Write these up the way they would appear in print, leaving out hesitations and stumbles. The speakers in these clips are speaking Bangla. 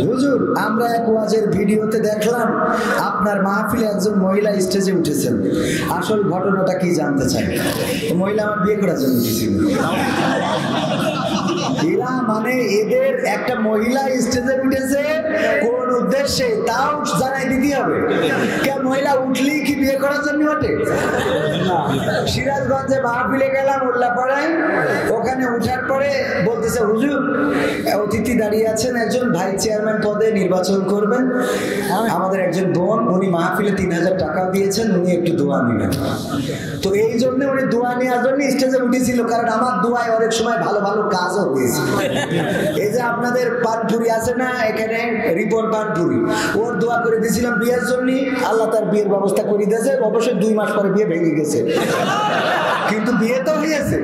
হুজুর আমরা এক ওয়াজের ভিডিওতে দেখলাম আপনার মাহফিলে একজন মহিলা স্টেজে উঠেছেন, আসল ঘটনাটা কি জানতে চাই। মহিলা আমার বিয়ে করার জন্য উঠেছিল। এরা মানে এদের একটা মহিলা স্টেজে উঠেছে কোন উদ্দেশ্যে তাও জানাই দিতে হবে। কে মহিলা উঠলি কি বিয়ে করার জন্য ওঠে? সিরাজগঞ্জে মাহফিলে গেলাম উল্লাপাড়ায়, ওখানে উঠার পরে বলতেছে হুজুর অতিথি দাঁড়িয়ে আছেন একজন ভাইস চেয়ারম্যান পদে নির্বাচন করবেন, আমাদের একজন বোন, উনি মাহফিলে 3000 টাকা দিয়েছেন, উনি একটু দোয়া নেবেন। তো এই জন্য উনি দোয়া নেওয়ার জন্য স্টেজে উঠেছিল, কারণ আমার দোয়ায় অনেক সময় ভালো ভালো কাজও হয়েছে। এই যে আপনাদের পানপুরি আছে না এখানে, রিপন পানপুরি, ওর দোয়া করে দিয়েছিলাম বিয়ের জন্য, আল্লাহ তার বিয়ের ব্যবস্থা করে দিয়েছে। অবশ্যই 2 মাস পরে বিয়ে ভেঙে গেছে, কিন্তু বিয়ে তো হয়েছে,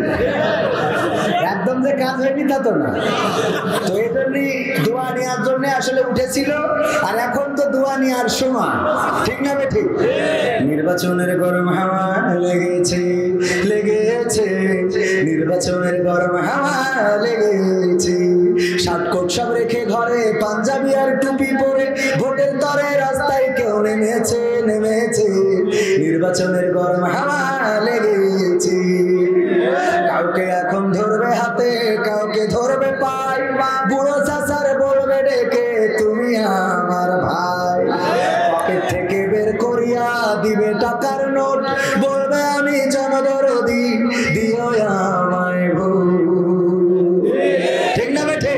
একদম যে কাজ হয়নি তা তো না। তো এই জন্যই দোয়া নেওয়ার জন্য আসলে উঠেছিল, আর এখন তো দোয়া নেওয়ার সময়, ঠিক না ঠিক? নির্বাচনের গরম হাওয়া লেগেছে লেগেছে, নির্বাচনের গরম হাওয়া লেগেছে, শার্টকোট সব রেখে ঘরে পাঞ্জাবি আর টুপি পরে ভোটের তরে রাস্তায় কেউ নেমেছে নেমেছে, নির্বাচনের গরম হাওয়া লেগেছে। কাউকে এখন ধরবে হাতে, কাউকে ধরবে পাই, বুড়ো চাচার বলবে ডেকে তুমি আমার ভাই, পকেট থেকে বের করিয়া দিবে টাকার নোট, বলবে আমি জনদরদি দিও আমায় ভুল। ঠিক না বেঠে?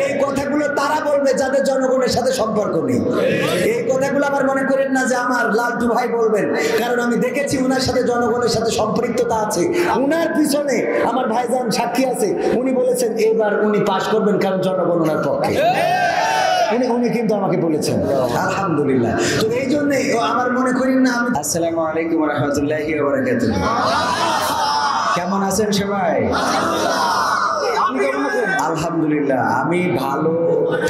এই কথাগুলো তারা বলবে যাদের জনগণের সাথে সম্পর্ক নেই। এই কথাগুলো আবার মনে করেন না যে আমার লালটু ভাই বলবেন, কারণ আমি দেখেছি উনার সাথে জনগণের সাথে সম্পৃক্ততা আছে। উনার পিছনে আমার ভাইজান সাক্ষী আছে, উনি বলেছেন এবার উনি পাশ করবেন, কারণ জনগণ ওনার পক্ষে। উনি কিন্তু আমাকে বলেছেন, আলহামদুলিল্লাহ। তো এই জন্য আমার মনে করি না আমি। আসসালামু আলাইকুম ওয়া রাহমাতুল্লাহি ওয়া বারাকাতুহু। কেমন আছেন সবাই? আলহামদুলিল্লাহ। আমি ভালো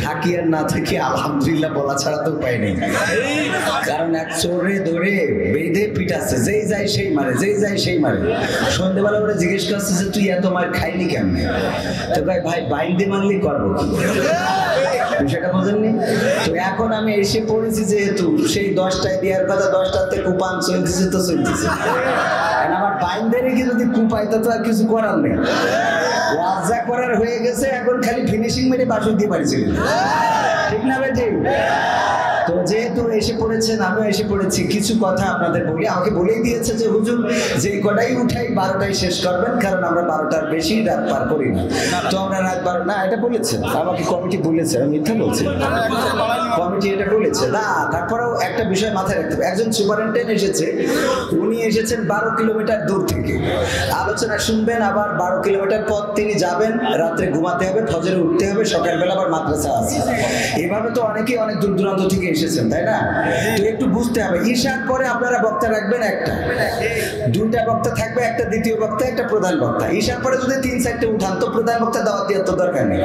থাকি আর না থাকি আলহামদুলিল্লাহ বলা ছাড়া তো উপায় নেই, কারণ এক চোরে ধরে বেঁধে পিটাচ্ছে, যেই যায় সেই মারে, যেই যায় সেই মারে। সন্ধ্যেবেলা ওরা জিজ্ঞেস করছে যে তুই এত মার খাইনি কেমনে? তো ভাই বাইন্দে মারলি করবো কি, বিষয়টা বোঝেননি? তো এখন আমি এসে পড়েছি যেহেতু, সেই 10টায় দেওয়ার কথা 10টাতে কুপান চলতেছে তো চলতেছে, আমার বাইন্দে রেখে যদি কুপাইতে তো আর কিছু করার নেই। ওয়াজা করার হয়ে গেছে, এখন খালি ফিনিশিং মেরে বাসন দিয়ে পারছিল, ঠিক না ভাই? ঠিক। তো যেহেতু এসে পড়েছেন, আমিও এসে পড়েছি, কিছু কথা আপনাদের বলি। আমাকে বলেই দিয়েছে যে হুজুর যেই কটাই উঠাই 12টায় শেষ করবেন, কারণ আমরা 12টার বেশি রাত পার করি না। তো আমরা রাত 12 না, এটা বলেছে আমাকে কমিটি বলেছে, আমি মিথ্যা বলছি, কমিটি এটা বলেছে না। তারপরেও একটা বিষয় মাথায় রাখতে হবে, একজন সুপারিনটেন্ডেন্ট এসেছে, উনি এসেছেন 12 কিলোমিটার দূর থেকে, আলোচনা শুনবেন, আবার 12 কিলোমিটার পথ তিনি যাবেন, রাত্রে ঘুমাতে হবে, ফজরে উঠতে হবে, সকালবেলা আবার মাদ্রাসা আছে। এভাবে তো অনেকেই অনেক দূর দূরান্ত থেকে এসেছেন, তাই না? তো একটু বুঝতে হবে, ঈশার পরে আপনারা বক্তা রাখবেন একটা, 2টা বক্তা থাকবে, একটা দ্বিতীয় বক্তা, একটা প্রধান বক্তা। ঈশার পরে যদি 3-4টে উঠান তো প্রধান বক্তা দাওয়াত দেওয়ার তো দরকার নেই।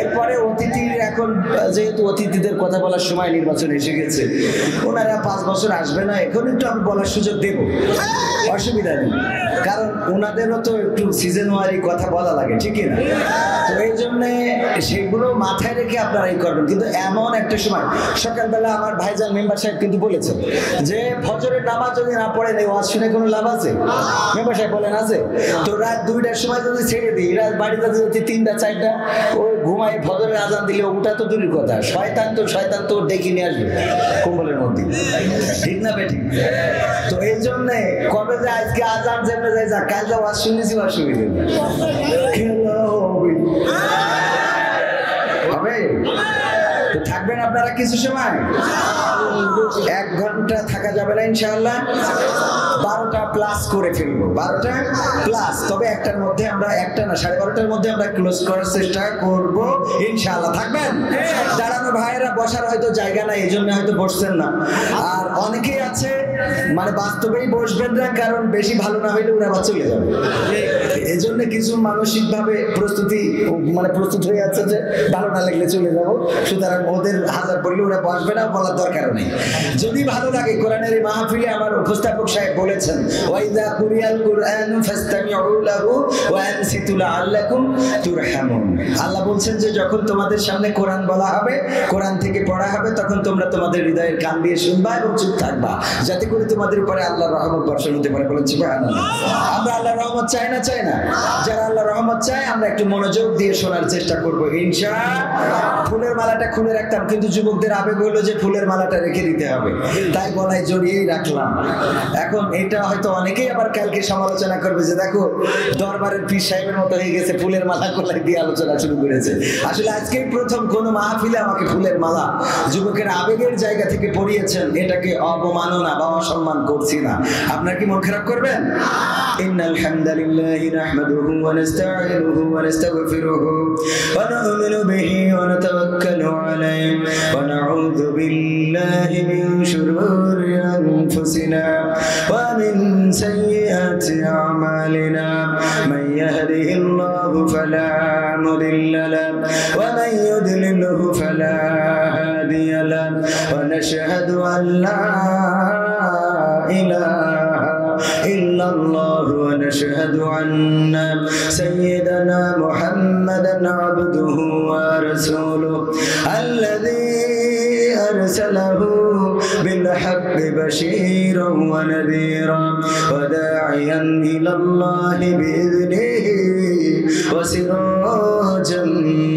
এরপরে অতিথির, এখন যেহেতু অতিথিদের কথা বলার সময় নির্বাচন এসে গেছে, ওনারা 5 বছর আসবে না, এখন একটু আমি বলার সুযোগ দেব, অসুবিধা নেই, কারণ ওনাদেরও তো একটু সিজন ওয়ারি কথা বলা লাগে, ঠিক না? তো এই জন্যে সেগুলো মাথায় রেখে আপনারা এই করবেন। কিন্তু এমন একটা সময়, সকালবেলা আমার ভাইজান মেম্বার সাহেব কিন্তু বলেছেন যে ফজরের নামাজ যদি না পড়েন এই ওয়াজ শুনে কোনো লাভ আছে? মেম্বার সাহেব বলেন আছে। তো রাত 2টার সময় যদি ছেড়ে দিই, রাত বাড়িতে যদি 3টা-4টা ওই ঘুমাই, ফজরের আজান দিলে ওটা তো দূরের কথা, শয়তান তো ডেকে নিয়ে আসবে কম্বলের মধ্যে, ঠিক না বেঠিক? তো এই জন্যে কবে যে আজকে আজান জেনে যায়, যা কাল যা ওয়াজ শুনেছি অসুবিধা হবে। তো থাকবেন আপনারা কিছু সময়, 1 ঘন্টা থাকা যাবে না ইনশাআল্লাহ, 12টা প্লাস করে ফেলবো, 12টা প্লাস। তবে 1টার মধ্যে আমরা, 1টা না 12:30টার মধ্যে আমরা ক্লোজ করার চেষ্টা করব ইনশাআল্লাহ। থাকবেন? দাঁড়ানো ভাইয়েরা বসার হয়তো জায়গা নাই, এই জন্য হয়তো বসছেন না। আর অনেকেই আছে মানে বাস্তবেই বসবেন না, কারণ বেশি ভালো না হইলে ওরা চলে যাবে। এই জন্য কিছু মানসিকভাবে প্রস্তুত হয়ে আছে যে ভালো না লাগলে চলে যাবো, সুতরাং ওদের হাজার বললে ওরা বসবে না, বলার দরকার নেই। যদি ভালো লাগে, কোরআনের এই মাহফিলে আমার উপস্থাপক সাহেব বলেছেন, ওয়াইদা কুরিয়াল কুরআন ফাসতামিউ লাহু ওয়া আনসিতু লাআল্লাকুম তুরহামুন। আল্লাহ বলছেন যে যখন তোমাদের সামনে কোরআন বলা হবে কোরআন থেকে পড়া হবে, তখন তোমরা তোমাদের হৃদয়ের কান দিয়ে শুনবা এবং চুপ থাকবা, যাতে করে তোমাদের উপরে আল্লাহর রহমত বর্ষণ হতে পারে। বলেন সুবহানাল্লাহ। আমরা আল্লাহর রহমত চাই না? চাই না? যারা আল্লাহর রহমত চায় আমরা একটু মনোযোগ দিয়ে শোনার চেষ্টা করবো ইনশাআল্লাহ। ফুলের মালাটা খুলে রাখতাম, কিন্তু যুবকদের আবেগ হলো যে ফুলের মালাটা রেখে দিতে হবে, তাই গলায় জড়িয়েই রাখলাম। এখন এটা হয়তো অনেকেই আবার কালকে সমালোচনা করবে যে দেখো দরবারের পীর সাহেবের মতো হয়ে গেছে, ফুলের মালা গলায় দিয়ে আলোচনা শুরু করেছে। আসলে আজকেই প্রথম কোনো মাহফিলে আমাকে ফুলের মালা যুবকের আবেগের জায়গা থেকে পরিয়েছেন, এটাকে অবমাননা বা অসম্মান করছি না। আপনার কি মন খারাপ করবেন? ইন্নাল হামদালিল্লাহি নাহমাদুহু ওয়া নাস্তাঈনুহু ওয়া নাস্তাগফিরুহু ওয়া নু'মিনু বিহি ওয়া নাতাওয়াক্কালু আলাইহি ওয়া নাউযু বিল্লাহি মিন শুরুরি আনফুসিনা ওয়া মিন সাইয়্যাতি আ'মালিনা মান ইয়াহদিহিল্লাহু ফালা মুদিল্লা লাহু ওয়া মান يضلله فلا هادي له ونشهد أن لا إله إلا الله ونشهد أن سيدنا محمدا عبده ورسوله الذي أرسله بالحق بشيرا ونذيرا وداعيا إلى الله بإذنه وسراجا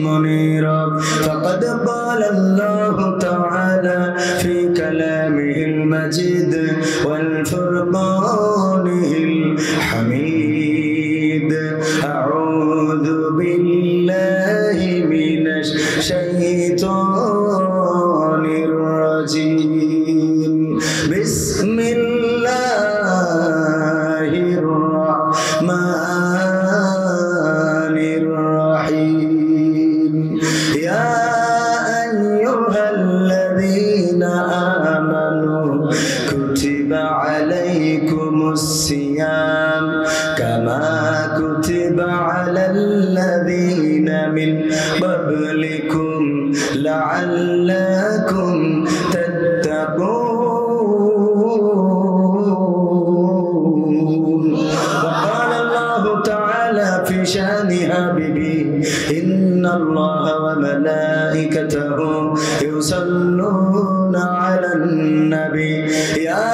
منيرا فقد قال الله تعالى في كلامه المجيد والفرقانه الحميد أعوذ بالله من الشيطان الرجيم بسم الله الرحمن الرحيم يا أيها الذين آمنوا كتب عليكم الصيام كما كتب على الذين من قبلكم لعلكم تتقون وقال الله تعالى في شأن حبيبه إن الله وملائكته يصلون على النبي يا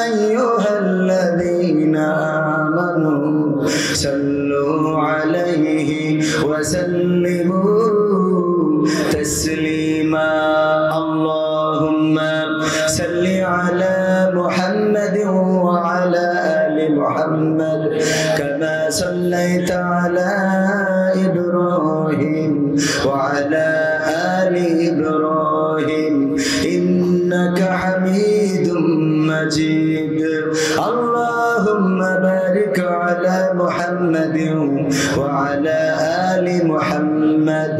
أيها الذين آمنوا صلوا عليه وسلموا تسليما اللهم صل على محمد وعلى آل محمد كما صليت على إبراهيم وعلى آل إبراهيم إنك حميد مجيد اللهم بارك على محمد وعلى آل محمد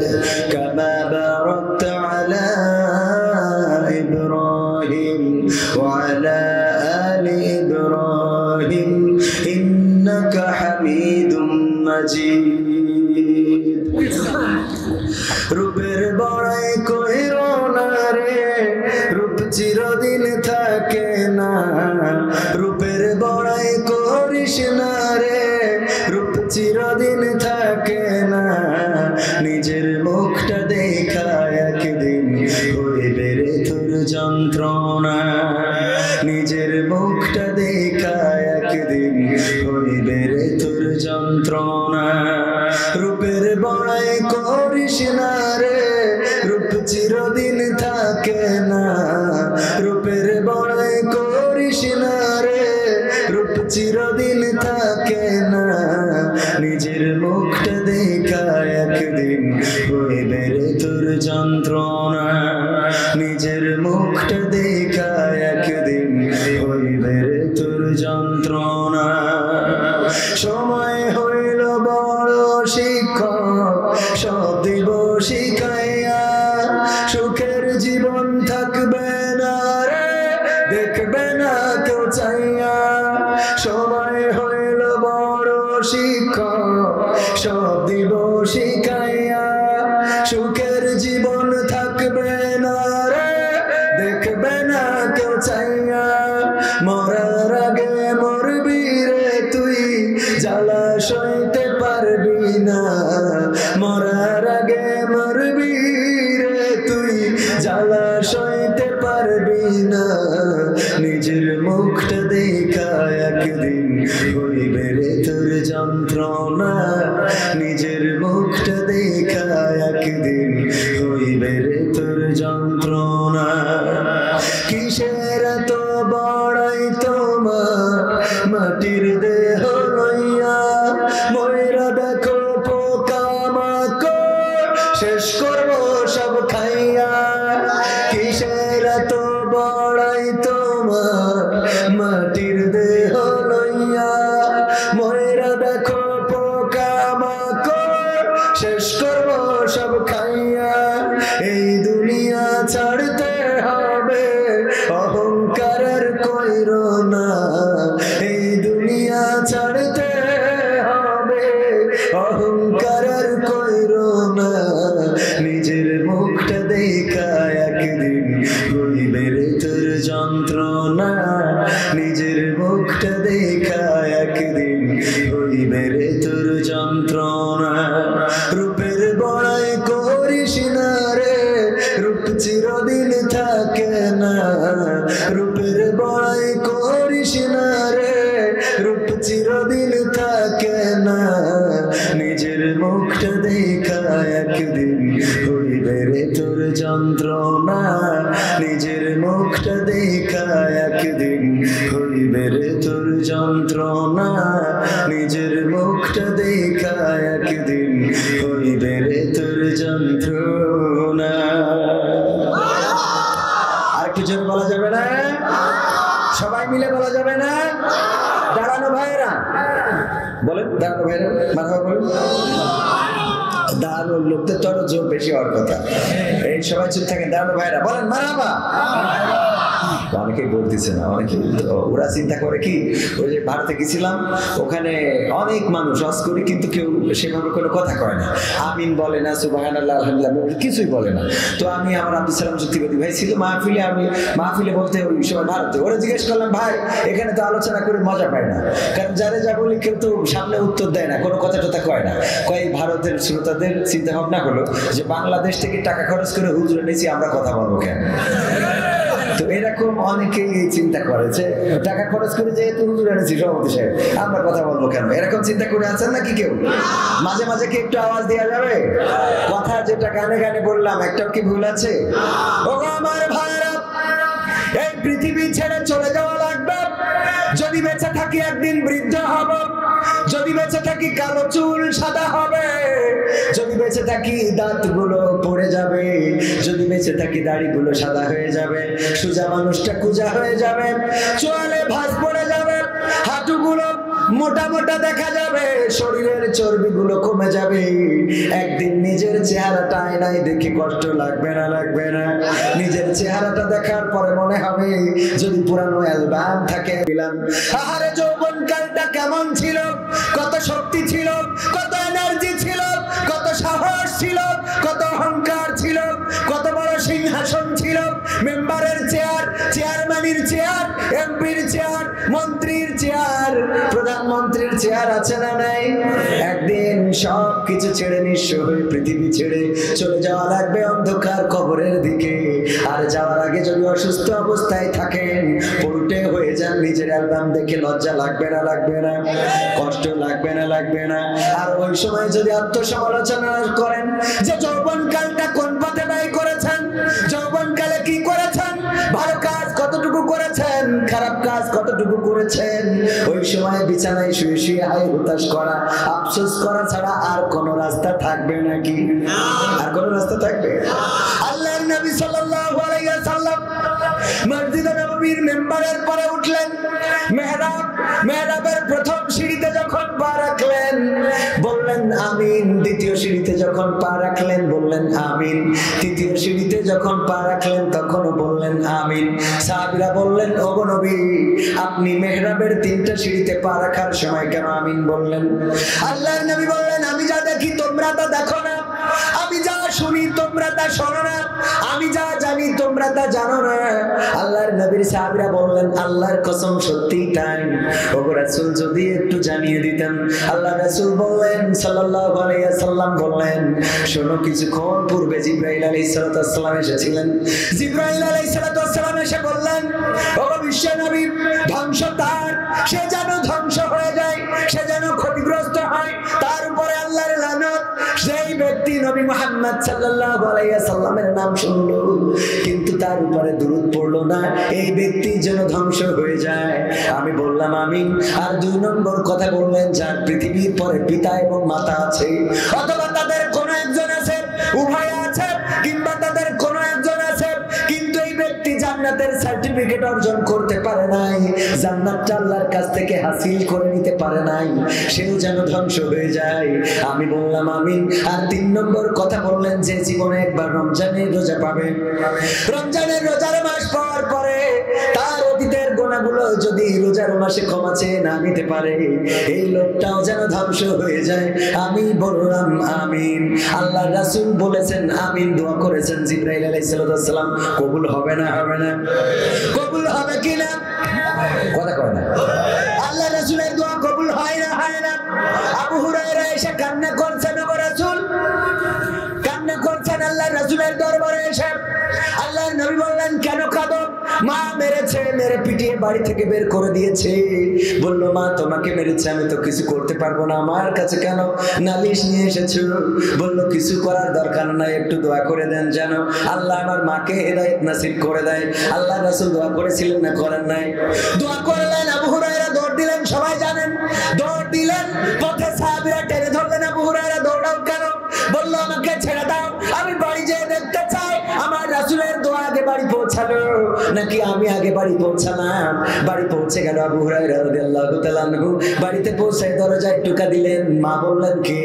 كما باركت على إبراهيم وعلى آل إبراهيم إنك حميد مجيد রূপের বড়াই কইরো না রে রূপ চিরদিন থাকে না রূপের বড়াই করিস না রে রূপ চিরদিন থাকে না নিজের মুখটা দেখা একদিন হইবে রে তোর যন্ত্রণা নিজের মুখটা দেখা একদিন হইবে রে তোর যন্ত্রণা রূপের বড়াই করিস না রে রূপ চিরদিন থাকে না রূপের বড়াই করিস না রে রূপ চিরদিন থাকে না নিজের মুখটা দেখা একদিন হইবে রে তোর যন্ত্রণা নিজের মুখটা দেখা একদিন হইবে রে তোর যন্ত্রণা সময় হইল বড় শিক্ষক সব দিব শিখাইয়া সুখের জীবন থাকবে না রে দেখবে না কেউ চাইয়া সময় হইল বড় শিক্ষক সব দিব শিখাইয়া সুখের জীবন থাকবে জ্বালা সইতে পারবি না, নিজের মুখটা দেখা একদিন হইবে রে তোর যন্ত্রণা, নিজের মুখটা দেখা একদিন হইবে রে তোর যন্ত্রণা। কিসের এত বড়াই তোমার মাটির দেহ লইয়া, ময়রা দেখো পোকামাকড় শেষ করবো সব খাইয়া। কিসের এত বড়াই তোমার মাটির দেহ লইয়া, ময়রা দেখো পোকামাকড় শেষ করবো সব খাইয়া। এই দুনিয়া ছাড়তে হবে অহংকারের কইরো না, এই দুনিয়া ছাড়তে হবে অহংকারের কইরো না, নিজের মুখটা দেখা একদিন হইবে রে তোর যন্ত্রণা, নিজের মুখটা দেখা একদিন হইবে রে তোর যন্ত্রণা। রূপের বড়াই করিস না রে, রূপ চিরদিন থাকে না, রূপের বড়াই করিস না রে, রূপ চিরদিন থাকে না, নিজের মুখটা দেখা একদিন হইবে রে তোর যন্ত্রণা, নিজের মুখটা দেখা একদিন হইবে রে তোর যন্ত্রণা, নিজের মুখটা দেখা একদিন হইবে রে তোর যন্ত্রণা। আর কিছু বলা যাবে না, সবাই মিলে বলা যাবে না। দাঁড়ানো ভাইরা বলেন, দাঁড়ানো ভাইরা মারহাবা বলেন। দাঁড়ানোর লোকদের তো আরো জোর বেশি হওয়ার কথা, এই সবাই চুপ থাকেন। দাঁড়ানো ভাইরা বলেন মারহাবা। অনেকেই বলতেছে না, অনেকে ওরা চিন্তা করে কি, ওই যে ভারতে গেছিলাম ওখানে অনেক মানুষ হজ করে কিন্তু কেউ সেভাবে কোনো কথা কয় না, আমিন বলে না, সুবহানাল্লাহ আলহামদুলিল্লাহ কিছুই বলে না। তো আমি আমার আব্দুল সালাম যুক্তিবাদী ভাই ছিল মাহফিলে, আমি মাহফিলে বলতে ওই সময় ভারতে, ওরা জিজ্ঞেস করলাম ভাই এখানে তো আলোচনা করে মজা পায় না, কারণ যারা যা বলি কেউ তো সামনে উত্তর দেয় না, কোনো কথা টথা কয় না। কয় ভারতের শ্রোতাদের চিন্তা ভাবনা হলো যে বাংলাদেশ থেকে টাকা খরচ করে হুজুর এনেছি, আমরা কথা বলবো কেন? তো এরকম অনেকেই চিন্তা করে যে টাকা খরচ করে যেহেতু হুজুর এনেছি সভাপতি সাহেব, আমরা কথা বলবো কেন? এরকম চিন্তা করে আছেন নাকি কেউ? মাঝে মাঝে কি একটু আওয়াজ দেওয়া যাবে? কথা যেটা গানে গানে বললাম একটাও কি ভুল আছে? ও আমার ভাইরা, এই পৃথিবী ছেড়ে চলে যাওয়া লাগবে। যদি বেঁচে থাকি একদিন বৃদ্ধ হব, যদি বেঁচে থাকি কালো চুল সাদা হবে, যদি বেঁচে থাকি দাঁতগুলো পড়ে যাবে, যদি বেঁচে থাকি দাড়িগুলো সাদা হয়ে যাবে, সোজা মানুষটা কুজা হয়ে যাবে, চোয়ালে ভাঁজ পড়ে যাবে, হাঁটুগুলো মোটা মোটা দেখা যাবে, শরীরের চর্বিগুলো কমে যাবে। একদিন নিজের চেহারাটা আয়নায় দেখে কষ্ট লাগবে না? লাগবে না? নিজের চেহারাটা দেখার পরে মনে হবে যদি পুরানো অ্যালবাম থাকে দিলাম, আহারে যৌবনকালটা কেমন ছিল, কত শক্তি ছিল, কত এনার্জি ছিল, কত সাহস ছিল, কত অহংকার ছিল, কত বড় সিংহাসন ছিল, মেম্বারের চেয়ার, চেয়ারম্যানের চেয়ার, এমপির চেয়ার, মন্ত্রীর চেয়ার, প্রধানমন্ত্রীর চেয়ার আছে না নাই? একদিন সব কিছু ছেড়ে নিঃস্ব হয়ে পৃথিবী ছেড়ে চলে যাওয়া লাগবে অন্ধকার কবরের দিকে। আর যাওয়ার আগে যদি অসুস্থ অবস্থায় থাকেন, পড়ুটে হয়ে যান, নিজের অ্যালবাম দেখে লজ্জা লাগবে না? লাগবে না? কষ্ট লাগবে না? লাগবে না? আর ওই সময় যদি আত্মসমালোচনা করেন যে যৌবনকালটা কোন পথে ব্যয় করেছেন, যৌবনকালে কি করেছেন, ভালো কাজ কতটুকু করেছেন, খারাপ কাজ কতটুকু করেছেন, ওই সময় বিছানায় শুয়ে শুয়ে হাই হুতাশ করা, আফসোস করা ছাড়া আর কোন রাস্তা থাকবে নাকি? আর কোন রাস্তা থাকবে? আল্লাহর নবী সাল্লাল্লাহু আলাইহি ওয়াসাল্লাম মসজিদে নববীর মিম্বারের পরে উঠলেন, মেহরাবের প্রথম সিঁড়িতে যখন পা রাখলেন বললেন আমিন, দ্বিতীয় সিঁড়িতে যখন পা রাখলেন বললেন আমিন, তৃতীয় সিঁড়িতে যখন পা রাখলেন তখনও বললেন আমিন। সাহাবীরা বললেন ওগো নবী, আপনি মেহরাবের তিনটা সিঁড়িতে পা রাখার সময় কেন আমিন বললেন? আল্লাহর নবী বললেন আমি যা দেখি তোমরা তা দেখো না, আমি যা শুনি তোমরা তা শোনো না, আমি যা জানি তোমরা তোমরা তা জানো না। আল্লাহর নবীর সাহাবীরা বললেন আল্লাহর কসম সত্যিই তাই। ওগো রাসূল যদি একটু জানিয়ে দিতেন। আল্লাহ রাসূল বললেন সাল্লাল্লাহু আলাইহি ওয়াসাল্লাম বললেন শোনো, কিছুক্ষণ পূর্বে জিবরাইল আলাইহিস সালাম এসেছিলেন। জিবরাইল আলাইহিস সালাম এসে বললেন ওগো বিশ্ব নবী, ধ্বংস তার, সে যেন ধ্বংস হয়ে যায়, সে যেন ক্ষতিগ্রস্ত হয়, তার উপরে আল্লাহর লানত। সেই ব্যক্তি নবী মুহাম্মদ সাল্লাল্লাহু আলাইহি ওয়াসাল্লামের নাম শুনলো কিন্তু তার উপরে দুরূদ পড়লো না, এই ব্যক্তি যেন ধ্বংস হয়ে যায়। আমি বললাম আমিন। আর 2 নম্বর কথা বললেন যার পৃথিবীর পরে পিতা এবং মাতা আছে, অথবা তাদের কোনো একজন আছে, উভয় আছে, কিংবা তাদের কোনো একজন আছে, কিন্তু এই ব্যক্তি জান্নাতের সার্টিফিকেট অর্জন করতে পারে নাই, জান্নাতটা আল্লাহর কাছ থেকে হাসিল করে নিতে পারে নাই, সেও যেন ধ্বংস হয়ে যায়। আমি বললাম আমিন। আর 3 নম্বর কথা বললেন যে জীবনে একবার রমজানের রোজা পাবে, রমজানের রোজার মাস পাওয়ার পরে তার অতীতের গুনাহগুলো যদি রোজার মাসে ক্ষমা চেয়ে না নিতে পারে, এই লোকটাও যেন ধ্বংস হয়ে যায়। আমি বললাম আমিন। আল্লাহ রাসূল বলেছেন আমিন, দোয়া করেছেন। জিবরাইল আলাইহিস সালাম কবুল হবে না? হবে না? কবুল হবে কি না? কথা কয় না। আল্লাহ রাসূলের দোয়া কবুল হয় না? হয় না? আবু হুরায়রা এসে কান্না করছেন, ওগো রাসূল, কান্না করছেন আল্লাহ রাসূলের দরবারে এসে। আল্লাহর নবী বললেন কেন কাঁদো? মা মেরেছে, মেরে পিটিয়ে বাড়ি থেকে বের করে দিয়েছে। বলল মা তোমাকে মেরেছে, আমি তো কিছু করতে পারবো না, আমার কাছে কেন নালিশ নিয়ে এসেছো? বলল কিছু করার দরকার নাই, একটু দোয়া করে দেন যেন আল্লাহ আমার মাকে হেদায়েত নসিব করে দেয়। আল্লাহ রাসূল দোয়া করেছিলেন না করেন নাই? দোয়া করলেন। আবু হুরায়রা দৌড় দিলেন, সবাই জানেন, দৌড় দিলেন। পথে সাহাবীরা টেনে ধরলেন, আবু হুরায়রা দৌড়াও কেন? বলল আমাকে ছেড়ে দাও, আমি বাড়ি যেয়ে দেখতে চাই আমার রাসূলের দোয়া আগে বাড়ি পৌঁছালো নাকি আমি আগে বাড়ি পৌঁছালাম। বাড়ি পৌঁছে গেল আবু হুরায়রা রাদিয়াল্লাহু তাআলা আনহু। বাড়িতে পৌঁছে দরজায় টোকা দিলেন। মা বললেন কি?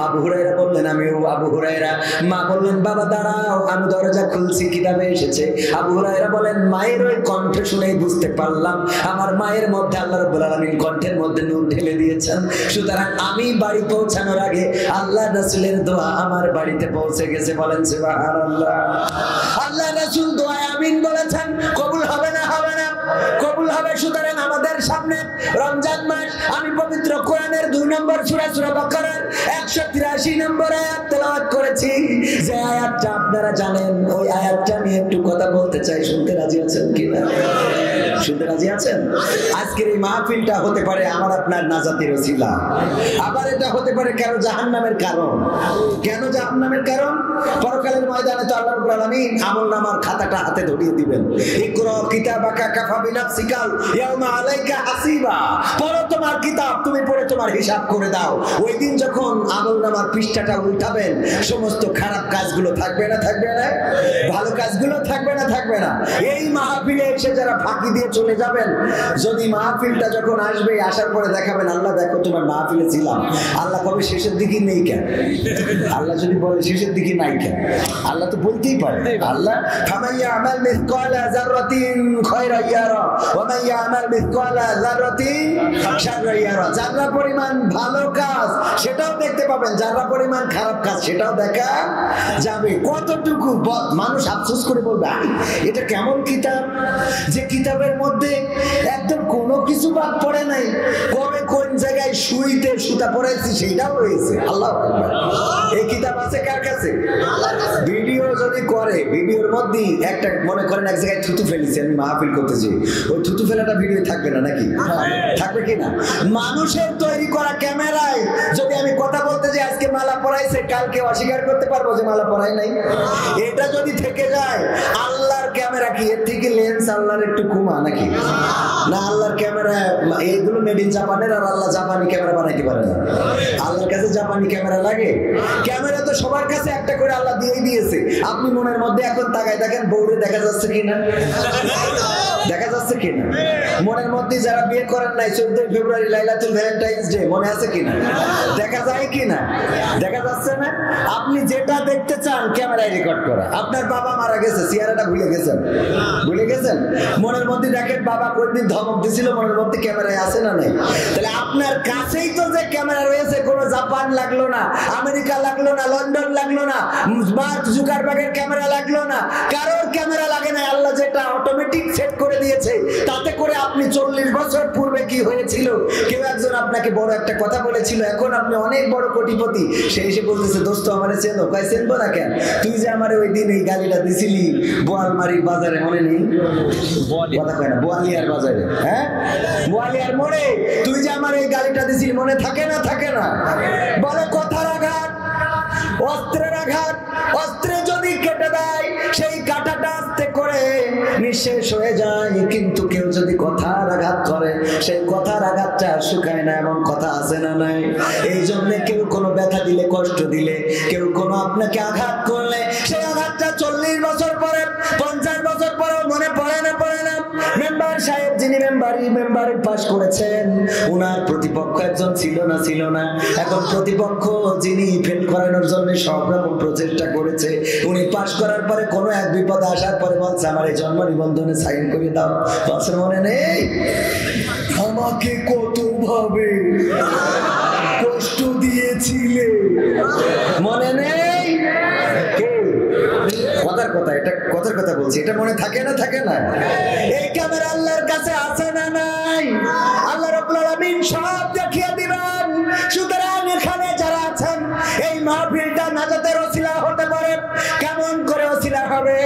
আবু হুরায়রা বললেন আমি আবু হুরায়রা। মা বললেন বাবা দাঁড়াও, আমি দরজা খুলছি, কিতাবে এসেছে। আবু হুরায়রা বলেন মায়ের ওই কণ্ঠ শুনেই বুঝতে পারলাম আমার মায়ের মধ্যে আল্লাহ রাব্বুল আলামিন কণ্ঠের মধ্যে নূর ঢেলে দিয়েছেন। সুতরাং আমি বাড়ি পৌঁছানোর আগে আল্লাহ রাসূলের দোয়া আমার বাড়িতে পৌঁছে গেছে। বলেন সুবহানাল্লাহ। আল্লাহ রাসূল দোয়ায় আমিন বলেছেন, কবুল হবে না? হবে না? কবুল হবে। সুতরাং আমাদের সামনে রমজান মাস। আমি পবিত্র কোরআনের 2 নম্বর সূরা সূরা বাকারার 183 নম্বর আয়াত তেলাওয়াত করেছি। যে আয়াতটা আপনারা জানেন, ওই আয়াতটা নিয়ে একটু কথা বলতে চাই। শুনতে রাজি আছেন কিনা? শুনতে রাজি আছেন? আজকের এই মাহফিলটা হতে পারে আমার আপনার নাজাতের ওসিলা, আবার এটা হতে পারে কেন জাহান্নামের কারণ। কেন জাহান্নামের কারণ? পরকালের ময়দানে তো আল্লাহ রাব্বুল আলামিন আমলনামার খাতাটা হাতে ধরিয়ে দিবেন। ইকরা কিতাবাকা কাফা বিনাফসিকা ইয়াউমা আলাইকা হাসিবা। পড়ো তোমার কিতাব, তুমি পড়ে তোমার হিসাব করে দাও। ওই দিন যখন আমলনামার পৃষ্ঠাটা উল্টাবেন, সমস্ত খারাপ কাজগুলো থাকবে না? থাকবে না? ভালো কাজগুলো থাকবে না? থাকবে না? এই মাহফিলে এসে যারা ফাঁকি দিয়ে চলে যাবেন, যদি মাহফিলটা যখন আসবে, আসার পরে দেখাবেন আল্লাহ দেখো তোমার মাহফিলে ছিলাম। আল্লাহ কবে শেষের দিকে নেই কেন? আল্লাহ যদি বলে শেষের দিকে নাই কেন? আল্লাহ তো বলতেই পারে। আল্লাহ ফামাইয়া আমাল মিসকালা যাররাতিন খায়রা ইয়ারা ওয়া মান ইয়ামাল মিসকালা যাররাতিন শাররা ইয়ারা। যারা পরিমাণ ভালো কাজ সেটাও দেখতে পাবেন, যারা পরিমাণ খারাপ কাজ সেটাও দেখা যাবে। কতটুকু মানুষ আফসোস করে বলবে এটা কেমন কিতাব, যে কিতাবের মধ্যে একদম কোনো কিছু বাদ পড়ে নাই, কবে কোন জায়গায় সুইতে সুতা পড়াইছি সেটাও রয়েছে। আল্লাহু আকবার। এই কিতাব আছে কার কাছে? ভিডিও যদি করে, ভিডিওর মধ্যে একটা মনে করেন এক জায়গায় থুতু ফেলেছি, আমি মাহফিল করতেছি, ওই থুতু ফেলাটা ভিডিও থাকবে না নাকি? থাকবে কি না? মানুষের তৈরি করা ক্যামেরায় যদি আমি কথা বলতে যাই আজকে মালা পরাইছে, কালকে অস্বীকার করতে পারবো যে মালা পরাই নাই? এটা যদি থেকে যায়, আল্লাহর ক্যামেরা কি এর থেকে লেন্স আল্লাহর একটু কমা নাকি? না, আল্লাহর ক্যামেরা এইগুলো মেড ইন জাপানের, আর আল্লাহ জাপানি ক্যামেরা বানাইতে পারে না। আল্লাহর কাছে জাপানি ক্যামেরা লাগে? ক্যামেরা তো সবার কাছে একটা করে আল্লাহ দিয়েই দিয়েছে। আপনি মনের মধ্যে এখন তাকায় দেখেন বউরে দেখা যাচ্ছে কিনা, দেখা যাচ্ছে কিনা? মনের মধ্যে যারা বিয়ে করেন নাই 14 ফেব্রুয়ারি লাইলাতুল ভ্যালেন্টাইন্স ডে মনে আছে কিনা? দেখা যায় কিনা? দেখা যাচ্ছে না? আপনি যেটা দেখতে চান ক্যামেরায় রেকর্ড করা। আপনার বাবা মারা গেছে, চেহারাটা ভুলে গেছেন, ভুলে গেছেন? মনের মধ্যে দেখেন বাবা কোনদিন ধমক দিছিল মনের মধ্যে ক্যামেরায় আছে না নাই? তাহলে আপনার কাছেই তো যে ক্যামেরা রয়েছে, কোনো জাপান লাগলো না, আমেরিকা লাগলো না, লন্ডন লাগলো না, মার্ক জুকারবার্গের ক্যামেরা লাগলো না, কারোর ক্যামেরা লাগে না। আল্লাহ যেটা অটোমেটিক সেট করে দিয়েছে, তাতে করে আপনি 40 বছর পূর্বে কি হয়েছিল, কেউ একজন আপনাকে বড় একটা কথা বলেছিল, এখন আপনি অনেক বড় কোটিপতি, সে এসে বলতেছে দোস্ত আমারে চেনো, কয় চেনবো না কেন, তুই যে আমারে ওই দিন এই গালিটা দিছিলি বোয়ালমারির বাজারে, মনে নেই? কথা কয় না, বোয়ালিয়ার বাজারে, হ্যাঁ বোয়ালিয়ার মোড়ে তুই যে আমার এই গালিটা দিছিলি, মনে থাকে না? থাকে না? বলে কথার আঘাত, অস্ত্রের আঘাত, অস্ত্রে যদি কেটে দেয় সেই কাঁটাটা আস্তে করে নিঃশেষ হয়ে যায়, কিন্তু কেউ যদি কথার আঘাত করে সেই কথার আঘাতটা শুকায় না, এমন কথা আছে না নাই? এই জন্য কেউ কোনো ব্যথা দিলে, কষ্ট দিলে, কেউ কোনো আপনাকে আঘাত করলে সেই আঘাতটা 40 বছর পরে, 50 বছর পরেও মনে পড়ে না, পড়ে না। মেম্বার সাহেব যিনি মেম্বারে পাশ করেছেন, উনার প্রতিপক্ষ একজন ছিল না, এখন প্রতিপক্ষ যিনি ফেল করানোর জন্য সব রকম প্রচেষ্টা করেছে, উনি পাশ করার পরে কোনো এক বিপদে আসার পরে বলছে আমার এই জন্ম নিবন্ধনে সাইন করে দাও। বলছে মনে নেই আমাকে কতভাবে কষ্ট দিয়েছিলে, মনে নেই? কথার কথা, এটা কথার কথা বলছি, এটা মনে থাকে না? থাকে না? এই ক্যামেরা আল্লাহর কাছে আছে না নাই? আল্লাহ রাব্বুল আলামিন সব দেখিয়ে দিবেন। সুতরাং এখানে যারা আছেন, এই মাহফিলটা নাজাতের ওসিলা হতে পারে। কেমন করে ওসিলা হবে?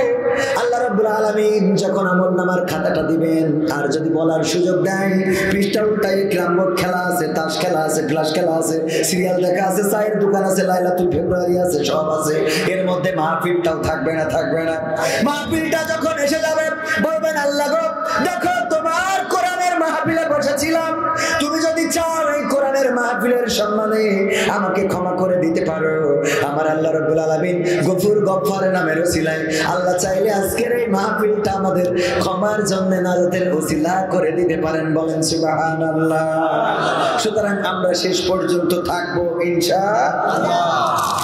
আল্লাহ রাব্বুল আলামিন যখন আমলনামার খাতাটা দিবেন, আর যদি বলার সুযোগ দেয়, পৃষ্ঠা উল্টায় ক্যারামবোর্ড খেলা আছে, তাস খেলা আছে, ফ্লাশ খেলা আছে, সিরিয়াল দেখা আছে, চায়ের দোকান আছে, লাইলাতুল ফেব্রুয়ারি আছে, সব আছে, এর মধ্যে মাহফিলটাও থাকবে না? থাকবে না? মাহফিলটা যখন এসে যাবে, বলবেন আল্লাহ গো দেখো তোমার কোরআনের মাহফিলে বসেছিলাম, তুমি যদি চাও এই কোরআনের মাহফিলের সম্মানে আমাকে ক্ষমা করে দিতে পারো, আমার আল্লাহ রাব্বুল আলামিন গফুর গফফার নামের ওসিলায় আল্লাহ চাইলে আজকের এই মাহফিলটা আমাদের ক্ষমার জন্য নাজাতের ওসিলা করে দিতে পারেন। বলেন সুবহানাল্লাহ। সুতরাং আমরা শেষ পর্যন্ত থাকবো ইনশাআল্লাহ।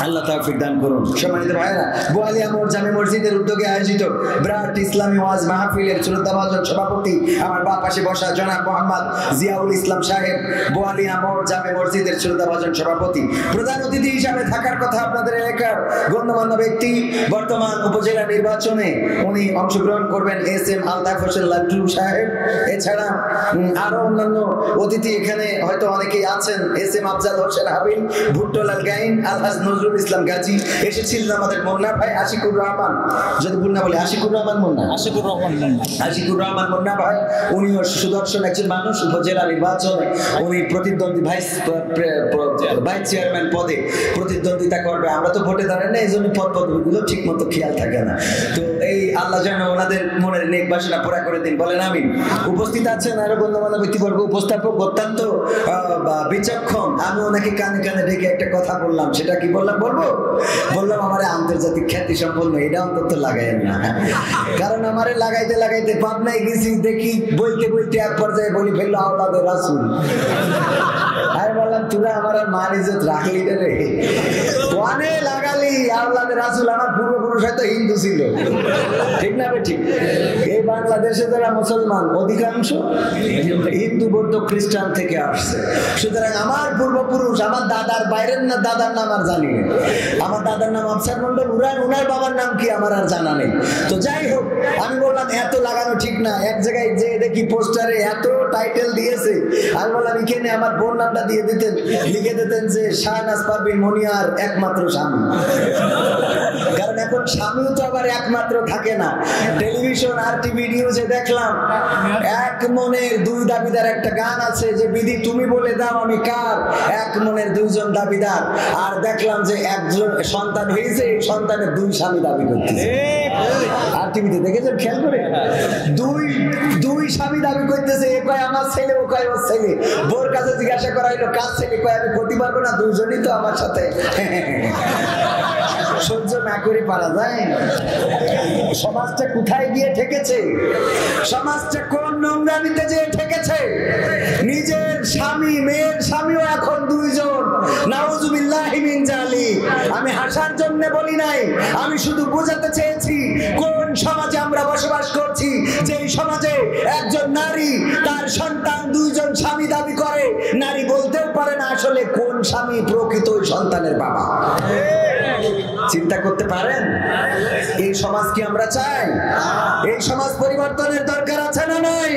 আল্লাহ তাওফিক দান করুন। সম্মানিত ভাইরা, বোয়ালিয়া মোড় জামে মসজিদের উদ্যোগে আয়োজিত বিরাট ইসলামী ওয়াজ মাহফিলের শ্রদ্ধাভাজন সভাপতি আমার বাম পাশে বসা জনাব মোহাম্মদ জিয়াউল ইসলাম সাহেব, বোয়ালিয়া মোড় জামে মসজিদের শ্রদ্ধাভাজন সভাপতি। প্রধান অতিথি হিসাবে থাকার কথা আপনাদের এলাকার গণ্যমান্য ব্যক্তি, বর্তমান উপজেলা নির্বাচনে উনি অংশগ্রহণ করবেন, এস.এম. আলতাফ হোসেন লাড্ডু সাহেব। এছাড়া আরো অন্যান্য অতিথি এখানে হয়তো অনেকেই আছেন, এস.এম. আফজাল হোসেন হাবিল, ভুট্টোলাল গাইন, আলহাজ নজরুল ইসলাম গাজী, এসেছিলেন আমাদের মুন্না ভাই, আশিকুর রহমান, যদি ভুল না বলি আশিকুর রহমান মুন্না, আশিকুর রহমান মুন্না ভাই, উনিও সুদর্শন একজন মানুষ। উপজেলা নির্বাচনে উনি প্রতিদ্বন্দ্বী ভাইস চেয়ারম্যান পদে প্রতিদ্বন্দ্বিতা করবে। আমরা তো ভোটে দাঁড়াই না, এই জন্য পদ পদবিগুলো ঠিক মতো খেয়াল থাকে না। তো এই আল্লাহ যেন ওনাদের মনের নেক বাসনা পুরা করে দিন, বলেন আমিন। উপস্থিত আছেন আরো গণ্যমান্য ব্যক্তিবর্গ, উপস্থাপক অত্যন্ত বিচক্ষণ। আমি ওনাকে কানে কানে ডেকে একটা কথা বললাম, সেটা কি বললাম বললাম আমার আন্তর্জাতিক খ্যাতি সম্পন্ন, এটা অন্তত লাগাই না, কারণ আমারে লাগাইতে লাগাইতে পাবনায় গেছি, দেখি বইতে বইতে এক পর্যায়ে বলি ফেললো আওলাদে রাসূল। আমি বললাম তোরা আমার আর মান ইজ্জত রাখলি রে, কোয়ানে লাগালি আওলাদে রাসূল? আমার পূর্বপুরুষ হয়তো হিন্দু ছিল, ঠিক না ঠিক? এই বাংলাদেশে যারা মুসলমান অধিকাংশ হিন্দু, বৌদ্ধ, খ্রিস্টান থেকে আসছে। সুতরাং আমার পূর্বপুরুষ, আমার দাদার বাইরের না দাদার নাম আর জানি না, আমার দাদার নাম আফসার মন্ডল, উনার বাবার নাম কি আমার আর জানা নেই। তো যাই হোক, আমি বললাম এত লাগানো ঠিক না। এক জায়গায় যে দেখি পোস্টারে এত টাইটেল দিয়েছে, আমি বললাম এখানে আমার বোন নামটা দিয়ে দিতেন, লিখে দিতেন যে শাহনাজ পারভীন মনিয়ার একমাত্র স্বামী। কারণ এখন স্বামীও তো আবার একমাত্র থাকে না। টেলিভিশন আর টিভি নিউজে দেখলাম এক মনের দুই দাবিদার একটা গান আছে, যে বিধি তুমি বলে দাও আমি কার, এক মনের দুইজন দাবিদার। আর দেখলাম যে একজন সন্তান হয়েছে, সন্তানের দুই স্বামী দাবি করতেছে। আর টিভিতে দেখেছেন, খেয়াল করে, দুই স্বামী দাবি করতেছে, এ কয় আমার ছেলে, ও কয় ওর ছেলে। বোর কাছে জিজ্ঞাসা করা হইলো কার ছেলে, কয় আমি করতে পারবো না, দুইজনই তো আমার সাথে। সহ্য না করে পারা যায়? সমাজটা কোথায় গিয়ে ঠেকেছে? সমাজটা কোন নোংরামিতে যে ঠেকেছে? নিজের স্বামী, মেয়ের স্বামীও এখন দুইজন, নাউজুবিল্লাহি মিন জালিক। আমি হাসার জন্য বলি নাই, আমি শুধু বোঝাতে চেয়েছি কোন সমাজে আমরা বসবাস করছি, যে সমাজে একজন নারী তার সন্তান দুইজন স্বামী দাবি করে, নারী বলতেও পারে না আসলে কোন স্বামী প্রকৃত ওই সন্তানের বাবা। চিন্তা করতে পারেন? এই সমাজ কি আমরা চাই? এই সমাজ পরিবর্তনের দরকার আছে না নাই?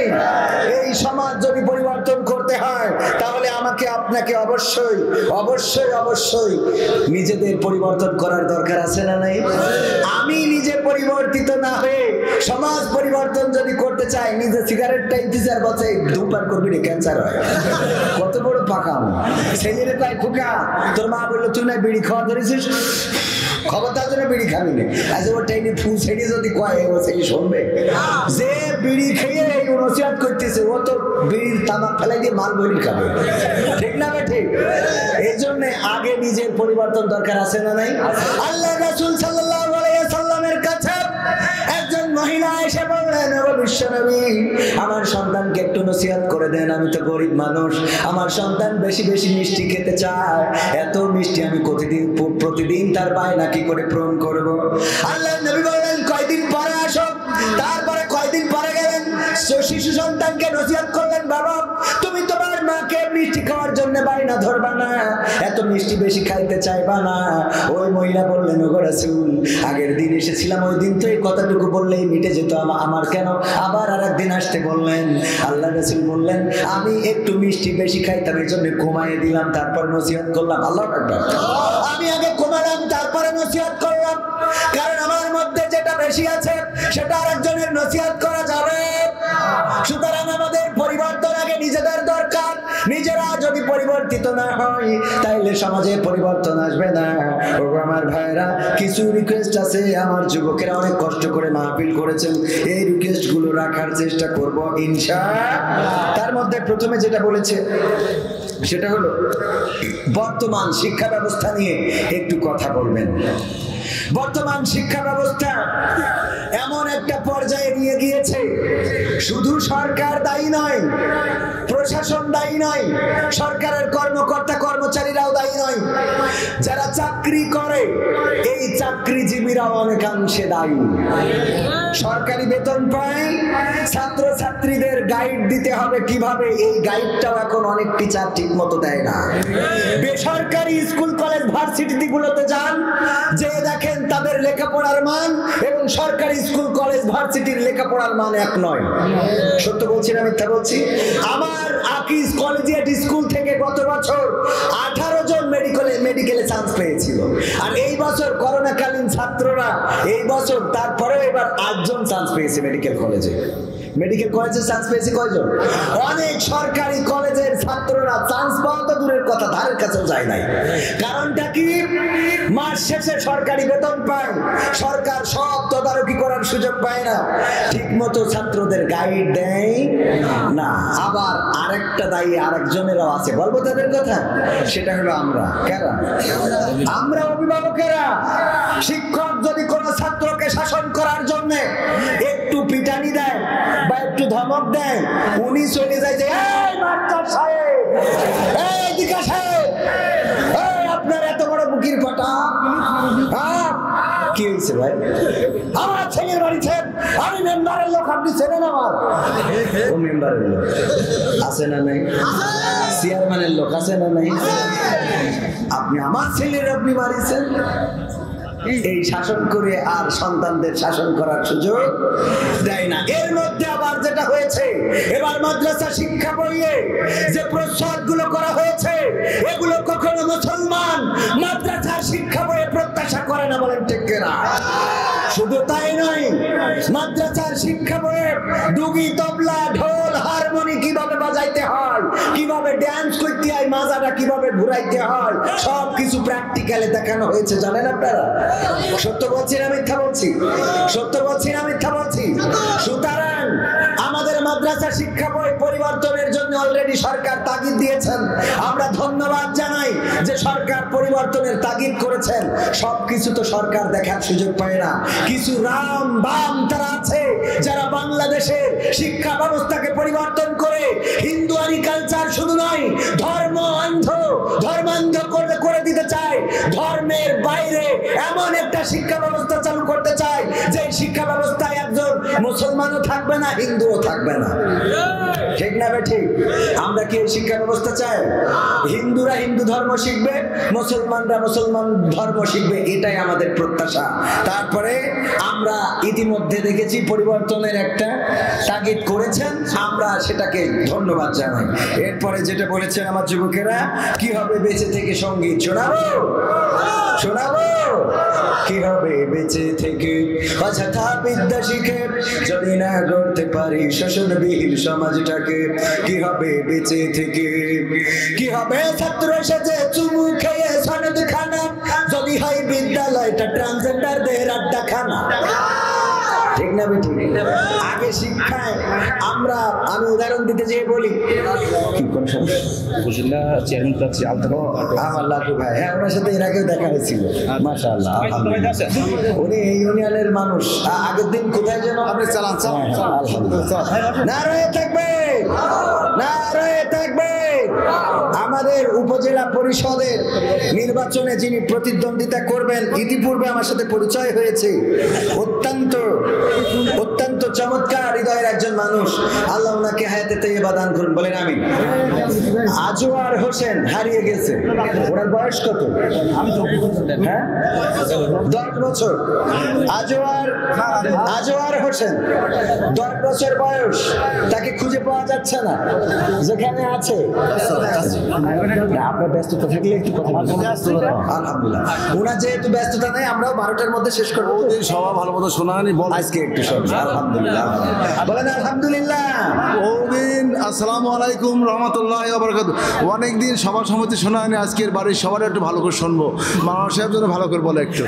এই সমাজ যদি পরিবর্তন করতে হয় তাহলে আমাকে আপনাকে অবশ্যই অবশ্যই অবশ্যই নিজেদের পরিবর্তন করার দরকার আছে না নাই? আমি নিজে পরিবর্তিত না হয়ে সমাজ পরিবর্তন যদি করতে চাই, নিজে সিগারেটটা ইন্তিজার বসে ধূমপান করবি না, ক্যান্সার হয়। কত বড় পাকাম ছেলেরে তাই খোকা, তোর মা বললো তুই না বিড়ি খাওয়া ধরেছিস, খবরদার জন্য বিড়ি খাবি না। আজ ওর টাইনি ফুল ছেড়ে যদি কয় ও সেই শুনবে। যে বিড়ি খেয়ে এই নসিহত করতেছে ও তো বিড়ির তামাক ফেলাই দিয়ে মাল বড়ি খাবে, ঠিক না ঠিক? এই জন্য আগে নিজের পরিবর্তন দরকার আছে না নাই? আল্লাহ রাসূল সাল্লাল্লাহু আলাইহি সাল্লামের কাছে একজন মহিলা এসে বললেন, ও বিশ্বনবী, আমার সন্তানকে একটু নসিহত করে দেন, আমি তো গরিব মানুষ, আমার সন্তান বেশি বেশি মিষ্টি খেতে চায়, এত মিষ্টি আমি প্রতিদিন তার বায়না কি করে পূরণ করব? আল্লাহর নবী বললেন, কয়দিন পরে আসো। তারপরে কয়দিন পরে গেলেন, শিশু সন্তানকে নসিহত করলেন, বাবা তুমি তোমার মাকে মিষ্টি খাওয়ার জন্য বায়না ধরবা না, এত মিষ্টি বেশি খাইতে চাইবা না। ওই মহিলা বললেন, ওগো রাসূল, আগের দিন এসেছিলাম, ওই দিন তো এই কথাটুকু বললেই মিটে যেত, আমার কেন আবার আরেকদিন আসতে বললেন? আল্লাহ রাসূল বললেন, আমি একটু মিষ্টি বেশি খাইতাম, এই জন্য কমাইয়ে দিলাম, তারপর নসিহত করলাম। আল্লাহু আকবার। আমি আগে কমালাম, তারপরে নসিহত করলাম, কারণ আমার মধ্যে যেটা বেশি আছে সেটা আরেকজনের নসিহত করা যাবে। সুতরাং আমাদের পরিবর্তন আগে নিজেদের দরকার। নিজেরা যদি পরিবর্তিত না হয় তাইলে সমাজে পরিবর্তন আসবে না। ও আমার ভাইরা, কিছু রিকোয়েস্ট আছে, আমার যুবকেরা অনেক কষ্ট করে মাহফিল করেছেন, এই রিকোয়েস্ট গুলো রাখার চেষ্টা করব ইনশাআল্লাহ। তার মধ্যে প্রথমে যেটা বলেছে সেটা হলো বর্তমান শিক্ষা ব্যবস্থা নিয়ে একটু কথা বলবেন। বর্তমান শিক্ষা ব্যবস্থা এমন একটা পর্যায়ে নিয়ে গিয়েছে, শুধু সরকার দায়ী নয়, প্রশাসন দায়ী নয়, সরকারের কর্মকর্তা কর্মচারীরাও দায়ী নয়, যারা চাকরি করে এই চাকরিজীবীরাও অনেকাংশে দায়ী। সরকারি বেতন পায়, ছাত্র ছাত্রীদের গাইড দিতে হবে কিভাবে, এই গাইডটাও এখন অনেক টিচার ঠিক মতো দেয় না। বেসরকারি স্কুল কলেজ ভার্সিটি গুলোতে যান, যে দেখেন তাদের লেখাপড়ার মান এবং সরকারি স্কুল কলেজ ভার্সিটির লেখাপড়ার মান এক নয়। সত্য বলছি না মিথ্যা বলছি? আমার আকিজ কলেজিয়েট স্কুল থেকে গত বছর 18 জন মেডিকেলে চান্স পেয়েছিল, আর এই বছর করোনাকালীন ছাত্ররা এই বছর তারপরে এবার 8 জন চান্স পেয়েছে মেডিকেল কলেজে। মেডিকেল কলেজে চান্স পেয়েছে কয়জন? অনেক সরকারি কলেজের ছাত্ররা চান্স পাওয়া তো দূরের কথা, ধারের কাছেও যায় নাই। কারণটা কি? মাস শেষে সরকারি বেতন পায়, সরকার সব তদারকি করার সুযোগ পায় না, ঠিক মতো ছাত্রদের গাইড দেয় না। আবার আরেকটা দায়ী আরেকজনেরও আছে, বলবো তাদের কথা, সেটা হলো আমরা। কারা? আমরা অভিভাবকেরা। শিক্ষক যদি কোনো ছাত্রকে শাসন করার জন্য একটু পিটানি দেয় বা একটু ধমক দেয়, উনি চলে যায় যে এই মাস্টার সাহেব, এই দিকা সাহেব, এই আপনার এত বড় বুকির ফাটা, কি হয়েছে ভাই? আমার ছেলের বাড়িতে আমি মেম্বারের লোক, আপনি ছেলেন আমার। ও মেম্বারের লোক আছে না নাই? চেয়ারম্যানের লোক আছে না নাই? আপনি আমার ছেলের আপনি মারিছেন। এই শাসন করে আর সন্তানদের শাসন করার সুযোগ দেয় না। এর মধ্যে আবার যেটা হয়েছে, এবার মাদ্রাসা শিক্ষা বইয়ে যে প্রস্তাবগুলো করা হয়েছে, এগুলো কখনো মুসলমান মাদ্রাসা শিক্ষা বইয়ে প্রত্যাশা করে না, বলেন ঠিক কিনা? শুধু তাই নয়, মাদ্রাসার শিক্ষা বইয়ে ডুগি, তবলা, ঢোল, হারমোনি কিভাবে বাজাইতে হয়, কিভাবে ড্যান্স করতে হয়, মাজাটা কিভাবে ঘুরাইতে হয়, সব কিছু প্র্যাকটিক্যালে দেখানো হয়েছে। জানেন আপনারা? সত্য বলছি না মিথ্যা বলছি? সত্য বলছি না মিথ্যা বলছি? সুতরাং আমাদের মাদ্রাসা শিক্ষা বই পরিবর্তনের জন্য অলরেডি সরকার তাগিদ দিয়েছেন। আমরা ধন্যবাদ জানাই যে সরকার পরিবর্তনের তাগিদ করেছেন। সবকিছু তো সরকার দেখার সুযোগ পায় না। কিছু রাম বাম তারা আছে যারা বাংলাদেশের শিক্ষা ব্যবস্থাকে পরিবর্তন করে হিন্দুয়ানি কালচার শুধু নয়, ধর্মান্ধ করে দিতে চায়। ধর্মের বাইরে এমন একটা শিক্ষা ব্যবস্থা চালু করতে চায় যে শিক্ষা ব্যবস্থায় একজন মুসলমানও থাকবে না, হিন্দুও থাকবে না। ঠিক না ঠিক? আমরা কি এই শিক্ষা ব্যবস্থা চাই? হিন্দুরা হিন্দু ধর্ম শিখবে, মুসলমানরা মুসলমান ধর্ম শিখবে, এটাই আমাদের প্রত্যাশা। তারপরে আমরা ইতিমধ্যে দেখেছি পরিবর্তনের একটা তাগিদ করেছেন, আমরা সেটাকে ধন্যবাদ জানাই। এরপরে যেটা বলেছেন আমার যুবকেরা, কি হবে বেঁচে থেকে সঙ্গীত শোনাবো, শোনাবো। কি হবে বেঁচে থেকে অযথা বিদ্যা শিখে যদি না গড়তে পারি শোষণবিহীন সমাজটাকে? কি হবে বেঁচে থেকে? কি হবে ছাত্র সাজে চুমু খেয়ে সনদ খানা যদি হয় বিদ্যালয়টা ট্রান্সজেন্ডারদের আড্ডাখানা? ঠিক না বেঠিক? আগে শিক্ষায় আমি উদাহরণ দিতে যেয়ে বলি, কি কোন উপজেলা চেয়ারম্যান প্রার্থী আমার লাটু ভাই, হ্যাঁ ওনার সাথে এর আগেও দেখা হয়েছিল। মাশাআল্লাহ, উনি এই ইউনিয়নের মানুষ। আগের দিন কোথায় যেন আপনি চালান নারায়ে তাকবীর, নারায়ে তাকবীর। আমাদের উপজেলা পরিষদের নির্বাচনে যিনি প্রতিদ্বন্দ্বিতা করবেন, ইতিপূর্বে আমার সাথে পরিচয় হয়েছে। অত্যন্ত অত্যন্ত চমৎকার হৃদয়ের একজন মানুষ। আল্লাহ ওনাকে হায়াতে তাইয়্যিবা দান করুন, বলেন আমিন। আজওয়ার হোসেন হারিয়ে গেছে। ওনার বয়স কত? হ্যাঁ, 10 বছর। আজওয়ার হোসেন 10 বছর বয়স, তাকে খুঁজে পাওয়া যাচ্ছে না। যেখানে আছে আপনার ব্যস্ততা থাকলে একটু কথা বলবেন। আলহামদুলিল্লাহ, ওনার যেহেতু ব্যস্ততা নেই, আমরাও 12টার মধ্যে শেষ করবো। সবাই ভালো মতো শোনা হয়নি, বল আজকে একটু শোন। আলহামদুলিল্লাহ, বলেন আলহামদুলিল্লাহ। ওদিন আসসালামু আলাইকুম রহমতুল্লাহ বারাকাতুহু। অনেকদিন সভা সমিতি শোনা হয়নি, আজকের বাড়ির সবার একটু ভালো করে শুনবো। মাওলানা সাহেব যেন ভালো করে বলে একটু।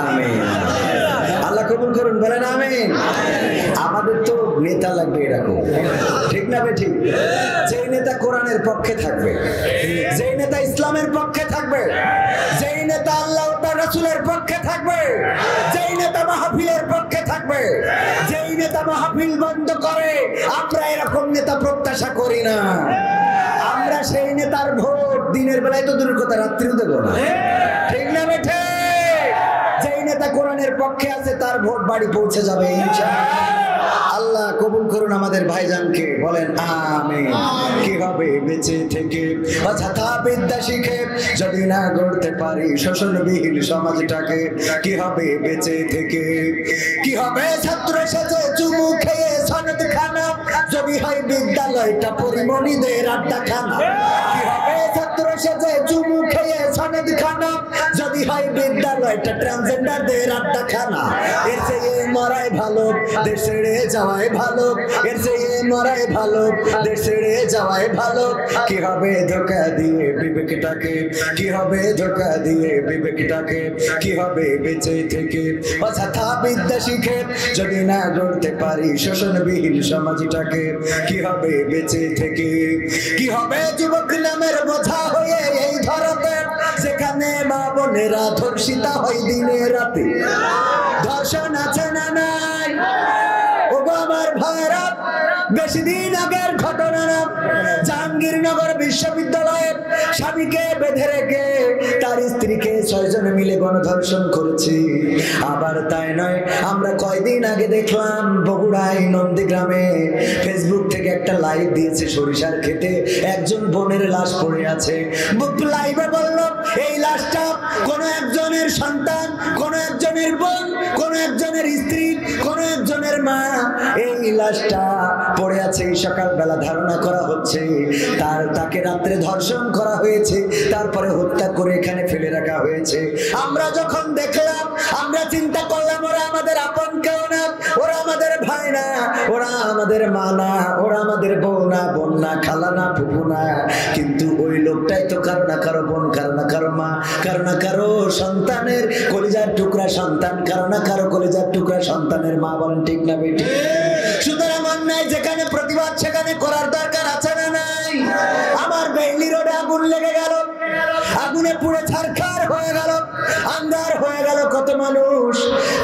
আমিন, আল্লাহ কবুল করুন, বলেন আমিন। আমাদের তো নেতা লাগবে এরকম, ঠিক না বেঠিক? যেই নেতা কোরআনের পক্ষে থাকবে, যেই নেতা ইসলামের পক্ষে থাকবে, যেই নেতা আল্লাহ ও তার রাসূলের পক্ষে থাকবে, যেই নেতা মাহফিলের পক্ষে থাকবে, যেই নেতা মাহফিল বন্ধ করে, আমরা এরকম নেতা প্রত্যাশা করি না। আমরা সেই নেতার ভোট দিনের বেলায় তো দূরের কথা, রাত্রিও দেব না। ঠিক না বেঠে? যেই নেতা কোরআনের পক্ষে আছে তার ভোট বাড়ি পৌঁছে যাবে ইনশাআল্লাহ। আল্লাহ কবুল করুন আমাদের ভাইজানকে, বলেন আমিন। কি হবে বেঁচে থেকে অযথা বিদ্যা শিখে যদি না গড়তে পারি শোষণবিহীন সমাজটাকে? কি হবে বেঁচে থেকে? কি হবে ছাত্র সাজে চুমু খেয়ে সনদ খানা যদি হয় বিদ্যালয়টা পরিমণিদের আড্ডাখানা? কি হবে ছাত্র সাজে চুমু খেয়ে সনদ খানা যদি হয় বিদ্যালয়টা ট্রান্সজেন্ডারদের আড্ডাখানা? এর চেয়ে মরাই ভালো, দেশ ছেড়ে যাওয়াই ভালো। এর চেয়ে মরাই ভালো, দেশ ছেড়ে যাওয়াই ভালো। কি হবে ধোঁকা দিয়ে বিবেকটাকে? কি হবে ধোঁকা দিয়ে বিবেকটাকে? কি হবে বেঁচে থেকে অযথা বিদ্যা শিখে যদি না গড়তে পারি শোষণবিহীন সমাজটাকে? কি হবে বেঁচে থেকে? কি হবে যুবক নামের বোঝা হয়ে এই ধরাতে, যেখানে মা বোনেরা ধর্ষিতা হয় দিনে রাতে? ধর্ষণ আছে না নাই? ওগো আমার ভাইরা, বেশি দিন আগের ঘটনা না, জাহাঙ্গীরনগর বিশ্ববিদ্যালয়ের স্বামীকে বেঁধে রেখে তার স্ত্রীকে 6 জনে মিলে গণধর্ষণ করেছে। আবার তাই নয়, আমরা কয়দিন আগে দেখলাম বগুড়ায় নন্দীগ্রামে ফেসবুক থেকে একটা লাইভ দিয়েছে, সরিষার খেতে একজন বোনের লাশ পড়ে আছে। লাইভে বলল এই লাশটা কোন একজনের সন্তান, কোন একজনের বোন, কোন একজনের স্ত্রী, কোন একজনের মা। এই লাশটা পড়ে আছে, এই সকালবেলা ধারণা করা হচ্ছে তাকে রাত্রে ধর্ষণ করা হয়েছে, তারপরে হত্যা করে এখানে ফেলে রাখা হয়েছে। আমরা যখন দেখলাম, আমরা চিন্তা করলাম ওরা আমাদের আপন কেউ না, ওরা আমাদের ভাই না, ওরা আমাদের মা না, ওরা আমাদের বউ না, বোন না, খালা না, ফুফু না। কিন্তু ওই লোকটাই তো কারো না কারো বোন, কারো না কারো মা, কারো না কারো সন্তানের কলিজার টুকরা সন্তান, কারো না কারো কলিজার টুকরা সন্তানের মা। বলেন ঠিক না বেটি? সুতরাং অন্যায় যেখানে প্রতিবাদ সেখানে করার দরকার আছে না নাই? আমার বেইলি রোডে আগুন লেগে গেল, আগুনে পুড়ে ছারখার হয়ে গেল, আন্ধার হয়ে গেল কত মানুষ।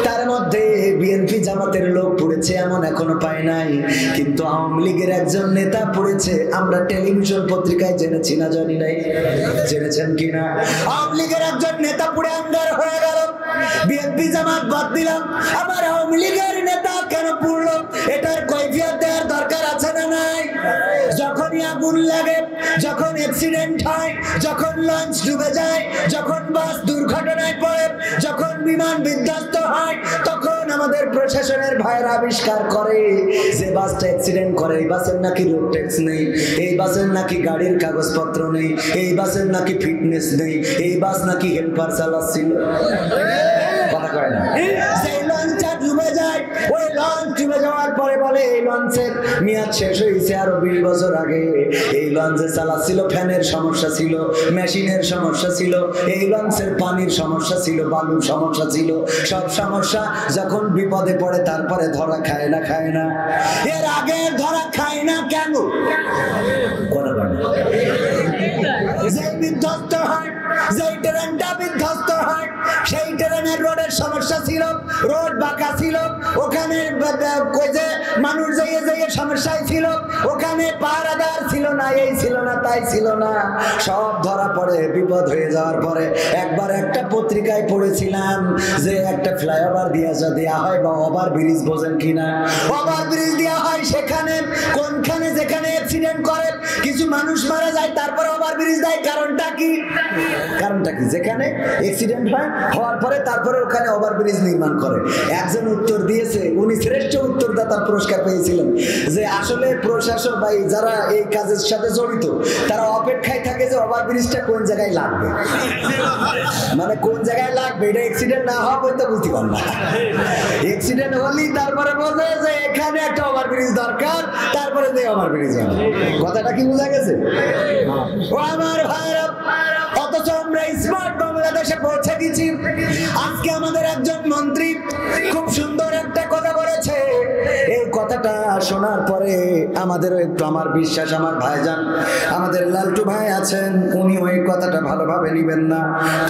তার মধ্যে বিএনপি জামাতের লোক পড়েছে এমন এখনো পাই নাই, কিন্তু আওয়ামী লীগের একজন নেতা পড়েছে। আমরা টেলিভিশন পত্রিকায় জেনেছি না জানি নাই, জেনেছেন কিনা? আওয়ামী লীগের একজন নেতা পুড়ে আন্ধার হয়ে গেল। বিএনপি জামাত বাদ দিলাম, আমার আওয়ামী লীগের নেতা কেন পুড়লো? অ্যাক্সিডেন্ট হয়, যখন লঞ্চ ডুবে যায়, যখন বাস দুর্ঘটনায় পড়ে, যখন বিমান বিধ্বস্ত হয়, তখন আমাদের প্রশাসনের ভাইয়েরা আবিষ্কার করে যে বাসটা অ্যাক্সিডেন্ট করে এই বাসের নাকি রোড ট্যাক্স নেই, এই বাসের নাকি গাড়ির কাগজপত্র নেই, এই বাসের নাকি ফিটনেস নেই, এই বাস নাকি হেল্পার চালাচ্ছিল। কথা কয় না? সেই লঞ্চটা ডুবে যায়, ওই লঞ্চ ডুবে যাওয়ার পরে বলে এই লঞ্চের মেয়াদ শেষ হয়েছে আরো 20 বছর আগে। এই লঞ্চে চালাচ্ছিল ফ্যানের সমস্যা ছিল, মেশিনের সমস্যা ছিল, এই লঞ্চের পানির সমস্যা ছিল, বালুর সমস্যা ছিল, সব সমস্যা যখন বিপদে পড়ে তারপরে ধরা খায় না, খায় না। এর আগে ধরা খায় না কেন? কথা বলে যে বিধ্বস্ত হয়, যে ট্রেনটা বিধ্বস্ত হয়, সেই ট্রেনের রোডের সমস্যা ছিল, রোড বাঁকা ছিল, ওখানে যে মানুষ যেয়ে যেয়ে সমস্যায় ছিল, ওখানে পাহারাদার ছিল না, এই ছিল না, তাই ছিল না, সব ধরা পড়ে। বিপদ হয়ে যাওয়ার পরে একবার একটা পত্রিকায় পড়েছিলাম যে একটা ফ্লাইওভার দেওয়া হয় বা ওভার ব্রিজ, বোঝেন কিনা? ওভার ব্রিজ দেওয়া হয়, সেখানে কোনখানে যেখানে অ্যাক্সিডেন্ট করে কিছু মানুষ মারা যায়, তারপরে ওভার ব্রিজ দেয়। কারণটা কি? কারণটা কি? যেখানে অ্যাক্সিডেন্ট হয়, হওয়ার পরে তারপরে ওখানে ওভার ব্রিজ নির্মাণ করে। একজন উত্তর দিয়েছে, উনি শ্রেষ্ঠ উত্তরদাতার পুরস্কার পেয়েছিলেন, যে আসলে প্রশাসক ভাই যারা এই কাজের সাথে জড়িত তারা অপেক্ষায় থাকে যে ওভার ব্রিজটা কোন জায়গায় লাগবে, মানে কোন জায়গায় লাগবে, এটা অ্যাক্সিডেন্ট না হওয়া পর্যন্ত বুঝতে পার না। অ্যাক্সিডেন্ট হলেই তারপরে বোঝে যে এখানে একটা ওভার ব্রিজ দরকার, তারপরে যে ওভার ব্রিজ হবে। কথাটা কি বোঝা গেছে? ও আমার ভাইরা, অথচ আমরা স্মার্ট বাংলাদেশে পৌঁছে গেছি। আজকে আমাদের একজন মন্ত্রী খুব সুন্দর একটা কথা বলেছে, এই কথাটা শোনার পরে আমাদেরও একটু, আমার বিশ্বাস আমার ভাইজান আমাদের লালটু ভাই আছেন, উনি ওই কথাটা ভালোভাবে নিবেন না।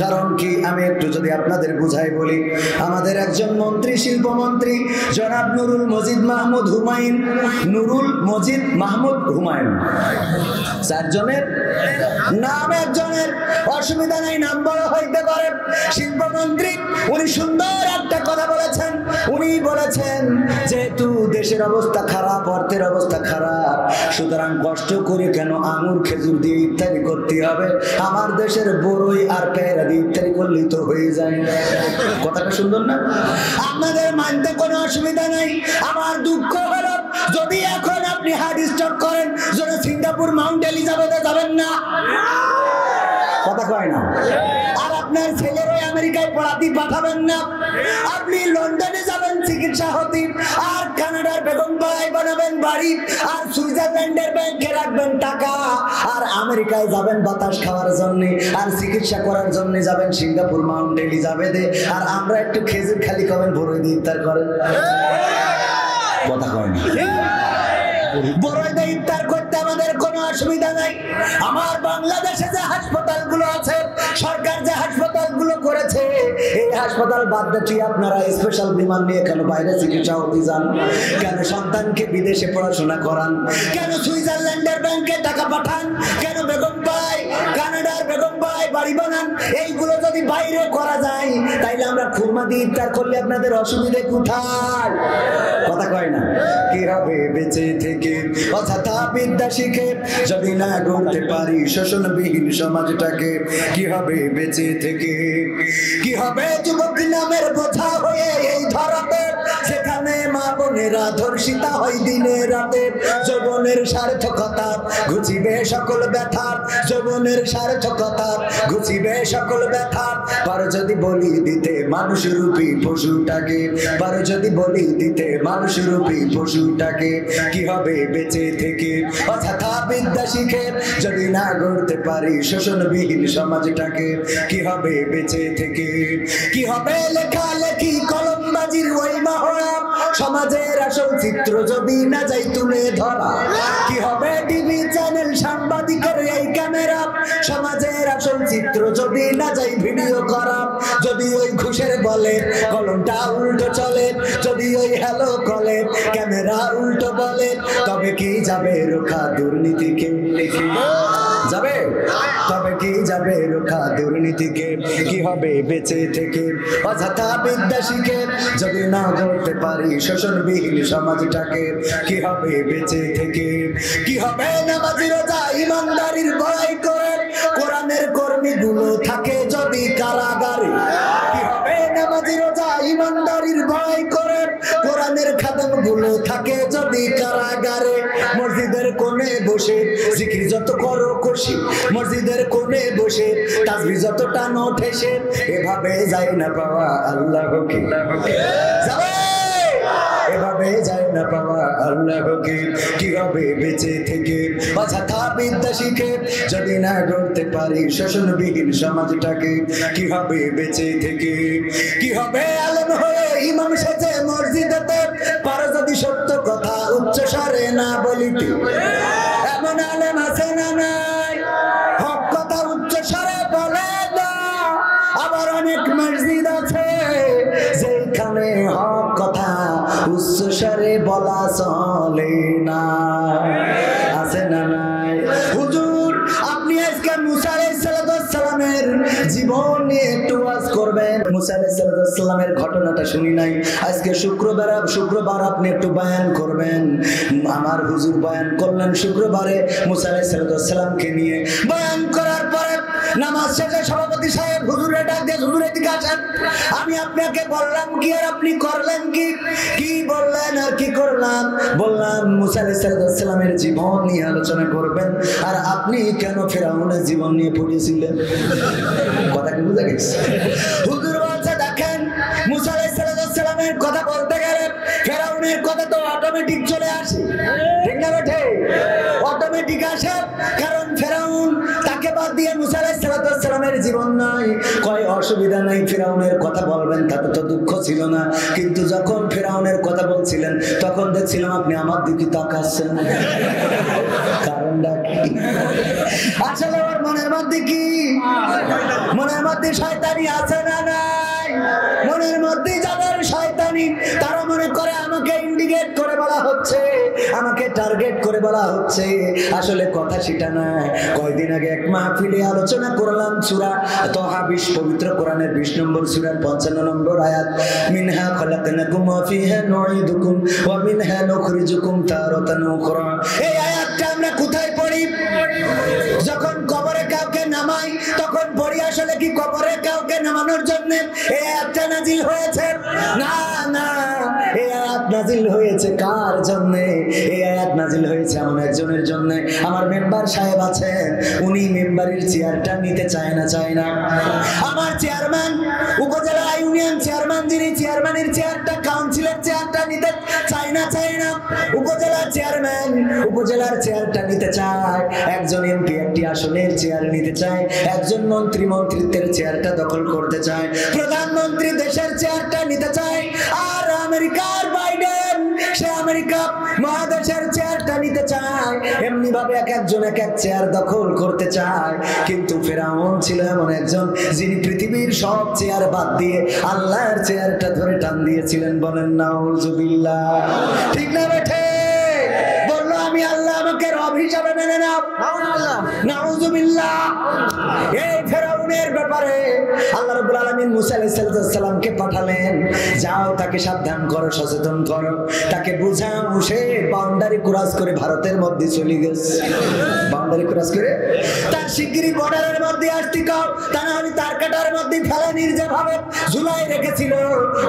কারণ কি, আমি একটু যদি আপনাদের বুঝাই বলি, আমাদের একজন মন্ত্রী, শিল্পমন্ত্রী জনাব নুরুল মজিদ মাহমুদ হুমায়ুন, নুরুল মজিদ মাহমুদ হুমায়ুন, চারজনের নাম একজনের, অসুবিধা নাই, নাম বড় হইতে পারে। শিল্পমন্ত্রী উনি সুন্দর একটা কথা বলেছেন, উনি বলেছেন যেহেতু দেশের অবস্থা খারাপ, অর্থের অবস্থা খারাপ, সুতরাং কষ্ট করে কেন আঙুর খেজুর দিয়ে ইত্যাদি করতে হবে, আমার দেশের বড়ই আর পেয়ারা দিয়ে ইত্যাদি করলেই তো হয়ে যায়। কথাটা সুন্দর না? আপনাদের মানতে কোনো অসুবিধা নাই। আমার দুঃখ হলো যদি এখন আপনি হার্ট স্ট্রোক করেন, যেন সিঙ্গাপুর মাউন্ট এলিজাবেথে যাবেন না। কথা কয় না? আর আপনার ছেলের ওই আমেরিকায় পড়াতে পাঠাবেন না, আপনি লন্ডনে যাবেন চিকিৎসা হতে, আর কানাডার বেগম পাড়ায় বানাবেন বাড়ি, আর সুইজারল্যান্ডের ব্যাংকে রাখবেন টাকা, আর আমেরিকায় যাবেন বাতাস খাওয়ার জন্য, আর চিকিৎসা করার জন্য যাবেন সিঙ্গাপুর মাউন্ট এলিজাবেথে, আর আমরা একটু খেজুর খালি খাবেন, ভরে দিয়ে ইফতার করেন। কথা কয় না? বড়ইতে ইফতার করতে আমাদের কোনো অসুবিধা নাই। আমার বাংলাদেশে যে হাসপাতালগুলো আছে, সরকার যে হাসপাতালগুলো করেছে, এই হাসপাতাল বাদ দিয়ে আপনারা স্পেশাল বিমান নিয়ে কেন বাইরে চিকিৎসা হতে যান? কেন সন্তানকে বিদেশে পড়াশোনা করান? কেন সুইজারল্যান্ডের ব্যাংকে টাকা পাঠান? কেন বেগম পাড়ায়, কানাডার বেগম পাড়ায় বাড়ি বানান? এইগুলো যদি বাইরে করা যায়, তাইলে আমরা খুরমা দিয়ে ইফতার করলে আপনাদের অসুবিধে কোথায়? কথা কয় না? কি হবে বেঁচে থেকে অযথা বিদ্যা শিখে যদি না গড়তে পারি শোষণবিহীন সমাজটাকে? কি হবে বেঁচে থেকে? কি হবে যুবক নামের বোঝা হয়ে এই ধরাতে, সেখানে মা বোনেরা ধর্ষিতা হয় দিনে রাতে? যৌবনের সার্থকতা ঘুচিবে সকল ব্যথা, যৌবনের সার্থকতা ঘুচিবে সকল ব্যথা। পারো যদি বলি দিতে মানুষ রূপী পশুটাকে, পারো যদি বলি দিতে মানুষ রূপী পশুটাকে? কি হবে বেঁচে থেকে অযথা বিদ্যা শিখে যদি না গড়তে পারি শোষণবিহীন সমাজটাকে? কি হবে বেঁচে থেকে? কি হবে লেখালেখি কলমবাজির ওই মহড়া, সমাজের আসল চিত্র যদি না যাই তুলে ধরা? কি হবে টিভি চ্যানেল সাংবাদিকের এই ক্যামেরা, সমাজের আসল চিত্র যদি না যাই ভিডিও করা? যদি ওই ঘুষের বলে কলমটা উল্টো চলে, যদি ওই হ্যালো কলে ক্যামেরা উল্টো বলে, তবে কি যাবে রোখা দুর্নীতিকে? যাবে? তবে কি যাবে রোখা দুর্নীতিকে? কি হবে বেঁচে থেকে অযথা বিদ্যা শিখে যদি না গড়তে পারি শোষণবিহীন সমাজটাকে? কি হবে বেঁচে থেকে? কি হবে নামাজি রোজা ইমানদারির বড়াই করে জমিগুলো থাকে যদি কারাগারে, কি হবে নামাজি রোজা ইমানদারির ভয় করে, কোরআনের খাদেমগুলো থাকে যদি কারাগারে, মসজিদের কোণে বসে জিকির যত করো খুশি, মসজিদের কোণে বসে তাসবিহ যত টানো ঠেসে, এভাবে যায় না পাওয়া আল্লাহকে, যাবে এভাবে যায় না পাওয়া আল্লাহকে। কি হবে বেঁচে থেকে অযথা বিদ্যা শিখে যদি না গড়তে পারি শোষণবিহীন সমাজটাকে, কি হবে বেঁচে থেকে, কি হবে আলেম হয়ে ইমাম সেজে মসজিদেতে, পারো যদি সত্য কথা উচ্চ স্বরে না বলিতে, এমন আলেম আছে না নাই হক কথা উচ্চ স্বরে বলে না, আবার অনেক মসজিদ আছে যেখানে হক কথা উচ্চ স্বরে বলা চলে না, আছে না নাই? হুজুর আপনি আজকে মুসা আলাইহিস সালামের জীবন নিয়ে একটু ওয়াজ করবেন, মুসা আলাইহিস সালামের ঘটনাটা শুনি নাই, আজকে শুক্রবার আপনি একটু বয়ান করবেন। আমার হুজুর বয়ান করলেন শুক্রবারে মুসা আলাইহিস সালামকে নিয়ে, বয়ান করার পরে নামাজ শেষে সভাপতি সাহেব হুজুরে ডাক দিয়ে, হুজুরের দিকে আসেন, আমি আপনাকে বললাম কি আর আপনি করলেন কি, কি বললেন আর কি করলাম? বললাম মুসা আলাইহিস সালামের জীবন নিয়ে আলোচনা করবেন, আর আপনি কেন ফেরাউনের জীবন নিয়ে পড়েছিলেন? কথা কি বুঝা গেছে? হুজুর বলছে দেখেন মুসা আলাইহিস সালামের কথা বলতে গেলে ফেরাউনের কথা তো অটোমেটিক চলে আসে, ঠিক না বেঠে? অটোমেটিক আসে, কারণ ফেরাউন তাকে বাদ দিয়ে মুসা আলাইহিস সালামের জীবন নাই। কয় অসুবিধা নাই, ফেরাউনের কথা বলবেন, তাতে তো দুঃখ ছিল না, কিন্তু যখন ফেরাউনের কথা বলছিলেন তখন দেখছিলাম আপনি আমার দিকে তাকাচ্ছেন, কারণটা কি? আসলে ওর মনের মধ্যে কি, মনের মধ্যে শয়তানি আছে না নাই? মনের মধ্যে যাদের শয়তানি তারা মনে করে আমাকে ইন্ডিকেট করে বলা হচ্ছে, আমাকে টার্গেট করে বলা হচ্ছে, আসলে কথা সেটা না। কয়দিন আগে এক মাহফিলে আলোচনা করলাম সূরা তাহা 20 পবিত্র কোরআনের 20 নম্বর সূরার 55 নম্বর আয়াত, মিনহা খলাকনাকুম ওয়া ফিহা নুঈদুকুম ওয়া মিনহা নুখরিজুকুম তারাতান উখরা। এই আয়াতটা আমরা কোথায় পড়ি? যখন কবরে কাউকে নামাই তখন পড়ি। আসলে কি কবরে কাউকে নামানোর জন্য এই আয়াতটা নাজিল হয়েছে? না না, এই আয়াত নাজিল হয়েছে কার জন্য? এই আয়াত নাজিল হয়েছে এমন একজনের জন্য। আমার মেম্বার সাহেব আছেন, উনি মেম্বারের চেয়ারটা নিতে চায় না। আমার চেয়ারম্যান, উপজেলা ইউনিয়ন চেয়ারম্যান যিনি, চেয়ারম্যানের চেয়ারটা, কাউন্সিলের চেয়ারটা নিতে চায় না। উপজেলার চেয়ারম্যান উপজেলার চেয়ারটা নিতে চায়, একজন এমপি একটি আসনের চেয়ার নিতে চায়, একজন মন্ত্রী মন্ত্রিত্বের চেয়ারটা দখল করতে চায়, প্রধানমন্ত্রী দেশের চেয়ারটা নিতে চায়, আর আমেরিকার বাইডেন সে আমেরিকা মহাদেশের চেয়ারটা নিতে চায়। এমনি ভাবে এক একজন এক এক চেয়ার দখল করতে চায়। কিন্তু ফেরাউন ছিল এমন একজন যিনি পৃথিবীর সব চেয়ার বাদ দিয়ে আল্লাহর চেয়ারটা ধরে টান দিয়েছিলেন। বলেন নাউজুবিল্লাহ, ঠিক না বেঠে? বললো আমি আল্লাহ, আমাকে রব হিসাবে মেনে নাও। নাউজুবিল্লাহ। এই ফেরাউনের ব্যাপারে আল্লাহ রাব্বুল আলামিন মুসা আলাইহিস সালামকে পাঠালেন, যাও তাকে সাবধান করো, সচেতন করো, তাকে বুঝাও। সে বাউন্ডারি ক্রস করে ভারতের মধ্যে চলে গেছে, বাউন্ডারি ক্রস করে তার শিগগিরই বর্ডারের মধ্যে আসতে কাও, তা না হলে তার কাটার মধ্যে ফেলে নির্যাভাবে ঝুলাই রেখেছিল।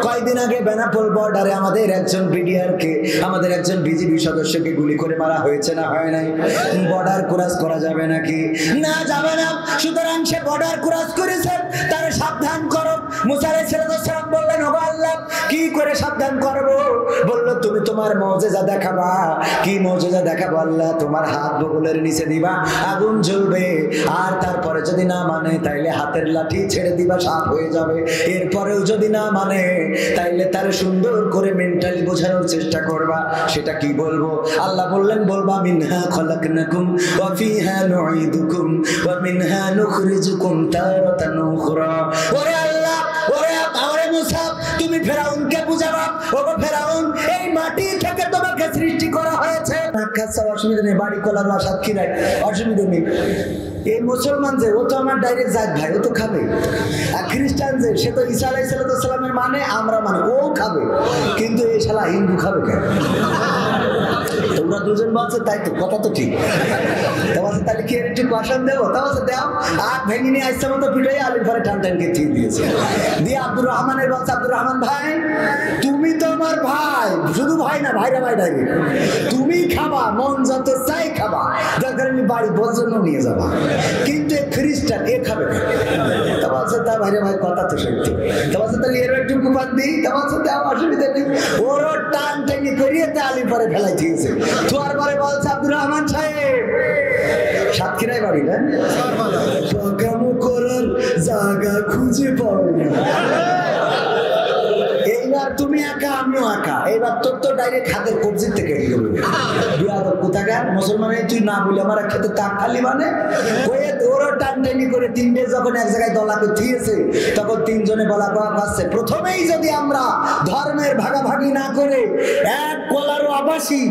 কয়েকদিন আগে বেনাপোল বর্ডারে আমাদের একজন বিডিআরকে, আমাদের একজন বিজিবি সদস্যকে গুলি করে মারা হয়েছে না হয় নাই? বর্ডার ক্রস করা যাবে নাকি? না, যাবে না। সুতরাং সে বর্ডার ক্রস করেছে, তার সাবধান করো। মুসা আলাইহিস সালাম বললেন, ওগো আল্লাহ, কি করে সাবধান করব? বলল, তুমি তোমার মুজিজা দেখাবা। কি মুজিজা দেখাবো আল্লাহ? তোমার হাত বগলের নিচে দিবা, আগুন জ্বলবে, আর তারপরে যদি না মানে তাইলে হাতের লাঠি ছেড়ে দিবা, সাপ হয়ে যাবে। এরপরেও যদি না মানে তাইলে তার সুন্দর করে মেন্টালি বোঝানোর চেষ্টা করবা। সেটা কি বলবো? আল্লাহ বললেন, বলবা মিনহা খলাকনাকুম ওয়া ফিহা নুঈদুকুম ওয়া মিনহা নুখরিজুকুম তারাতান উখরা। ওরে আল্লাহ, ওরে মুসা, তুমি ফেরাউনকে বুঝাবা, ওগো ফেরাউন, এই মাটি থেকে তোমাকে সৃষ্টি করা হয়েছে। আচ্ছা, অসুবিধা নেই, বাড়ি কলার বাসাত খিরাই, অসুবিধা নেই। এই মুসলমান যে, ও তো আমার ডাইরেক্ট জাত ভাই, ও তো খাবে। আর খ্রিস্টান যে, সে তো ঈসা আলাইহিস সালামের মানে, আমরা মানে, ও খাবে। কিন্তু এই শালা হিন্দু খাবে কেন? তোমরা দুজন বলছে তাই তো, কথা তো ঠিক। তা বলছে তাহলে কি একটু কষান দেবো? তা বলছে দাও। আর ভেঙে নিয়ে আসছে মতো পিঠাই আলুর পরে টান টানকে ঠিক দিয়েছে। দিয়ে আব্দুর রহমানের বলছে, আব্দুর রহমান ভাই তুমি তো আমার ভাই, শুধু ভাই না ভাইরা ভাই ডাইরে, তুমি খাবা, মন যত চাই খাবা, দরকার আমি বাড়ি ভোজন নিয়ে যাবা, কিন্তু এ খ্রিস্টান এ খাবে না। তা বলছে তা ভাইরা ভাই কথা তো সত্যি। তা বলছে তাহলে এর একটু কুপান দিই। তা বলছে দাও, অসুবিধা নেই। ওরও টান টেনে করিয়ে তে আলুর পরে ফেলাই দিয়েছে। তোর পরে বলছে আব্দুর রহমান সাহেব, সাতক্ষীরায় বাড়ি না, কামু করার জায়গা খুঁজে পাও না। এইবার তুমি একা আমিও একা, এইবার তোর তো ডাইরেক্ট হাতের কবজির থেকে কোথাকার মুসলমানের তুই না বলে আমার খেতে তাক খালি মানে ওয়ে ওরও টানটানি করে তিনটে যখন এক জায়গায় দলাকে থিয়েছে তখন তিনজনে বলা কওয়া পাচ্ছে, প্রথমেই যদি আমরা ধর্মের ভাগাভাগি না করে এক কলারও আবাসী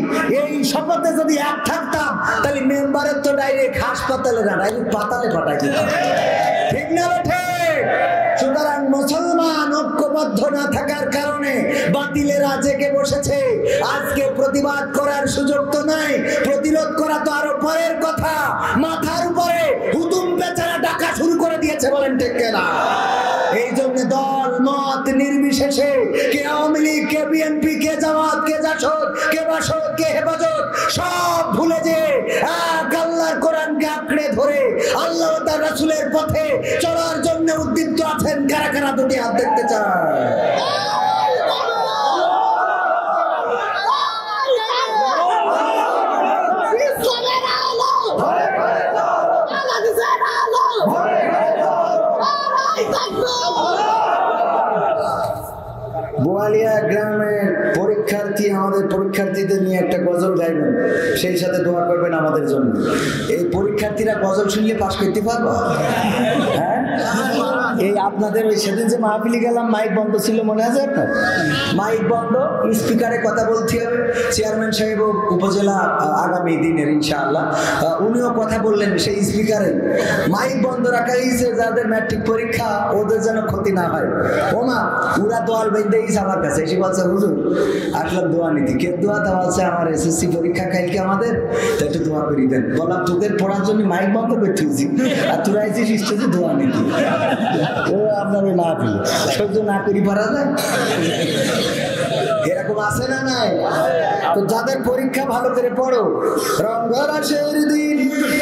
এই শপথে যদি এক থাকতাম তাহলে মেম্বারের তো ডাইরেক্ট হাসপাতালে না ডাইরেক্ট পাতালে পাঠাই দিতাম। ঠিক না বেঠে? সুতরাং মুসলমান ঐক্যবদ্ধ না থাকার কারণে বাতিলেরা জেগে বসেছে। আজকে প্রতিবাদ করার সুযোগ তো নাই, প্রতিরোধ করা তো আরো পরের কথা। মাথার উপরে হুতুম বেচারা ডাকা শুরু করে দিয়েছে, বলেন ঠিক না? এই জন্য দল মত নির্বিশেষে কে আওয়ামী লীগ, কে বিএনপি, কে জামাত, কে জাসদ, কে বাসদ, কে হেফাজত সব ভুলে যে এক আল্লাহর কোরআনকে আঁকড়ে ধরে আল্লাহ ও তার রাসূলের পথে চলার জন্য উদ্দীপ্ত আছেন। কারা কারা দুটি হাত দেখতে চায়? বোয়ালিয়া গ্রামের পরীক্ষার্থী আমাদের পরীক্ষার্থীদের নিয়ে একটা গজল গাইবেন, সেই সাথে দোয়া করবেন আমাদের জন্য। এই পরীক্ষার্থীরা গজল শুনলে পাশ করতে পারবো? হ্যাঁ, এই আপনাদের ওই সেদিন যে মাহফিলে গেলাম মাইক বন্ধ ছিল, মনে আছে আপনার? মাইক বন্ধ, স্পিকারে কথা বলতে হবে। চেয়ারম্যান সাহেব উপজেলা আগামী দিনের ইনশাআল্লাহ উনিও কথা বললেন সেই স্পিকারে। মাইক বন্ধ রাখা হয়েছে যাদের ম্যাট্রিক পরীক্ষা, ওদের যেন ক্ষতি না হয়। ও মা ওরা দোয়াল বেঁধে গেছে আমার কাছে, এসে বলছে হুজুর আসলাম দোয়া নিতে। কে দোয়া? তা বলছে আমার এসএসসি পরীক্ষা কালকে আমাদের, তো একটু দোয়া করি দেন। বললাম তোদের পড়ার জন্য মাইক বন্ধ করতে হয়েছি আর তোরা এসেছিস স্টেজে দোয়া নিতে। ও আপনার ওই মাহফিল সহ্য না করি পারা যায়? এরকম আছে না নাই? তো যাদের পরীক্ষা ভালো করে পড়ো। রঙ্গরাসের দিন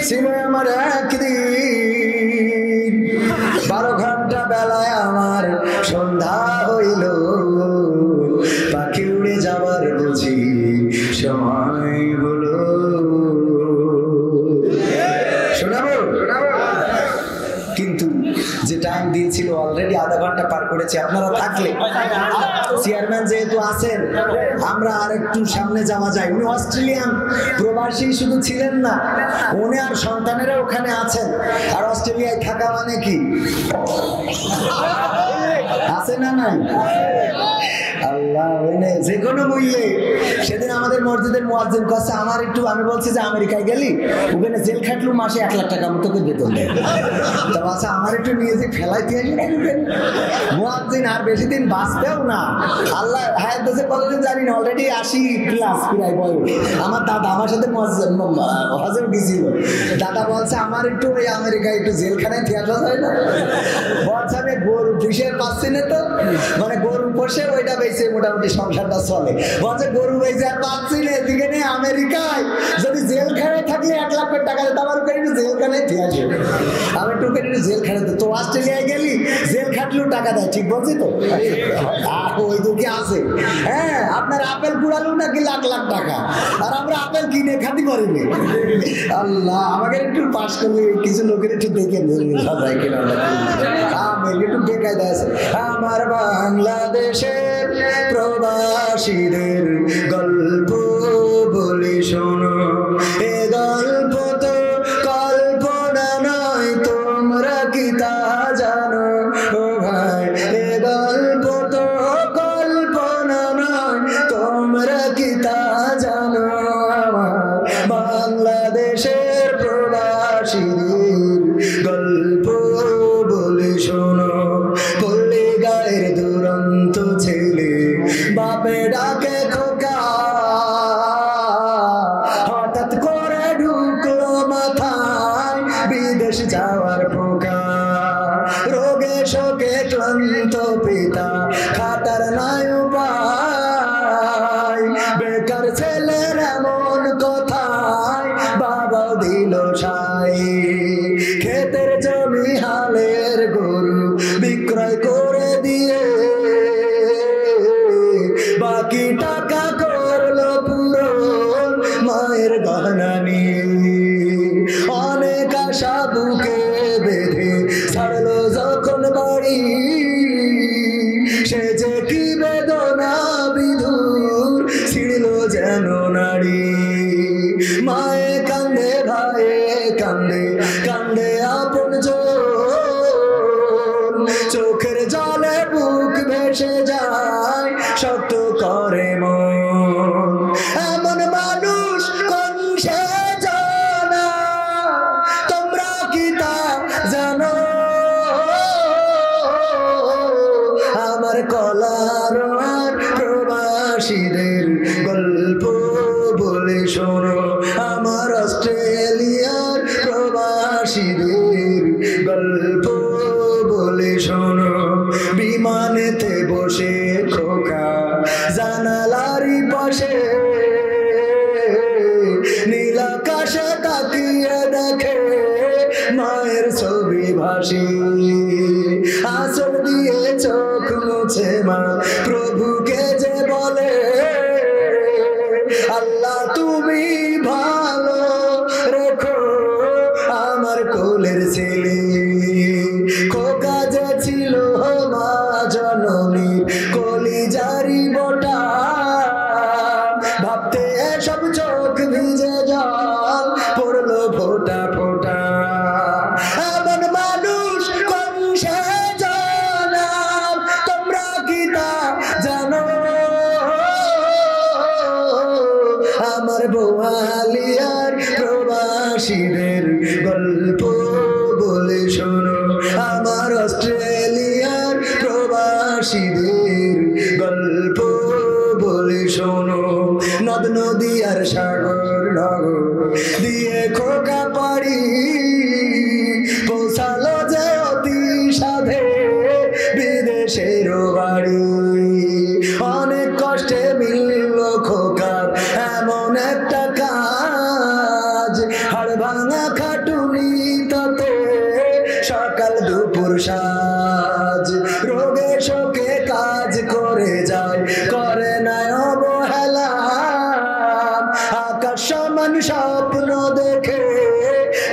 ছিল আমার একদিন, 12 ঘন্টা বেলায় আমার সন্ধ্যা হইল, পাখি উড়ে যাবার বুঝি সময় হলো। শোনাবো? কিন্তু যে টাইম দিয়েছিল অলরেডি আধা ঘন্টা পার করেছে। আপনারা থাকলে, চেয়ারম্যান যেহেতু আছেন, আমরা আর একটু সামনে যাওয়া যায়। উনি অস্ট্রেলিয়ান প্রবাসী শুধু ছিলেন না, উনি আর সন্তানেরা ওখানে আছেন। আর অস্ট্রেলিয়ায় থাকা মানে কি আছে না নাই? আল্লাহ যে কোনো মূল্যে। সেদিন আমাদের মসজিদের মুয়াজ্জিন কাছে আমার একটু, আমি বলছি যে আমেরিকায় গেলি ওখানে জেল খাটলু মাসে 1 লাখ টাকা মতো বেতন দেয়, তা আচ্ছা আমার একটু নিয়ে যে ফেলাইতে আসি। মুয়াজ্জিন আর বেশি দিন বাঁচতেও না, আল্লাহ হায়াত দেশে কতদিন জানি না, অলরেডি 80+ প্রায় বয়স। আমার দাদা আমার সাথে হজে গেছিল, দাদা বলছে আমার একটু ওই আমেরিকায় একটু জেলখানায় থেকে আসা যায় না। বলছে আমি গরু পুষে পাচ্ছি না, তো মানে গরু পোষে ওইটা বেঁচে মোটামুটি সংসারটা চলে। বলছে গরু বেঁচে আর পাচ্ছি না, এদিকে নেই আমেরিকায় যদি জেলখানায় থাকলে 1 লাখ টাকা দিতে, আমার একটু জেলখানায় থেকে আসে। আমি একটু জেলখানাতে, তো অস্ট্রেলিয়ায় গেলি জেল খাটলেও টাকা দেয়, ঠিক বলছি তো? ওই দুঃখে আছে। হ্যাঁ, আপনার আপেল কুড়ালেও নাকি লাখ লাখ টাকা, আর আমরা আপেল কিনে খাতি করিনি। আল্লাহ আমাকে একটু পাশ করলে কিছু লোকের একটু দেখে সবাই কিনা একটু বেকায় দেয়। আমার বাংলাদেশের প্রবাসীদের গল্প বলি শোনো, এ গল্প তো কল্পনা নয়, তোমরা কি তা জানো? ও ভাই এ গল্প তো কল্পনা নয়, তোমরা কি তা জানো? আমার বাংলাদেশের প্রবাসীদের গল্প বলে শোনো, পল্লী গায়ের দুরন্ত ছেলে বাপে ডাকে খোকা, যেন নারী মায়ে কান্দে ভাইয়ে কান্দে কান্দে আপন চোখের জলে বুক ভেসে যায় শক্ত করে মন এমন মানুষ কোন সে জানা তোমরা কি তা জানো আমার কলার প্রবাসীদের গল্প বলে শোনো আমার অস্ট্রেলিয়ার প্রবাসীদের গল্প বলে শোনো বিমানেতে বসে খোকা জানালারি পাশে নীল আকাশে তাকিয়ে দেখে মায়ের ছবি ভাসি আঁচল দিয়ে চোখ মুছে মা প্রভুকে যে বলে আল্লাহ তুমি ভালো রেখো আমার কোলের ছেলে খোকা যে ছিল মা জননী কলিজারি বটা ভাবতে সব চোখ ভিজে জল পড়লো ফোটা ফোটা এমন মানুষ কোন সে জানা তোমরা কি তা জানো আমার বোয়ালিয়ার প্রবাসীদের গল্প বলে শোনো আমার অস্ট্রেলিয়ার প্রবাসীদের গল্প বলে শোনো নদ নদী আর সাগর নগর দিয়ে খোকা পাড়ি পৌঁছালো যে অতি সাধে বিদেশের বাড়ি অনেক কষ্টে মিলল খোকার এমন একটা কাজ হাড় ভাঙা খাটুনি তাতে সকাল দুপুর সাজ রোগে শোকে কাজ করে যায় করে না অবহেলা আকাশ সমান স্বপ্ন দেখে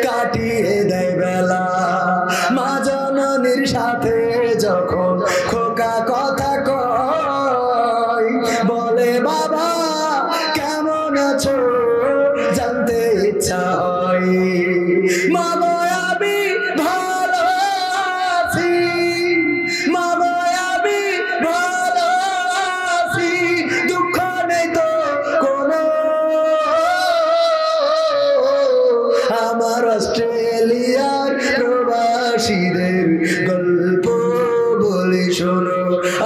কাটিয়ে দেয় বেলা মা জননীর সাথে যখন খোকা কথা কয় বলে বাবা কেমন আছো জানতে ইচ্ছা হয় মা গো আমি ভালো আছি মা গো আমি ভালো আছি দুঃখ নেই তো কোনো আমার অস্ট্রেলিয়ার প্রবাসীদের গল্প বলে শোনো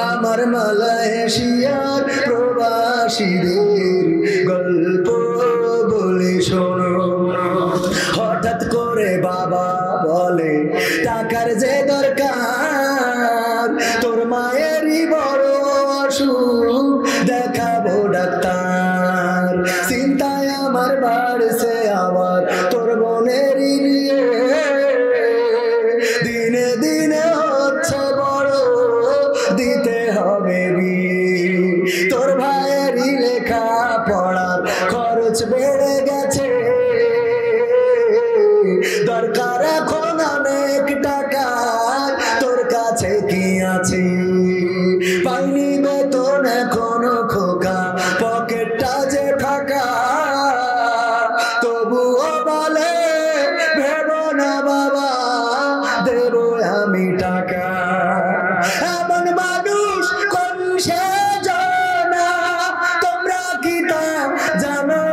আমার মালয়েশিয়ার প্রবাসীদের গল্প বলে শোনো হঠাৎ করে বাবা বলে টাকার যে দরকার তোর মায়েরই বড় অসুখ দেখাবো ডাক্তার চিন্তায় আমার বাড়ছে আবার তোর বোনেরই নিয়ে দিনে দিনে হচ্ছে বড় দিতে হবে বিয়ে তোর ভাইয়েরই লেখা পড়ার খরচ বেড়ে গেছে দরকার এখন অনেক টাকা তোর কাছে কি আছে পাইনি বেতন এখনো খোকা পকেটটা যে ফাঁকা তবুও বলে ভেবো না বাবা দেব আমি টাকা এমন মানুষ কোন সে জানা তোমরা কি তা জানো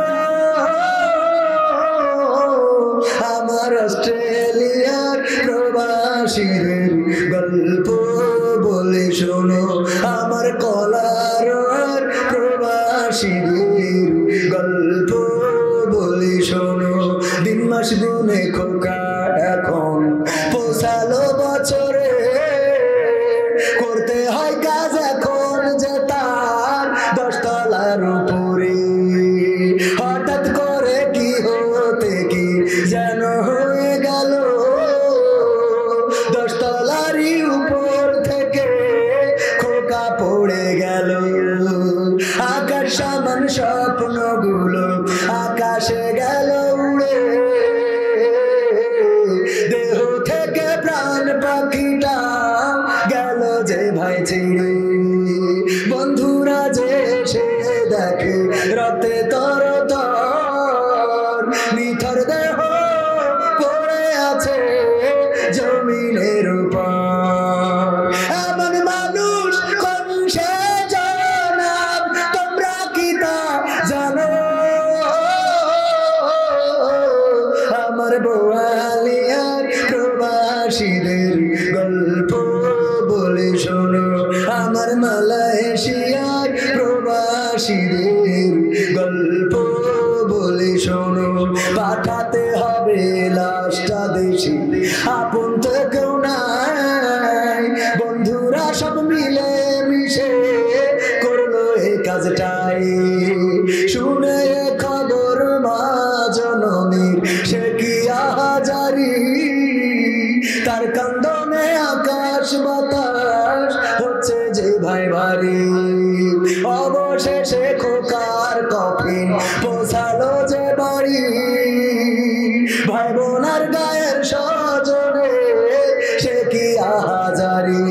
আমার অস্ট্রেলিয়ার প্রবাসীদের গল্প বলে শোনো আমার কলার প্রবাসীদের গল্প বলে শোনো দিন মাস গুনে খোকা এখন পৌঁছালো বছরে করতে হয় কাজ এখন যে তার 10 তলার উপরে হঠাৎ করে কি হতে কি যেন হয়ে গেল 10 তলারই উপর থেকে খোকা পড়ে গেল আকাশ সমান স্বপ্নগুলো আকাশে গেল উড়ে দেহ থেকে প্রাণ পাখিটা গেল যে ভাই ছিঁড়ে বন্ধুরা যে এসে দেখে রক্তে তো তর নিথর দেহ পড়ে আছে জমিনের উপর। এমন মানুষ কোন সে জনাব, তোমরা কি তা জানো? আমার বোয়ালিয়ার প্রবাসীদের গল্প বলে শোনো, আমার মালয়েশিয়ার প্রবাসীদের গল্প বলে শোনো। পাঠাতে হবে লাশটা দেশে, আপন তো কেউ নাই, বন্ধুরা সব মিলে মিশে করলো এই কাজটাই। শুনে খবর মা জননীর সে কি আহাজারি, তার কান্দনে আকাশ বাতাস হচ্ছে যে ভাই ভারী। অবশেষে খোকার কফিন পৌঁছালো যে বাড়ি, ভাই বোনার গায়ের সজনে সে কি আহাজারি।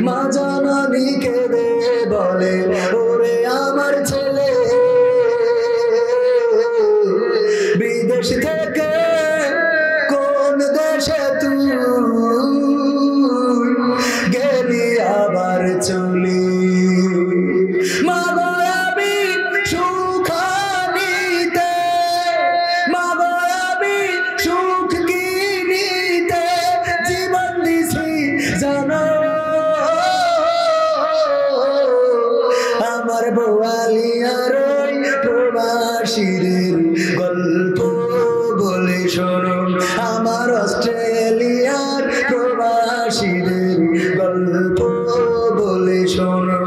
মা জননী কেঁদে বলে, ওরে আমার ছেলে বিদেশ থেকে কোন দেশে তুই গেলি আবার চলি। মাগো আমি সুখ নিতে, মাগো আমি সুখ কিনিতে জীবন দিছি জানো। আমার বোয়ালিয়ার ওই প্রবাসীদের গল্প বলে শোনো, আমার অস্ট্রেলিয়ার প্রবাসীদের গল্প বলে শোনো।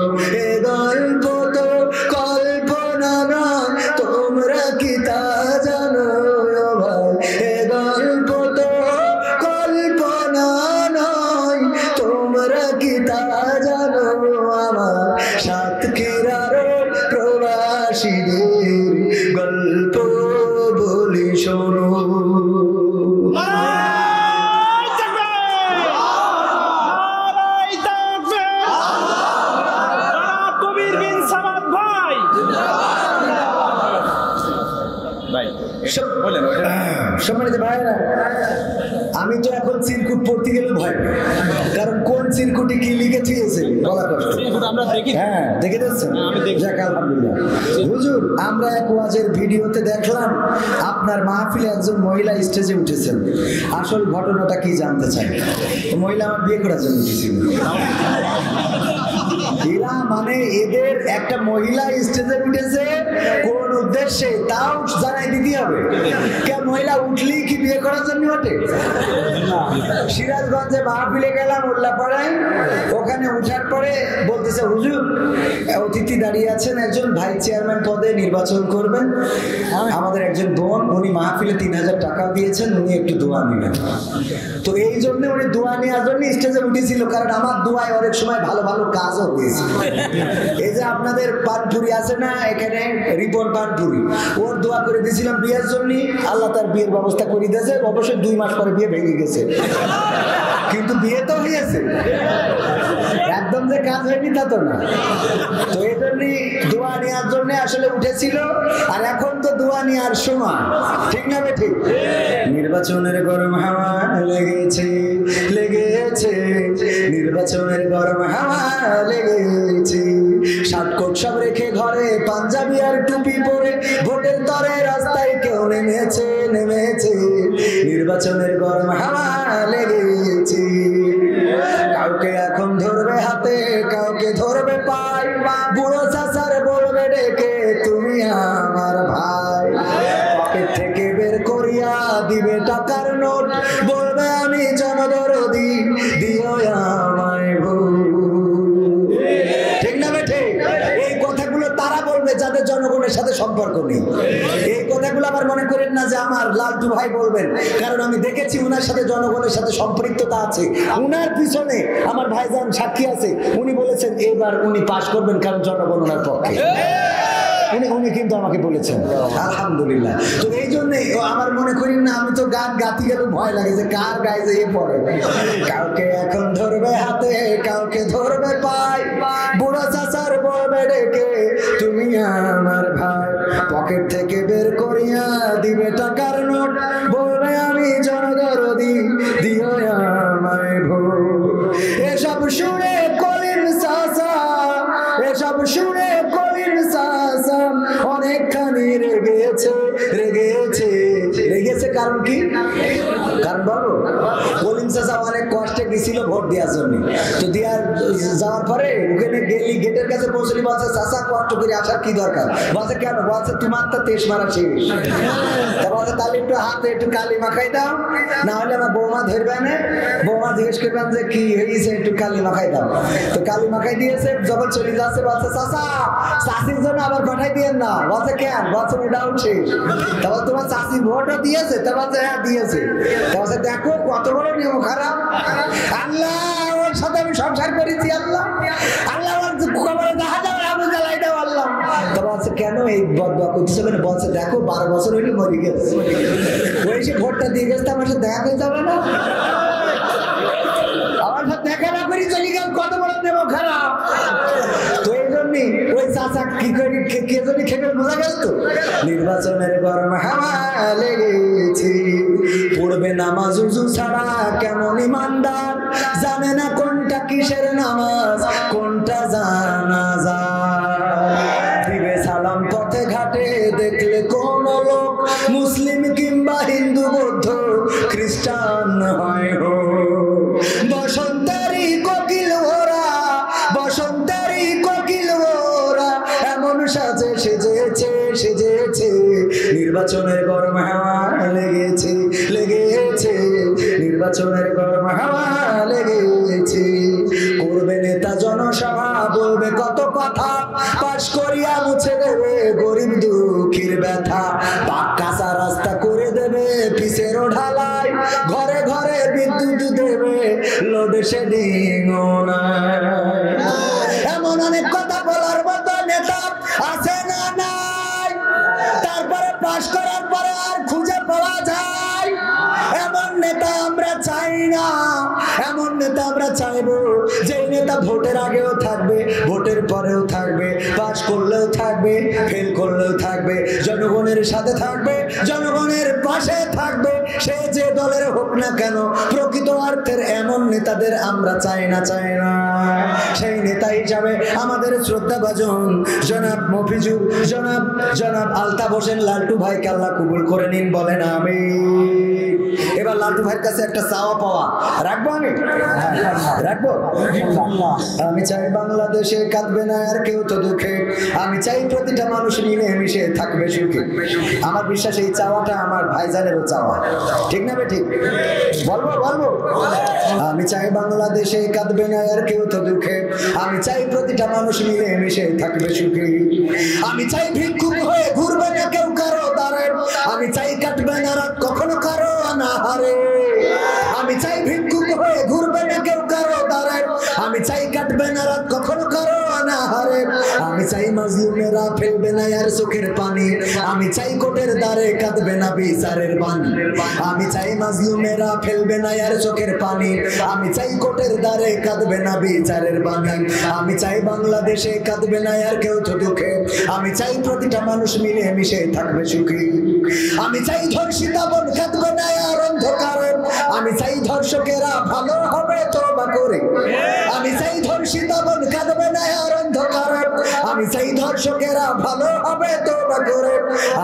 এ গল্প তো কল্পনা নয়, তোমরা কি তা জানো ভাই? এ গল্প তো কল্পনা নয়, তোমরা কি তা জানো? আমার সাতক্ষীরার প্রবাসীদের গল্প বলি শোনো। সম্মানিত ভাইরা, আমি তো এখন চিরকুট পড়তে গেলে ভয় পাই, কারণ কোন চিরকুটে কি লিখে থিয়েছে বলা কষ্ট। আমরা দেখি, হ্যাঁ দেখে দিচ্ছেন, যাক আলহামদুলিল্লাহ। হুজুর, আমরা এক ওয়াজের ভিডিওতে দেখলাম আপনার মাহফিলে একজন মহিলা স্টেজে উঠেছেন। আসল ঘটনাটা কি জানতে চাই। মহিলা আমার বিয়ে করার জন্য উঠেছিল। এরা মানে এদের একটা মহিলা স্টেজে উঠেছে কোন উদ্দেশ্যে তাও জানাই দিতে হবে। কে মহিলা উঠলেই কি বিয়ে করার জন্য ওঠে? সিরাজগঞ্জে মাহফিলে গেলাম উল্লাপাড়ায়, ওখানে উঠার পরে বলতেছে, হুজুর অতিথি দাঁড়িয়ে আছেন, একজন ভাই চেয়ারম্যান পদে নির্বাচন করবেন, আমাদের একজন বোন, উনি মাহফিলে 3000 টাকা দিয়েছেন, উনি একটু দোয়া নেবেন। তো এই জন্য উনি দোয়া নেওয়ার জন্য স্টেজে উঠেছিল, কারণ আমার দোয়ায় অনেক সময় ভালো ভালো কাজও হয়েছে। এই যে আপনাদের পানপুরি আছে না এখানে, রিপন পানপুরি, ওর দোয়া করে দিয়েছিলাম বিয়ের জন্য, আল্লাহ তার বিয়ের ব্যবস্থা করে দিয়েছে। অবশ্যই 2 মাস পরে বিয়ে ভেঙে গেছে, কিন্তু বিয়ে তো হয়েছে, একদম যে কাজ হয়নি তা তো না। তো এই জন্যই দোয়া নেওয়ার জন্য আসলে উঠেছিল, আর এখন তো দোয়া নেওয়ার সময়, ঠিক না ঠিক? নির্বাচনের গরম হাওয়া লেগেছে লেগেছে, নির্বাচনের গরম হাওয়া লেগেছে, শার্টকোট সব রেখে ঘরে পাঞ্জাবি আর টুপি পরে ভোটের তরে রাস্তায় কেউ নেমেছে নেমেছে, নির্বাচনের গরম হাওয়া লেগেছে। কাউকে এখন ধরবে হাতে, কাউকে ধরবে পায়, বুড়ো চাচার বলবে ডেকে তুমি আমার ভাই, পকেট থেকে বের করিয়া দিবে টাকার নোট, বলবে আমি জনদরদি দিও আমায় ভুল। ঠিক না বেঠে? এই কথাগুলো তারা বলবে যাদের জনগণের সাথে সম্পর্ক নেই। এই কথাগুলো আবার মনে করেন না যে আমার লালটু ভাই বলবেন, কারণ আমি দেখেছি উনার সাথে জনগণের সাথে সম্পৃক্ততা আছে। উনার পিছনে আমার ভাইজান সাক্ষী আছে, উনি বলেছেন এবার উনি পাশ করবেন, কারণ জনগণ ওনার পক্ষে। উনি কিন্তু আমাকে বলেছেন, আলহামদুলিল্লাহ। তো এই জন্যে আমার মনে করি না, আমি তো গান গাতি গেলে ভয় লাগে যে কার গায়ে যে পড়ে। কাউকে এখন ধরবে হাতে, কাউকে ধরবে পায়, বুড়ো চাচার বলবে ডেকে তুমি আমার ভাই, পকেট থেকে বের করিয়া দিবে টাকার নোট, বলবে আমি জনদরদি, দিও আমায় ভোট। এসব শুনে কলিম চাচা, এসব শুনে কলিম চাচা অনেকখানি রেগেছে, রেগেছে, রেগেছে। কারণ কি? কারণ বলো, কলিম চাচা অনেক কষ্টে গেছিল ভোট দেওয়ার জন্য। তো দেওয়ার যাওয়ার পরে ওখানে গেলি, গেটের কাছে পৌঁছলি, বলছে চাচা কষ্ট করে আসার কি দরকার? বলছে কেন? বলছে তোমার তো তেজ মারা শেষ। তা বলছে তাহলে একটু হাতে একটু কালি মাখাই দাও, না হলে আমার বৌমা ধরবে না। বৌমা জিজ্ঞেস করবেন যে কি হয়েছে, একটু কালি মাখাই দাও। তো কালি মাখাই দিয়েছে, যখন চলে যাচ্ছে বলছে চাচা চাষির জন্য আবার পাঠাই দিয়েন না। বলছে কেন? বলছে ওটাও শেষ। তারপর তোমার চাষি ভোটও দিয়েছে? তা বলছে হ্যাঁ দিয়েছে। তা বলছে দেখো কত বড় নিয়ম খারাপ। আল্লাহ ওর সাথে আমি সংসার করেছি, আল্লাহ আল্লাহ আমার খবরে দেখা যাবে আমি জ্বালাই দাও আল্লাহ। তা বলছে কেন এই বদয়া করতেছে? বলছে দেখো 12 বছর হইলে মরে গেছে, ওই সে ভোটটা দিয়ে গেছে, আমার সাথে দেখা হয়ে যাবে না? আমার সাথে দেখা না করি চলে গেল, কত বড় নেব খারাপ। তো এই জন্যই ওই চাচা কি করে কে যদি খেতে বোঝা গেল। তো নির্বাচনের গরম হাওয়া লেগেছে, পড়বে নামাজ উজু ছাড়া কেমন ইমানদার, জানে না কোনটা কিসের নামাজ কোনটা জানাজা। দিবে সালাম পথে ঘাটে দেখলে কোন লোক, মুসলিম কিংবা হিন্দু বৌদ্ধ খ্রিস্টান হয় হো। বসন্তেরই কোকিল ওরা, বসন্তেরই কোকিল ওরা এমন সাজে সেজেছে, সেজেছে। নির্বাচনের গরম হাওয়া লেগেছে, লেগেছে, নির্বাচনের গরম হাওয়া লেগেছে। করবে নেতা জনসভা, বলবে কত কথা, পাশ করিয়া মুছে দেবে গরিব দুঃখীর ব্যথা। পাক্কা রাস্তা করে দেবে পিসেরও ঢালাই, ঘরে ঘরে বিদ্যুৎ দেবে লোডশেডিং না। এমন অনেক কথা বলার মতো নেতা আছে না নাই? তারপরে পাশ করার পরে আর খুঁজে পাওয়া যায় এমন নেতা আমরা চাই না। এমন নেতা আমরা চাইবো যে নেতা ভোটের আগেও থাকবে, ভোটের পরেও থাকবে, পাশ করলেও থাকবে, ফেল করলেও থাকবে, জনগণের সাথে থাকবে, জনগণের পাশে থাকবে। সে যে দলের হোক না কেন, প্রকৃত অর্থের এমন নেতাদের আমরা চাই না, চাই না। সেই নেতা হিসাবে আমাদের শ্রদ্ধাভাজন জনাব মফিজুর, জনাব জনাব আলতাফ হোসেন লালটু ভাইকে আল্লাহ কবুল করে নিন, বলেন আমিন। এবার লালটু ভাইয়ের কাছে একটা চাওয়া পাওয়া রাখবো, আমি রাখবো। আমি চাই বাংলাদেশে কাঁদবে না আর কেউ তো দুঃখে, আমি চাই প্রতিটা মানুষ মিলে মিশে থাকবে সুখে। আমার বিশ্বাস এই চাওয়াটা আমার ভাইজানেরও চাওয়া, ঠিক না? ঠিক বলবো, বলবো। আমি চাই বাংলাদেশে কাঁদবে না আর কেউ তো দুঃখে, আমি চাই প্রতিটা মানুষ মিলে মিশে থাকবে সুখে। আমি চাই ভিক্ষুক হয়ে ঘুরবে না কেউ কারো দ্বারে, আমি চাই কাটবে না রাত কখনো কারো অনাহারে। আমি চাই ভিক্ষুক হয়ে ঘুরবে না কেউ কারো দ্বারে, আমি চাই কাটবে না রাত কখনো কারো অনাহারে। আমি চাই মাজলুমেরা ফেলবে না আর চোখের পানি, আমি চাই কোটের দ্বারে কাঁদবে না বিচারের বাণী। আমি চাই মাজলুমেরা ফেলবে না আর চোখের পানি, আমি চাই কোটের দ্বারে কাঁদবে না বিচারের বাণী। আমি চাই বাংলাদেশে কাঁদবে না আর কেউ তো দুঃখে, আমি চাই প্রতিটা মানুষ মিলে মিশে থাকবে সুখী। আমি চাই ধর্ষিতা বোন কাঁদবে না আর অন্ধকারে, আমি চাই ধর্ষকেরা ভালো হবে তওবা করে। আমি চাই ধর্ষিতা বোন কাঁদবে না আর অন্ধকারে, আমি চাই ধর্ষকেরা ভালো হবে তওবা করে।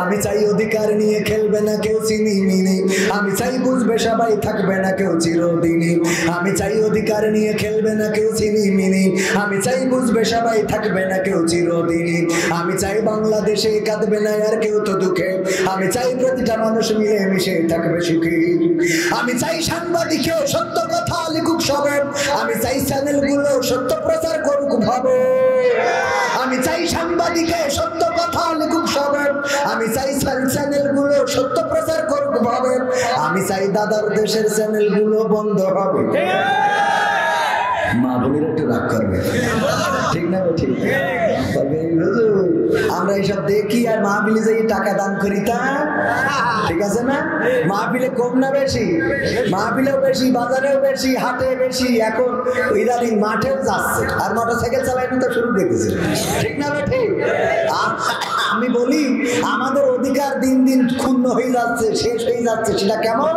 আমি চাই অধিকার নিয়ে খেলবে না কেউ চিনিমিনি, আমি চাই বুঝবে সবাই থাকবে না কেউ চিরদিনই। আমি চাই অধিকার নিয়ে খেলবে না কেউ চিনিমিনি, আমি চাই বুঝবে সবাই থাকবে না কেউ চিরদিনই। আমি চাই বাংলাদেশে কাঁদবে না আর কেউ তো দুঃখে, আমি চাই প্রতিটা মানুষ মিলে মিশে থাকবে সুখী। আমি চাই সাংবাদিকেও সত্য কথা লিখুক সবে, আমি চাই চ্যানেলগুলো সত্য প্রচার করুক ভাবে। আমি চাই সাংবাদিকে সত্য কথা লিখুক সবে, আমি চাই চ্যানেলগুলো সত্য প্রচার করুক ভাবে। আমি চাই দাদার দেশের চ্যানেলগুলো বন্ধ হবে। মা বোনেরা একটু রাগ করবে, ঠিক না? ঠিক। তবে আমরা আমরা এইসব দেখি আর মাহফিলে যাই টাকা দান করি, তা ঠিক আছে না? মাহফিলে কম না বেশি? মাহফিলেও বেশি, বাজারেও বেশি, হাটে বেশি, এখন ইদানিং মাঠেও যাচ্ছে আর মোটরসাইকেল চালানো তো শুরু দেখেছে, ঠিক না ঠিক? আমি বলি আমাদের অধিকার দিন দিন ক্ষুণ্ণ হয়ে যাচ্ছে, শেষ হয়ে যাচ্ছে। সেটা কেমন?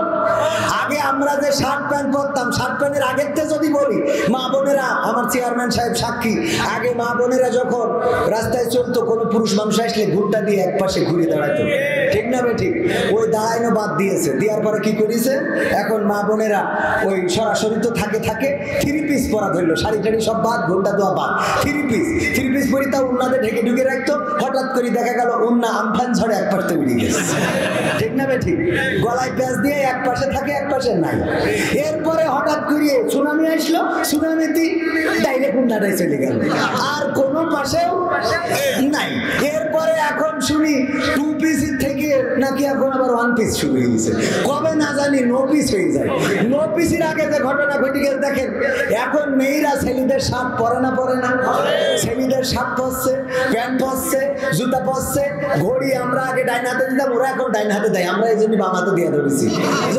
আগে আমরা যে শার্ট প্যান্ট পরতাম, শার্ট প্যান্টের আগের থেকে যদি বলি, মা বোনেরা, আমার চেয়ারম্যান সাহেব সাক্ষী, আগে মা বোনেরা যখন রাস্তায় চলতো, কোনো পুরুষ মানুষ আসলে ঘুরটা দিয়ে এক পাশে ঘুরে দাঁড়াতো, ঠিক না ঠিক? ওই দাঁড়ানো বাদ দিয়েছে, দেওয়ার পরে কি করেছে, এখন মা বোনেরা ওই সরাসরি তো থাকে থাকে থ্রি পিস পরা ধরলো, শাড়ি টাড়ি সব বাদ, ঘুরটা দেওয়া বাদ, থ্রি পিস পরি তা উন্নাতে ঢেকে ঢুকে রাখতো। হঠাৎ করে দেখা গেল উন্না আমফান ঝড়ে এক পাশে উড়ে গেছে, ঠিক না ঠিক? গলায় প্যাঁচ দিয়ে এক পাশে থাকে, এক পাশে নাই। এরপরে হঠাৎ করে সুনামি আসলো, সুনামিতে ডাইরেক্ট উন্নাটাই চলে গেল, আর কোনো পাশেও নাই। এরপরে এখন শুনি টু পিস থেকে নাকি এখন আবার ওয়ান পিস শুরু হয়ে গেছে, কবে না জানি নো পিস হয়ে যায়। নো পিসের আগে যে ঘটনা ঘটে গেছে দেখেন, এখন মেয়েরা ছেলেদের শার্ট পরে না, ছেলেদের শার্ট পরছে, প্যান্ট পরছে, জুতা পরছে, ঘড়ি আমরা আগে ডাইন হাতে দিতাম, ওরা এখন ডাইন হাতে দেয়, আমরা এই জন্য বাম হাতে দিয়ে ধরেছি।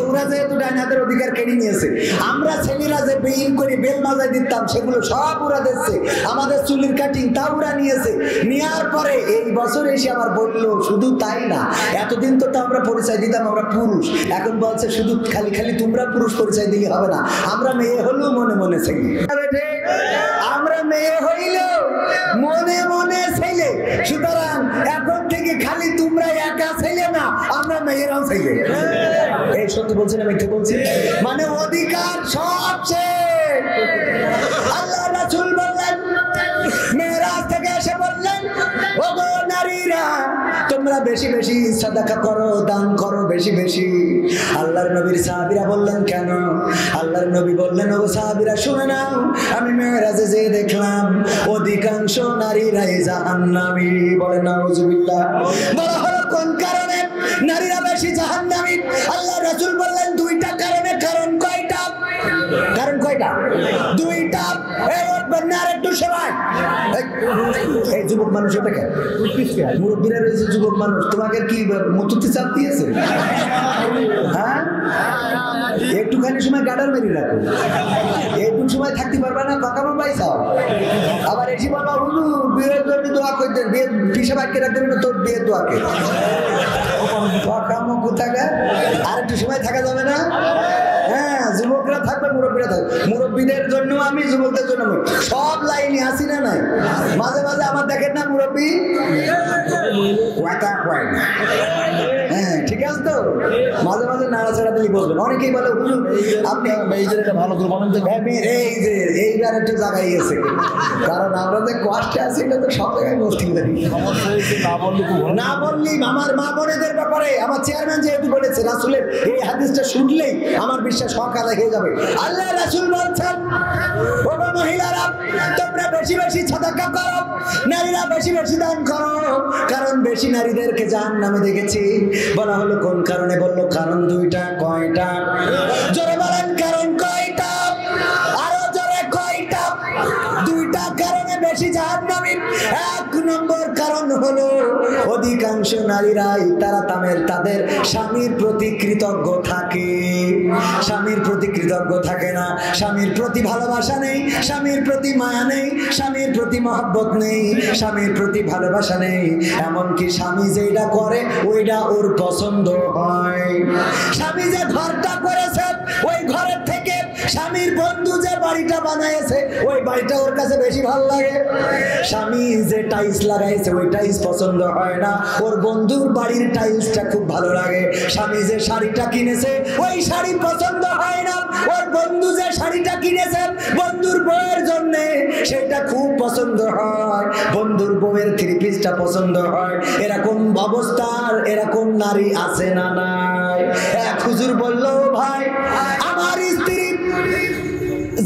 ওরা যেহেতু ডাইন হাতের অধিকার কেড়ে নিয়েছে, আমরা ছেলেরা যে বেইন করে বেল মাজায় দিতাম সেগুলো সব ওরা দিচ্ছে। আমাদের চুলের কাটিং তা ওরা নিয়েছে, নেওয়ার পরে এই বছর এসে আবার বললো শুধু তাই না, এতদিন তো আমরা পরিচয় দিতাম আমরা পুরুষ, এখন বলছে শুধু খালি খালি তোমরা পুরুষ পরিচয় দিলে হবে না, আমরা মেয়ে হলেও মনে মনে ছেলে, আমরা মেয়ে হইলেও মনে মনে ছেলে। সুতরাং এখন থেকে খালি তোমরা একা ছেলে না, আমরা মেয়েরাও ছেলে। এই সত্যি বলছি না মিথ্যে বলছি? মানে অধিকার সবচেয়ে। আল্লাহ রাসূল বললেন, মেরাজ থেকে এসে বললেন, ওগো নারীরা তোমরা বেশি বেশি সাদাকা করো, দান করো বেশি বেশি। আল্লাহর নবীর সাহাবীরা বললেন কেন? আল্লাহর নবী বললেন, ওগো সাহাবীরা শুনে নাও, আমি মেরাজে যে দেখলাম অধিকাংশ নারীরাই জাহান্নামী। বলেন নাউজুবিল্লাহ। বলা হলো কোন কারণে নারীরা বেশি জাহান্নামী? আল্লাহ রাসূল বললেন দুইটা কারণে। কারণ কয়টা? কারণ কয়টা? দুইটা। এই বন্যা আর একটু সময়, এই যুবক মানুষ এটাকে মুরব্বীরা রয়েছে, যুবক মানুষ তোমাকে কি মতুতে চাপ দিয়েছে? হ্যাঁ, একটুখানি সময় গাডার মেরে রাখো, একটু সময় থাকতে পারবে না, পাকামো পাইছাও। আবার এসে বলবা হুজুর বিয়ের জন্য দোয়া করতেন, বিয়ে পিসাব আটকে রাখবেন না, তোর বিয়ের দোয়াকে পাকামো কোথাকা। আর একটু সময় থাকা যাবে না? হ্যাঁ, যুবকরা থাকবে, মুরব্বীরা থাকবে। মুরব্বীদের জন্য আমি, যুবকদের জন্য আমি, সব লাইনে আসি না নাই। মাঝে মাঝে আমার দেখেন না মুরব্বী হ্যাঁ ঠিক আছে তো, মাঝে মাঝে নাড়াচাড়া দিলে বলবেন। অনেকেই বলে হুজুর আপনি মেয়েদের ভালো করে বলেন তো, এই যে এইবার একটু জায়গায় গেছে, কারণ আমরা যে কষ্টে আছি এটা তো সব জায়গায় বলতে পারি না। বললি আমার মা বোনেদের ব্যাপারে আমার চেয়ারম্যান যেহেতু বলেছে, রাসূলের এই হাদিসটা শুনলেই আমার বিশ্বাস হক আদায় হয়ে যাবে। আল্লাহ রাসূল বলছেন, ওগো মহিলারা তোমরা বেশি বেশি সাদাকা করো, নারীরা বেশি বেশি দান করো, কারণ বেশি নারীদেরকে জাহান্নামে দেখেছি। বলা হলো কোন কারণে? বললো কারণ দুইটা। কয়টা? জোরে বলেন কারণ কয়টা? আরো জোরে কয়টা? দুইটা কারণে বেশি জাহান্নামী। এক নম্বর কারণ হলো অধিকাংশ নারীরাই তাদের স্বামীর প্রতি কৃতজ্ঞ থাকে, স্বামীর প্রতি কৃতজ্ঞ থাকে না, স্বামীর প্রতি ভালোবাসা নেই, স্বামীর প্রতি মায়া নেই, স্বামীর প্রতি মহব্বত নেই, স্বামীর প্রতি ভালোবাসা নেই। এমনকি স্বামী যেটা করে ওইটা ওর পছন্দ হয়। স্বামী যে ঘরটা করেছে ওই ঘরের থেকে স্বামীর বন্ধু যে বাড়িটা বানাইছে ওই বাড়িটা ওর কাছে বেশি ভালো লাগে। স্বামী যে টাইলস লাগাইছে ওই টাইলস পছন্দ হয় না, ওর বন্ধুর বাড়ির টাইলসটা খুব ভালো লাগে। স্বামী যে শাড়িটা কিনেছে ওই শাড়ি পছন্দ হয় না, ওর বন্ধু যে শাড়িটা কিনেছে বন্ধুর বউয়ের জন্য সেটা খুব পছন্দ হয়, বন্ধুর বউয়ের থ্রি পিসটা পছন্দ হয়। এরকম অবস্থার এরকম নারী আছে না নাই? এক হুজুর বলল, ভাই আমার স্ত্রী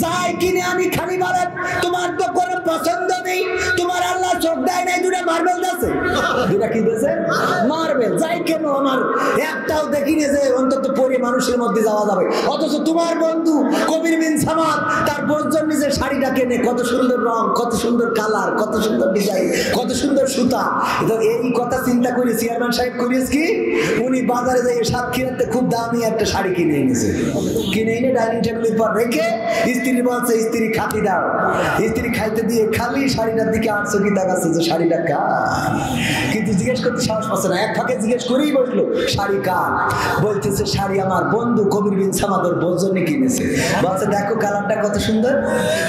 যাই কিনে আমি খালি বলেন তোমার তো কোনো পছন্দ নেই, তোমার আল্লাহ চোখ দেয় নাই দুটো মার্বেল আছে, দুটা কি দিয়েছে? মার্বেল। যাই কেন আমার একটাও দেখিনি যে অন্তত পরে মানুষের মধ্যে যাওয়া যাবে, অথচ তোমার বন্ধু কবির বিন সামাদ তার বোঝর নিজে শাড়িটা কেনে, কত সুন্দর রং, কত সুন্দর কালার, কত সুন্দর ডিজাইন, কত সুন্দর সুতা। তো এই কথা চিন্তা করে চেয়ারম্যান সাহেব করিস কি, উনি বাজারে যাই সাতক্ষীরাতে খুব দামি একটা শাড়ি কিনে এনেছে। কিনে এনে ডাইনিং টেবিলের পর রেখে স্ত্রী বলছে, স্ত্রী খাতি দাও। স্ত্রী খাইতে দিয়ে খালি শাড়িটার দিকে আটশো কি দেখাচ্ছে যে শাড়িটা কার, কিন্তু জিজ্ঞেস করতে সাহস পাচ্ছে না। এক ফাঁকে জিজ্ঞেস করেই বসলো শাড়ি কার। বলতেছে শাড়ি আমার বন্ধু কবির বিন সামাদের বোঝনে কিনেছে। বলছে দেখো কালারটা কত সুন্দর,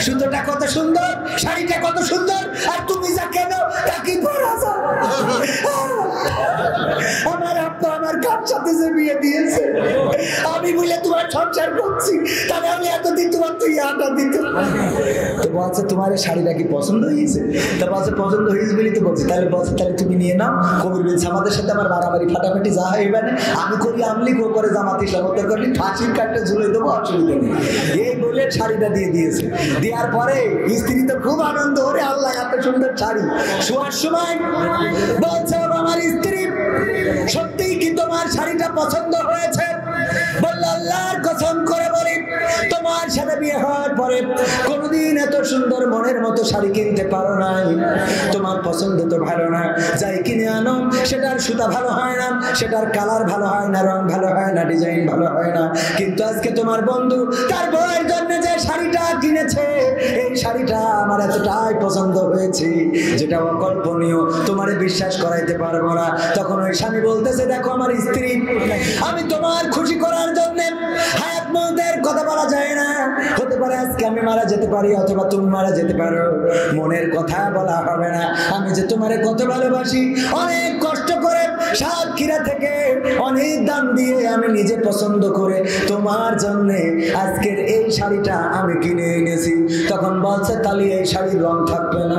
সুতোটা কত সুন্দর, শাড়িটা কত সুন্দর, আর তুমি যা কেন তা কি পরা যাও। আমার আব্বা আমার কার সাথে যে বিয়ে দিয়েছে, আমি বলে তোমার সংসার করছি, তাহলে আমি এতদিন তোমার তুই আটা দিত। তো বলছে তোমার এই শাড়িটা কি পছন্দ হয়েছে? তা বলছে পছন্দ হয়েছে বলেই তো বলছি। তাহলে বলছে তাহলে তুমি নিয়ে নাও। কবির বিন সামাদের সাথে আমার বাড়াবাড়ি ফাটাফাটি যা হইবে না, আমি করি আমলি, গো করে জামাতি সমর্থন করলি, ফাঁসির কাঠটা ঝুলে দেবো, অসুবিধা নেই। এই বলে শাড়িটা দিয়ে দিয়েছে। দেওয়ার পরে স্ত্রী তো খুব আনন্দ, ওরে আল্লাহ এত সুন্দর শাড়ি। শোয়ার সময় বলছে আমার স্ত্রী সত্যিই কি তোমার শাড়িটা পছন্দ হয়েছে? বলল আল্লাহর কসম করে বলি তোমার সাথে বিয়ে হওয়ার পরে কোনোদিন এত সুন্দর মনের মতো শাড়ি কিনতে পারো নাই। তোমার পছন্দ তো ভালো না, যাই কিনে আনো সেটার সুতা ভালো হয় না, সেটার কালার ভালো হয় না, রং ভালো হয় না, ডিজাইন ভালো হয় না। কিন্তু আজকে তোমার বন্ধু তার বউয়ের জন্য যে শাড়িটা কিনেছে, এই শাড়িটা আমার এতটাই পছন্দ হয়েছে যেটা অকল্পনীয়, তোমারে বিশ্বাস করাইতে পারবো না। তখন ওই স্বামী বলতেছে দেখো আমার স্ত্রী, আমি তোমার খুশি করার জন্য হায়াত মৌতের কথা বলা যায় না। হতে পারে আজকে আমি মারা যেতে পারি অথবা তুমি মারা যেতে পারো, মনের কথা বলা হবে না। আমি যে তোমারে কত ভালোবাসি, অনেক কষ্ট করে সাতক্ষীরা থেকে অনেক দাম দিয়ে আমি নিজে পছন্দ করে তোমার জন্য আজকের এই শাড়িটা আমি কিনে এনেছি। তখন বলছে তাহলে এই শাড়ির রং থাকবে না,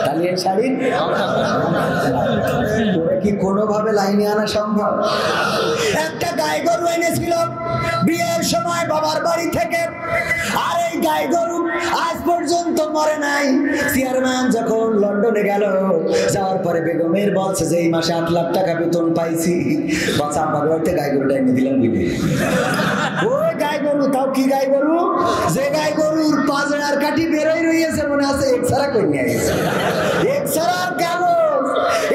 তাহলে এই শাড়ির কি কোনোভাবে লাইনে আনা সম্ভব? একটা গাই গরু এনেছিল বিয়ের সময় বাবার বাড়ি থেকে, আর এই গাই গরু আজ পর্যন্ত মরে নাই। চেয়ারম্যান যখন লন্ডনে গেল, যাওয়ার পরে বেগমের বলছে যে এই মাসে 8 লাখ টাকা বেতন পাইছি, বলছে আমার বাড়িতে গাই গরুটা এনে দিলাম বিলে। ওই গাই গরু, তাও কি গাই গরু, যে গাই গরুর পাঁচে আর কাঠি বেরোই রয়েছে, মনে আছে এক্সারা করে নিয়ে গেছে, এক্সারা কেন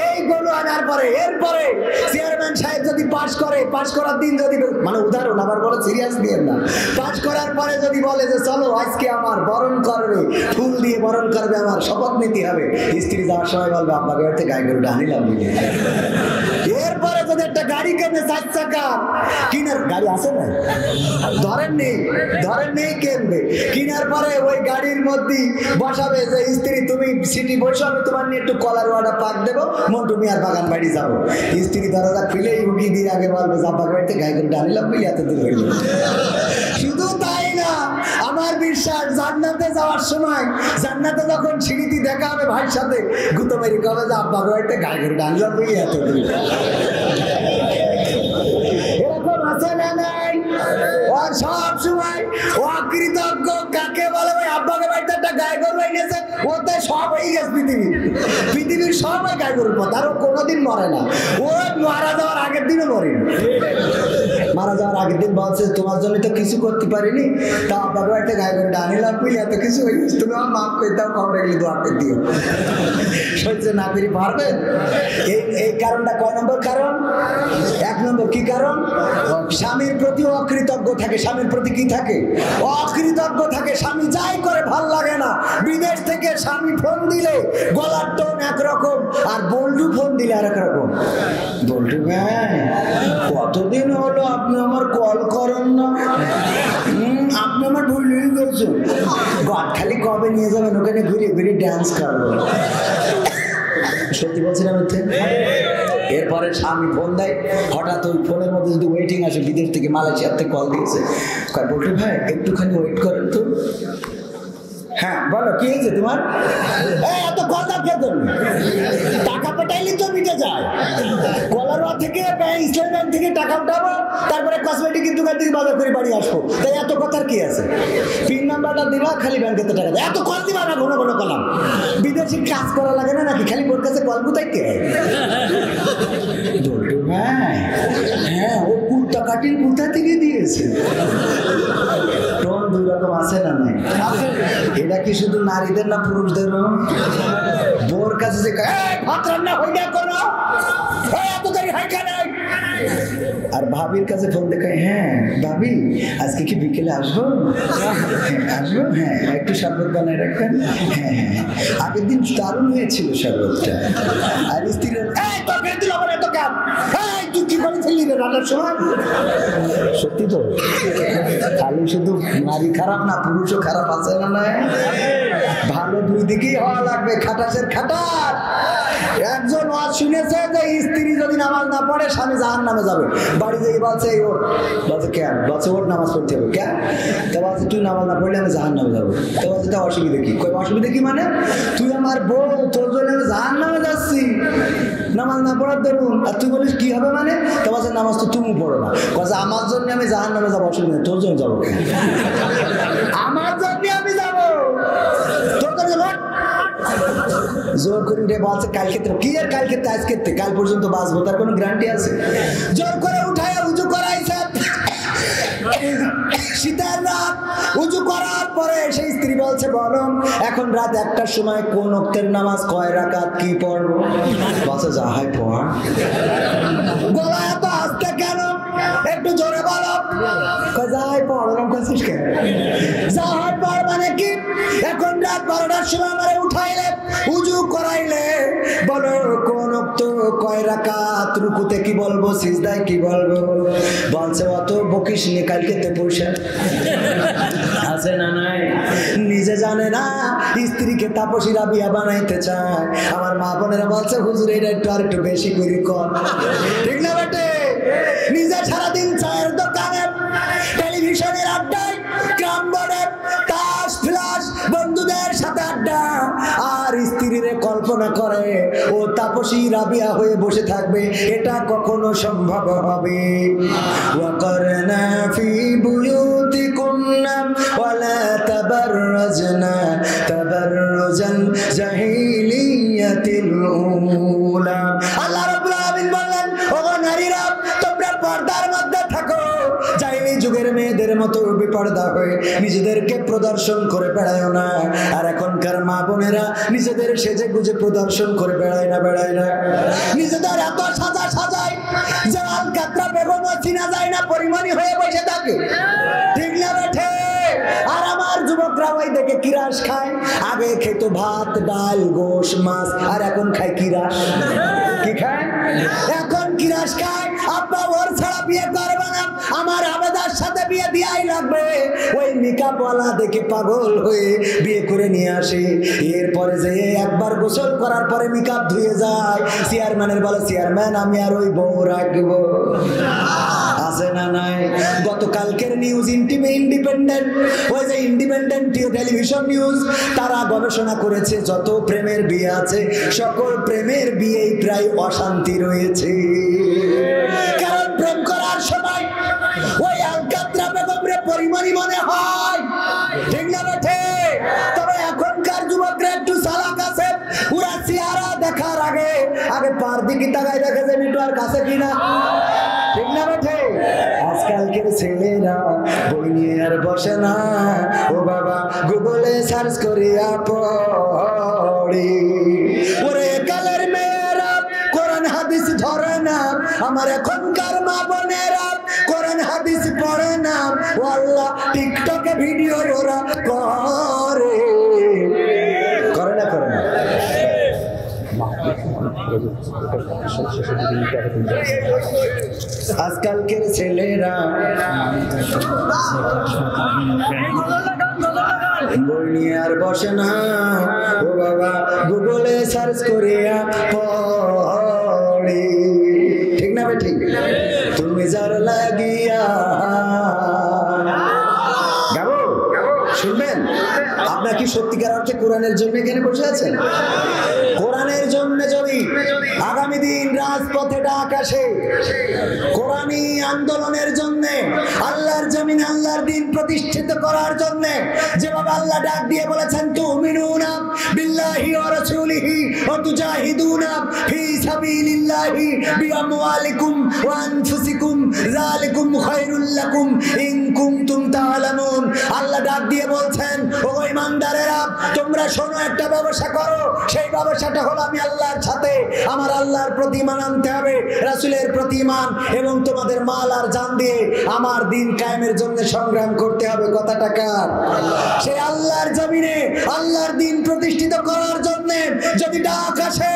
এই গরু আনার পরে। এরপরে চেয়ারম্যান সাহেব যদি পাশ করে, পাশ করার দিন যদি, মানে উদাহরণ আবার বলে সিরিয়াস দিয়েন না, পাশ করার পরে যদি বলে যে চলো আজকে আমার বরণ করবে, ফুল দিয়ে বরণ করবে, আমার শপথ নিতে হবে, স্ত্রী যাওয়ার সময় বলবে আব্বা গাড়িতে গাই গরুটা আনিলাম। এরপরে যদি একটা গাড়ি কেনে 4 চাকা, কিনার গাড়ি আছে না, ধরেন নেই কিনবে, কিনার পরে ওই গাড়ির মধ্যে বসাবে যে স্ত্রী তুমি সিটি বসো, আমি তোমার নিয়ে একটু কলার ওয়াটা পাক দেবো, মন্টু মিয়ার বাগান বাড়ি যাবো। স্ত্রী দরজা খুলেই উঠি দিয়ে আগে বলবে আব্বা গাড়িতে গাই গরুটা আনিলাম বলে এত দূর হইল। শুধু তাই না, আমার বিশ্বাস জান্নাতে যাওয়ার সময়, জান্নাতে যখন সিঁড়িতে দেখা হবে ভাইয়ের সাথে, গুতো মেরি কবে যে আব্বা গাড়িতে গাই গরুটা আনিলাম বলে এত দূর। এরকম আছে না নাই? আর সব সময় অকৃতজ্ঞ কাকে বলে? ভাই আব্বাকে বাড়িতে একটা গাই গরু এনেছে, ওতে সব হয়ে গেছে পৃথিবীর সবাই গাই গরুর পথ, আর ও কোনোদিন মরে না। ও মারা যাওয়ার আগের দিনও মরে, মারা যাওয়ার আগের দিন বলছে তোমার জন্য তো কিছু করতে পারিনি, তা আব্বাকে বাড়িতে গাই গরুটা আনিলাম বুঝলি, এত কিছু হয়ে গেছে, তুমি আমার মাফ করে দাও, খবর এগুলি দোয়া করে দিও। সহ্য না পেরে পারবেন? এই কারণটা কয় নম্বর কারণ? 1 নম্বর কি কারণ? স্বামীর প্রতি অকৃতজ্ঞ থাকে। স্বামীর প্রতি কি থাকে? অকৃতজ্ঞ থাকে। স্বামী যাই করে ভাল লাগে না। বিদেশ থেকে স্বামী ফোন দিলে গলার টোন একরকম, আর বল্টু ফোন দিলে আর একরকম। বল্টু ভাই কতদিন হলো আপনি আমার কল করেন না, আপনি আমার ভুলেই গেছেন, খালি কবে নিয়ে যাবেন ওখানে ঘুরে ঘুরে ডান্স করবো। সত্যি বলছিলাম হচ্ছে। এরপরে স্বামী ফোন দেয়, হঠাৎ ওই ফোনের মধ্যে যদি ওয়েটিং আসে, বিদেশ থেকে মালয়েশিয়ার থেকে কল দিয়েছে, বলতে ভাই একটুখানি ওয়েট করেন তো। হ্যাঁ বলো কি হয়েছে তোমার? এত কথা খেতেন, টাকা পাঠাইলে তো মিটে যায়। কলারোয়া থেকে ইসলামী ব্যাংক থেকে টাকা উঠাবো, তারপরে কসমেটিকের দোকান থেকে বাজার করে বাড়ি আসবো, তাই এত কথার কি আছে? পিন নাম্বারটা দিবা, খালি ব্যাংকে টাকা দেয়, এত কল দিবা না, ঘন ঘন কলাম। বিদেশি কাজ করা লাগে না নাকি, খালি ওর কাছে কল বুঝাইতে হয়। হ্যাঁ হ্যাঁ, ও কুর্তা কাটিং কোথা থেকে দিয়েছে? টোন দুই রকম আছে না নাই? এটা কি শুধু নারীদের না পুরুষদেরও? বোর কাছে যে ভাত রান্না হইয়া করো, এত দেরি হয় কেন? আর ভাবির কাছে ফোন দেখায়, হ্যাঁ ভাবি আজকে কি বিকেলে আসবো? আসবো, হ্যাঁ একটু শরবত বানায় রাখবেন। হ্যাঁ হ্যাঁ, আগের দিন দারুণ হয়েছিল শরবতটা। আর স্ত্রীর দিল আমার এত কাম, তুই কি করেছিলি রে রান্নার সময়? সত্যি তো, খালি শুধু নারী খারাপ না, পুরুষও খারাপ আছে না? না, ভালো দুই দিকেই হওয়া লাগবে। খাটাসের খাটাস। একজন ওয়াজ শুনেছে যে স্ত্রী যদি নামাজ না পড়ে স্বামী জাহান্নামে যাবে। বাড়ি থেকে বলছে ওর, বলছে কেন? বলছে ওর নামাজ পড়তে হবে। কেন? তা বলছে তুই নামাজ না পড়লে আমি জাহান্নামে যাবো। তা বলছে তা অসুবিধা কি? কই অসুবিধা কি মানে? তুই আমার বউ, তোর জন্য আমি জাহান্নামে যাচ্ছি নামাজ না পড়ার দরুন, আর তুই বলিস কি হবে মানে? তা বলছে নামাজ তো তুমি পড়ো না। বলছে আমার জন্য আমি জাহান্নামে যাবো, অসুবিধা নেই, তোর জন্য যাবো। আমার জন্য আমি যাবো, তোর জন্য জোর করে উঠে বলছে কালকে কি আর কালকে আজকে কাল পর্যন্ত বাঁচবো, তার কোনো গ্যারান্টি আছে? জোর করে উঠায় উজু করাইছে। শীতের রাত উজু করার পরে সেই স্ত্রী বলছে বলো এখন রাত 1টার সময় কোন ওয়াক্তের নামাজ, কয় রাকাত, কি পড়বো? বলছে যাহাই পড়। গলা এত আস্তে কেন? একটু জোরে বলো। যাহাই পড়। কাছিস কেন? যাহাই পড় মানে কি? এখন রাত 12টার সময় আমারে উঠাইলে, উজু করাইলে, বলো কোন ওয়াক্ত, কয় রাকাত, রুকুতে কি বলবো, সিজদায় কি বলবো? বলছে অত বকিস নি, কালকে তে পয়সা আছে না নাই? নিজে জানে না, স্ত্রীকে তাপসী রাবিয়া বানাইতে চায়। আমার মা বোনেরা বলছে হুজুর এটা একটু আর একটু বেশি করে কর, ঠিক না বেটে? নিজে সারাদিন চায়ের দোকানে, টেলিভিশনের আড্ডায়, গ্রাম বোর্ডে, তাস ফ্লাস, বন্ধুদের সাথে আড্ডা, আর স্ত্রীর কল্পনা করে ও তাপসী রাবিয়া হয়ে বসে থাকবে। এটা কখনো সম্ভব হবে? ওয়াকারনা ফি বুয়ুতিকুন্না ওয়ালা তাবাররাজনা তাবাররুজাল জাহিলিয়াতিল উলা। আল্লাহ রাব্বুল আলামিন বলেন, ও নারীরা তোমরা পর্দার মধ্যে থাকো, জাহিলি যুগের মেয়েদের মতো বেপর্দা হয়ে নিজেদেরকে প্রদর্শন করে বেড়ায় না। আর এখনকার মা বোনেরা নিজেদের সেজে গুজে প্রদর্শন করে বেড়ায় না, বেড়ায় না। নিজেদের এত সাজা সাজায় যে আলকাতরা বেগমও চিনা যায় না, পরিমণি হয়ে বসে থাকে, ঠিক না বেঠে? আর আমার যুবকরা ওই দেখে কিরাস খায়। আগে খেতো ভাত ডাল গোশ মাছ, আর এখন খায় কিরাস। কি খায়? এখন কিরাস খায়। আব্বা ওর ছাড়া বিয়ে করবে না, আমার আবেদার সাথে বিয়ে দিয়াই লাগবে। ওই মেকআপওয়ালা দেখে পাগল হয়ে বিয়ে করে নিয়ে আসে। এরপরে যে একবার গোসল করার পরে মেকআপ ধুয়ে যায়, চেয়ারম্যানের বলে চেয়ারম্যান আমি আর ওই বউ রাখবো। আছে না নাই? গতকালকের নিউজ ইন্ডিপেন্ডেন্ট, ওই যে ইন্ডিপেন্ডেন্ট টেলিভিশন নিউজ, তারা গবেষণা করেছে যত প্রেমের বিয়ে আছে সকল প্রেমের বিয়েই প্রায় অশান্তি রয়েছে। কারণ প্রেম করার সময় ওই আলকাতরা বেগমরে পরিমণি মনে হয়, ঠিক না বেঠে? তবে এখনকার যুবকরা একটু চালাক আছে, ওরা চেহারা দেখার আগে আগে পার দিকে তাকায় দেখে যে নেটওয়ার্ক আছে কিনা, ঠিক না বেঠে? আজকালকের ছেলেরা বই নিয়ে আর বসে না, ও বাবা গুগলে সার্চ করিয়া পড়ে। ওরে কালের মেয়েরা কোরআন হাদিস ধরে না, আমার এখনকার মা বোনেরা কোরআন হাদিস পড়ে না, ও আল্লাহ টিকটকে ভিডিও ওরা করে, করে না করে না? আজকালকের ছেলেরা বই নিয়ে আর বসে না, ও বাবা গুগলে সার্চ করিয়া পড়ে, ঠিক না ঠিক? তুমি যার লাগিয়া গাবো, শুনবেন? আপনার কি সত্যিকার অর্থে কোরআনের জন্য এখানে বসে আছেন? কোরআনের জন্য যদি আগামী দিন রাজপথে ডাক আসে কোরআনী আন্দোলনের জন্য, আল্লাহর জমিনে আল্লাহর দিন প্রতিষ্ঠিত করার জন্য, যেভাবে আল্লাহ ডাক দিয়ে বলেছেন তুমিনুনা বিল্লাহি ওয়া রাসূলিহি ওয়া তুজাহিদুনা ফি সাবিলিল্লাহি বিআমওয়ালিকুম ওয়া আনফুসিকুম যালিকুম খায়রুল লাকুম ইন কুনতুম তা'লামুন। আল্লাহ ডাক দিয়ে বলছেন, ও ঈমানদারেরা, তোমরা শোনো, একটা ব্যবসা করো, সেই ব্যবসাটা হলো আমি আল্লাহর সাথে আমার আল্লাহর প্রতিমান আনতে হবে, রাসূলের প্রতিমান, এবং তোমাদের মাল আর জান দিয়ে আমার দিন কায়েমের জন্য সংগ্রাম করতে হবে। কথাটা কার? সেই আল্লাহর জমিনে আল্লাহর দিন প্রতিষ্ঠিত করার জন্য যদি ডাক আসে,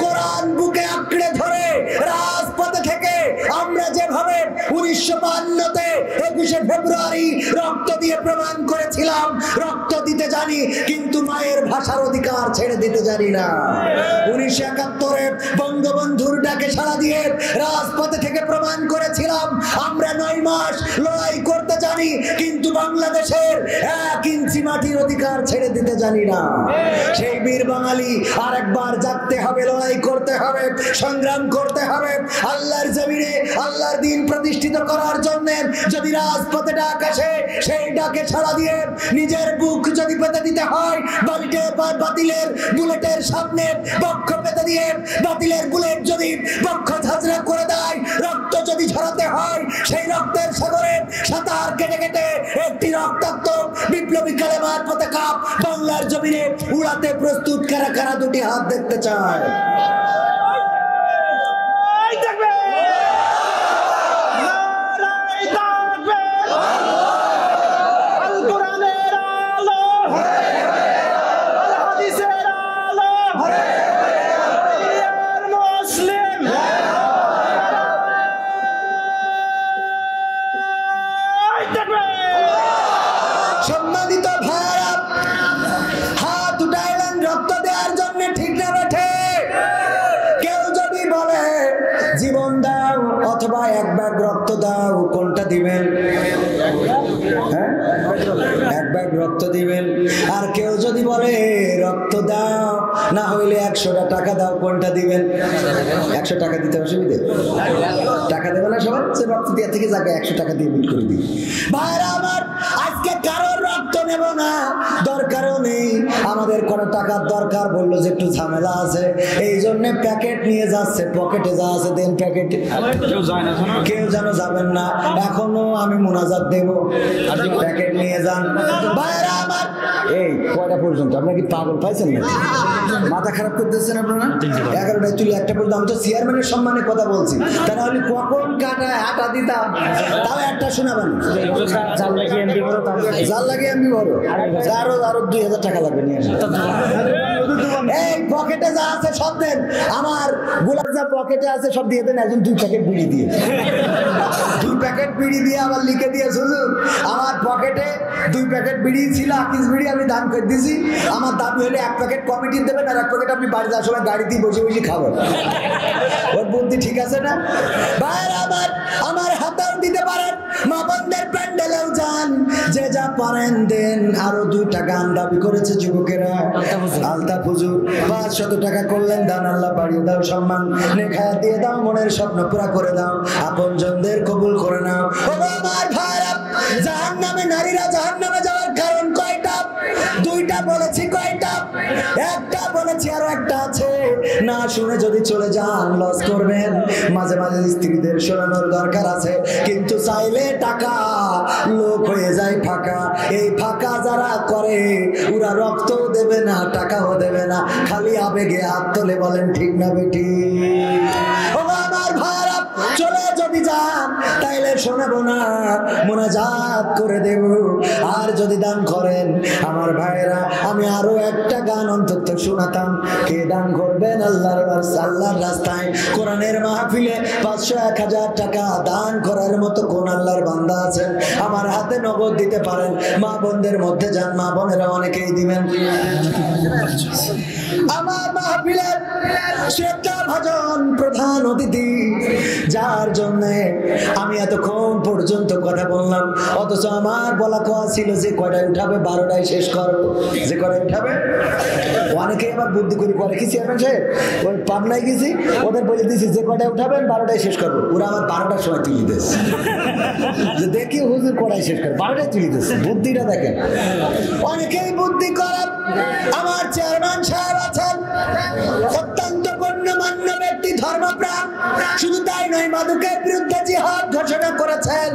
কোরআন বুকে আঁকড়ে ধরে রাজপথে থেকে আমরা যেভাবে 1952-তে 21শে ফেব্রুয়ারি রক্ত দিয়ে প্রমাণ করেছিলাম, রক্ত দিতে জানি কিন্তু মায়ের ভাষার অধিকার ছেড়ে দিতে জানি না। 1971-এ বঙ্গবন্ধুর ডাকে সাড়া দিয়ে রাজপথে থেকে প্রমাণ করেছিলাম আমরা 9 মাস লড়াই করতে জানি কিন্তু বাংলাদেশের 1 ইঞ্চি মাটির অধিকার ছেড়ে দিতে জানি না। সেই বীর বাঙালি আরেকবার জাগতে হবে, লড়াই করতে হবে, সংগ্রাম করতে হবে আল্লাহর জমিনে আল্লাহর দিন প্রতিষ্ঠিত করার জন্য। যদি রাজপথে ডাক আসে, সেই ডাকে সাড়া দিয়ে নিজের বুক যদি পেতে দিতে হয় বাতিলের বুলেটের সামনে বক্ষ পেতে দিয়ে, বাতিলের বুলেট যদি বক্ষ ঝাঁঝরা করে দেয়, রক্ত যদি ঝরাতে হয়, সেই রক্তের সাগরে সাঁতার কেটে কেটে একটি রক্তাক্ত বিপ্লবী কালেমার পতাকা বাংলার জমিনে উড়াতে প্রস্তুত কারা কারা দুটি হাত দেখতে চায়? সম্মানিত ভাইরা, হাত উঠাইলেন রক্ত দেওয়ার জন্য, ঠিক না বেঠে? কেউ যদি বলে জীবন দাও অথবা 1 ব্যাগ রক্ত দাও, কোনটা দিবেন? হ্যাঁ, 1 ব্যাগ রক্ত দিবেন। আর কেউ যদি বলে রক্ত দাও না হইলে 100টা টাকা দাও, কোনটা দিবেন? 100 টাকা দিতে অসুবিধে? টাকা দেবে না সবাই? সে রক্ত দিয়ে থেকে যাবে 100 টাকা দিয়ে বিল করে দিই। ভাইরা আমার, আজকে কারোর রক্ত নেব না, দরকারও নেই। আমাদের কোনো টাকার দরকার বললো যে একটু ঝামেলা আছে, এই জন্য প্যাকেট নিয়ে যাচ্ছে, পকেটে যা আছে দেন প্যাকেটে। কেউ যেন যাবেন না, এখনো আমি মোনাজাত দেব, প্যাকেট নিয়ে যান। ভাইরা আমার, এই কয়টা পর্যন্ত? আপনার কি পাগল পাইছেন না? মাথা খারাপ করতেছেন আপনারা? 11টায় তুলে 1টা পর্যন্ত। আমি তো চেয়ারম্যানের সম্মানে কথা বলছি, তা না হলে কখন কাটায় হাঁটা দিতাম। তাও একটা শোনাবেন, জাল লাগিয়ে এমবি বড়, আরো 2000 টাকা লাগবে নিয়ে আসেন। এই পকেটে যা আছে সব দেন, আমার গোলাপ যা পকেটে আছে সব দিয়ে দেন। একজন 2 প্যাকেট বিড়ি দিয়ে, 2 প্যাকেট বিড়ি দিয়ে আবার লিখে দিয়ে, হুজুর আমার পকেটে 2 প্যাকেট বিড়ি ছিল, আকিস বিড়ি আমি দান করে দিয়েছি, আমার দাবি হলে 1 প্যাকেট কমিটি দেবেন আর 1 প্যাকেট আপনি বাড়ি যাওয়ার সময় গাড়িতে বসে বসে খাবেন। ওর বুদ্ধি ঠিক আছে না? ভাইরা আমার হাতেও দিতে পারেন, মা বোনদের প্যান্ডেলেও যান, যে যা পারেন দেন। আরো 2টা গান দাবি করেছে যুবকেরা, আলতা হুজুর 500 টাকা করলেন দান, আল্লাহ বাড়িয়ে দাও, সম্মান নেখায়া দিয়ে দাও, মনের স্বপ্ন পুরা করে দাও, আপনজনদের কবুল করে নাও। ও আমার ভাইরা, জাহান্নামে নারীরা জাহান্নামে যাওয়ার কারণ কয়টা? 2টা বলেছি, কয়টা? 1টা বলেছি, আরো 1টা আছে। না শুনে যদি চলে যান লস করবেন। মাঝে মাঝে স্ত্রীদের শোনানোর দরকার আছে, কিন্তু চাইলে টাকা লোক হয়ে যায় ফাঁকা। এই ফাঁকা যারা করে ওরা রক্তও দেবে না, টাকাও দেবে না, খালি আবেগে হাত তোলে। বলেন ঠিক না বেটি? ও আমার ভাইরা, চলে যদি যান তাইলে শোনাবো না, মোনাজাত করে দেব। আর যদি দান করেন আমার ভাইরা, আমি আরো 1টা গান অন্তত শোনাতাম। কে দান করবেন আল্লাহর রাস্তায়, কোরআনের মাহফিলে 500 1000 টাকা দান করার মতো কোন আল্লাহর বান্দা আছেন? আমার হাতে নগদ দিতে পারেন। মা বোনদের মধ্যে যান, মা বোনেরা অনেকেই দিবেন। আমার মাহফিলের শ্রদ্ধা ভাজন প্রধান অতিথি, যার জন্য আমি এতক্ষণ পর্যন্ত পর্যন্ত কথা বললাম, অথচ আমার বলা কথা ছিল যে কয়টায় উঠাবে 12টায় শেষ করো, যে কয়টায় উঠাবে। অনেকে আবার বুদ্ধি করে করে কি চেয়ারম্যান সাহেব ওই পাবনায় গেছি, ওদের বলে দিয়েছি যে কয়টায় উঠাবেন 12টায় শেষ করবো, ওরা আমার 12টার সময় তুলে দিয়েছে যে দেখি হুজুর কয়টায় শেষ করে 12টায় তুলে দিয়েছে। বুদ্ধিটা দেখেন, অনেকেই বুদ্ধি করে। আমার চেয়ারম্যান সাহেব আছেন অত্যন্ত গণ্যমান্য ব্যক্তি, ধর্মপ্রাণ। শুধু তাই নয়, মাদকের বিরুদ্ধে জিহাদ ঘোষণা করেছেন।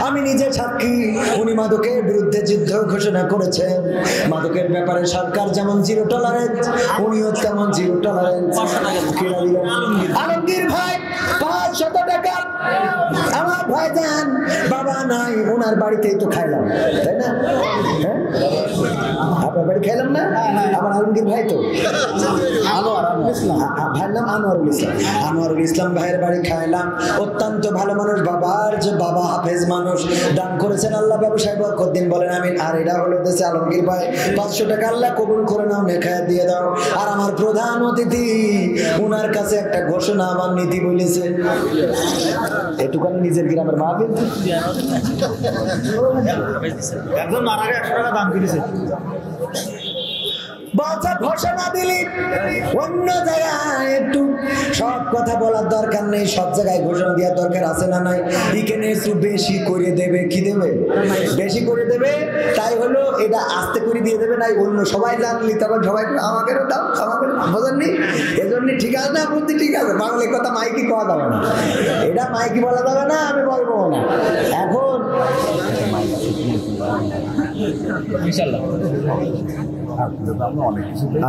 আমি নিজে সাক্ষী, উনি মাদকের বিরুদ্ধে যুদ্ধ ঘোষণা করেছেন। মাদকের ব্যাপারে সরকার যেমন জিরো টলারেন্স, উনিও তেমন জিরো টলারেন্স। আলমগীর ভাই 500 টাকা আমার ভাইজান বাবা নাই, ওনার বাড়িতেই তো খাইলাম, তাই না? হ্যাঁ, আপনার বাড়ি খাইলাম না? আমার আলমগীর ভাই তো ভাইয়ের নাম আনোয়ারুল ইসলাম। আনোয়ারুল ইসলাম ভাইয়ের বাড়ি খাইলাম। অত্যন্ত ভালো মানুষ, বাবার যে বাবা হাফেজ মানুষ, দান করেছেন আল্লাহ ব্যবসায় বরকত দিন, বলেন আমিন। আর এটা হলো দেশে আলমগীর ভাই 500 টাকা আল্লাহ কবুল করে নাও, নেখায় দিয়ে দাও। আর আমার প্রধান অতিথি, ওনার কাছে একটা ঘোষণা আমার নীতি বলেছে, এটুকানি নিজের গ্রামের মাহফিল একজন মারা গেছে 100 টাকা দাম কিনেছে। বাচ্চা ঘোষণা দিলি অন্য জায়গায় একটু সব কথা বলার দরকার নেই, সব জায়গায় ঘোষণা দেওয়ার দরকার আছে না নাই? এখানে একটু বেশি করে দেবে, কি দেবে? বেশি করে দেবে। তাই হলো এটা আস্তে করে দিয়ে দেবে, নাই অন্য সবাই জানলি তখন সবাই আমাকে দাও, আমাকে বোঝেননি? এজন্য ঠিক আছে না, বুদ্ধি ঠিক আছে। বাংলা কথা মাইকি কওয়া যাবে না, এটা মাইকি বলা যাবে না, আমি বলবো না এখন। ইনশাআল্লাহ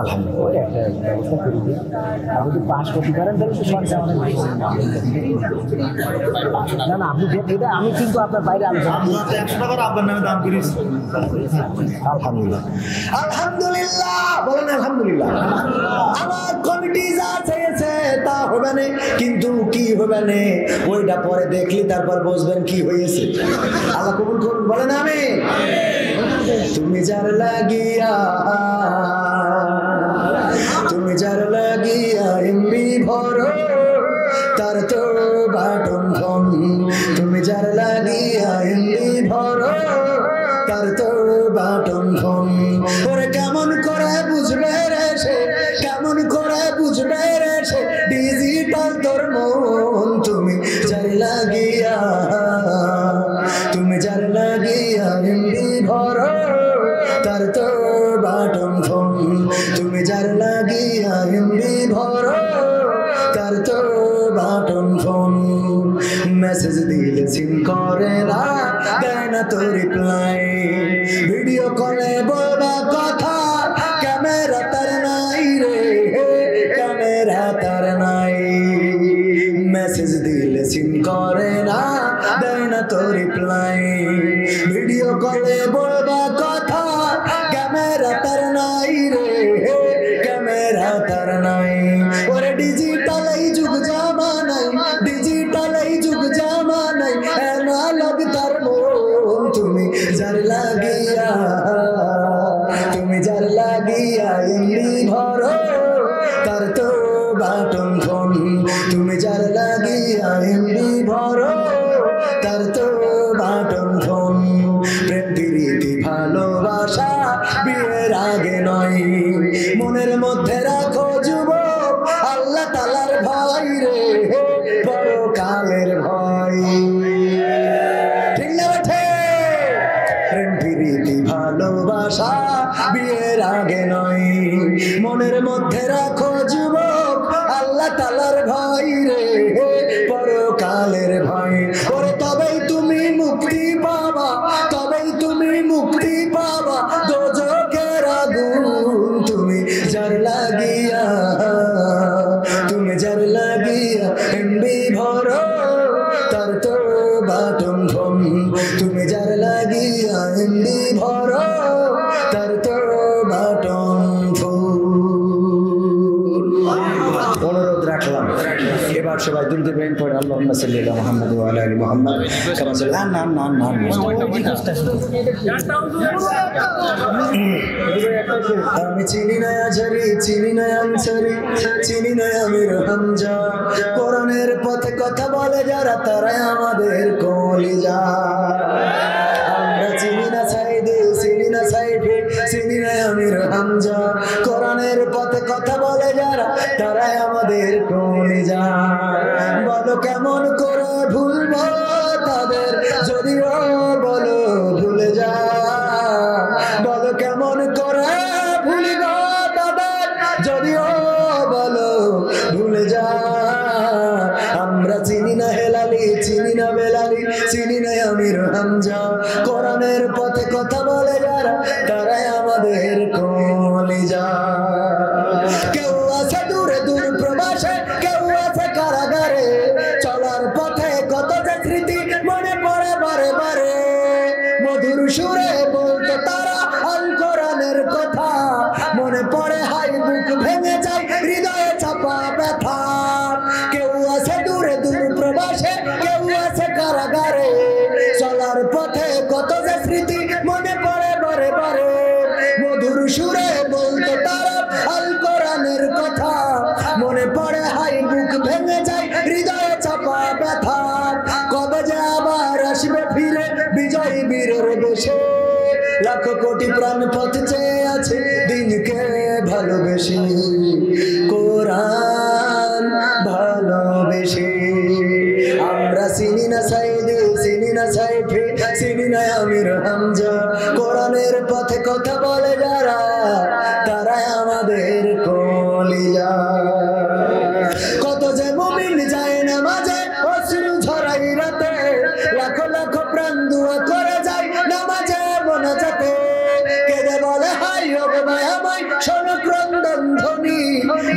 আলহামদুলিল্লাহ আপনি পাস করতে পারেন তাহলে তো সরকার না না আপনি এটা আমি কিন্তু আপনার বাইরে আলোচনা 100 টাকার আপনার নামে দাম কিনেছি। আলহামদুলিল্লাহ আলহামদুলিল্লাহ বলেন আলহামদুলিল্লাহ। আমার কমিটি যা চেয়েছে তা হবে না, কিন্তু কি হবে না ওইটা পরে দেখলি তারপর বুঝবেন কি হয়েছে। আল্লাহ কবুল করুন, বলেন আমিন। তুমি যার লাগিয়া, তুমি যার লাগিয়া এমবি ভরো, তার তো বাটন ফোন। তুমি যার লাগিয়া এমবি ভরো, তার তো বাটন ফোন। ওরে কেমন করে বুঝবে রে সে, কেমন করে বুঝবে রে সে ডিজিটাল তোর মন। তুমি যার লাগিয়া, তুমি যার লাগিয়া এমবি ভরো, তার তো বাটন ফোন। তুমি যার লাগিয়া এমবি ভরো, তার তো বাটন ফোন। মেসেজ দিলে সিন করে না, দেয় না তো রিপ্লাই। ভিডিও কলে বলবা কথা, ক্যামেরা তার নাই রে, ক্যামেরা তার নাই। মেসেজ দিলে সিন করে না, দেয় না তো রিপ্লাই। ভিডিও কলে বলবা কথা, ক্যামেরা তার নাই রে, ক্যামেরা তার নাই। ওরে ডিজিটাল এই যুগ জামানাই, ডিজিটাল এই যুগ জামানাই, অ্যানালগ তার মন। তুমি যার লাগিয়া, তুমি যার লাগিয়া এমনি ভরো, তার তো বাটন ফোন। তুমি যার লাগিয়া এমনি ভরো, তার তো বাটন ফোন। প্রেম প্রীতি ভালোবাসা বিয়ের আগে নয়, মনের মধ্যে রাখো যুবক আল্লাহ তাআলার ভয় রে, বড় কালের ভয়। ঠিক না বেঠে? প্রেম প্রীতি ভালোবাসা বিয়ের আগে নয়, মনের মধ্যে রাখো যুবক আল্লাহ তাআলার ভয় রে, বড় কালের ভয়। ওরে তবেই তুমি মুক্তি পাবা, তবেই তুমি মুক্তি পাবা দোজখের আগুন। তুমি যার লাগিয়া, তুমি যার লাগিয়া এমবি ভরো, তার তো বাটন ফোন। তুমি যার লাগিয়া এমবি ভরো, তার তো বাটন ফোন। অনুরোধ রাখলাম এবার সবাই দুরূদ ইব্রাহিম পড়ে আল্লাহুম্মা সাল্লি আলা মুহাম্মাদ ওয়া আলা আলি মুহাম্মাদ কামা সাল্লাল্লাহু না না না আমি চিনি না আজরি, চিনি না আনসারি, চিনি না আমির হামজা। কোরআনের পথে কথা বলে যারা, তারাই আমাদের কোন কলিজা। আমরা চিনি না সাইদে, চিনি না সাইফে, চিনি না আমির হামজা, কোরআনের পথে কথা বলে যারা তারাই আমাদের কলিজা। বলো কেমন করে ভুলবো তাদের, যদিও বলো ভুলে যা। বলো কেমন করে ভুলব তাদের, যদিও বলো ভুলে যা। আমরা চিনি না হেলালি, চিনি না বেলালি, চিনি না আমির হামজা, কোরআনের পথে কথা বলে যারা তারাই আমাদের কলিজা। কেউ আছে দূরে দূর প্রবাসে, কেউ আছে কারাগারে, চলার পথে কত যে স্মৃতি মনে পড়ে বারে বারে। মধুর সুরে বলতো তারা আল কোরআনের কথা, মনে পড়ে হাই বুক ভেঙে যায় হৃদয়ে চাপা ব্যথা। কেউ আছে দূরে দূর প্রবাসে, কেউ আছে কারাগারে, চলার পথে কত যে স্মৃতি মনে পড়ে বারে বারে। মধুর সুরে বলতো তারা আল কোরআনের কথা, মনে পড়ে হাই বুক ভেঙে যায় হৃদয়ে চাপা ব্যথা। কবে যে আবার আসবে ফিরে বিজয়ী বীরের দেশে, লাখ কোটি প্রাণ পথ চেয়ে আছে দিনকে ভালোবেসে, কোরআন ভালোবেসে। আমরা চিনি না সাইদে, চিনি না সাইফে, চিনি না আমির হামজা, কোরআনের পথে কথা বলে যারা তারাই আমাদের কলিজা। কত যে মুমিন যায় না মাঝে অশ্রু ঝরাই রাতে, লাখো লাখো প্রাণ দুয়া করে যায় নামাজে মোনাজাতে। কেঁদে বলে হাই হবে মায়াময় শোনো ক্রন্দন ধ্বনি,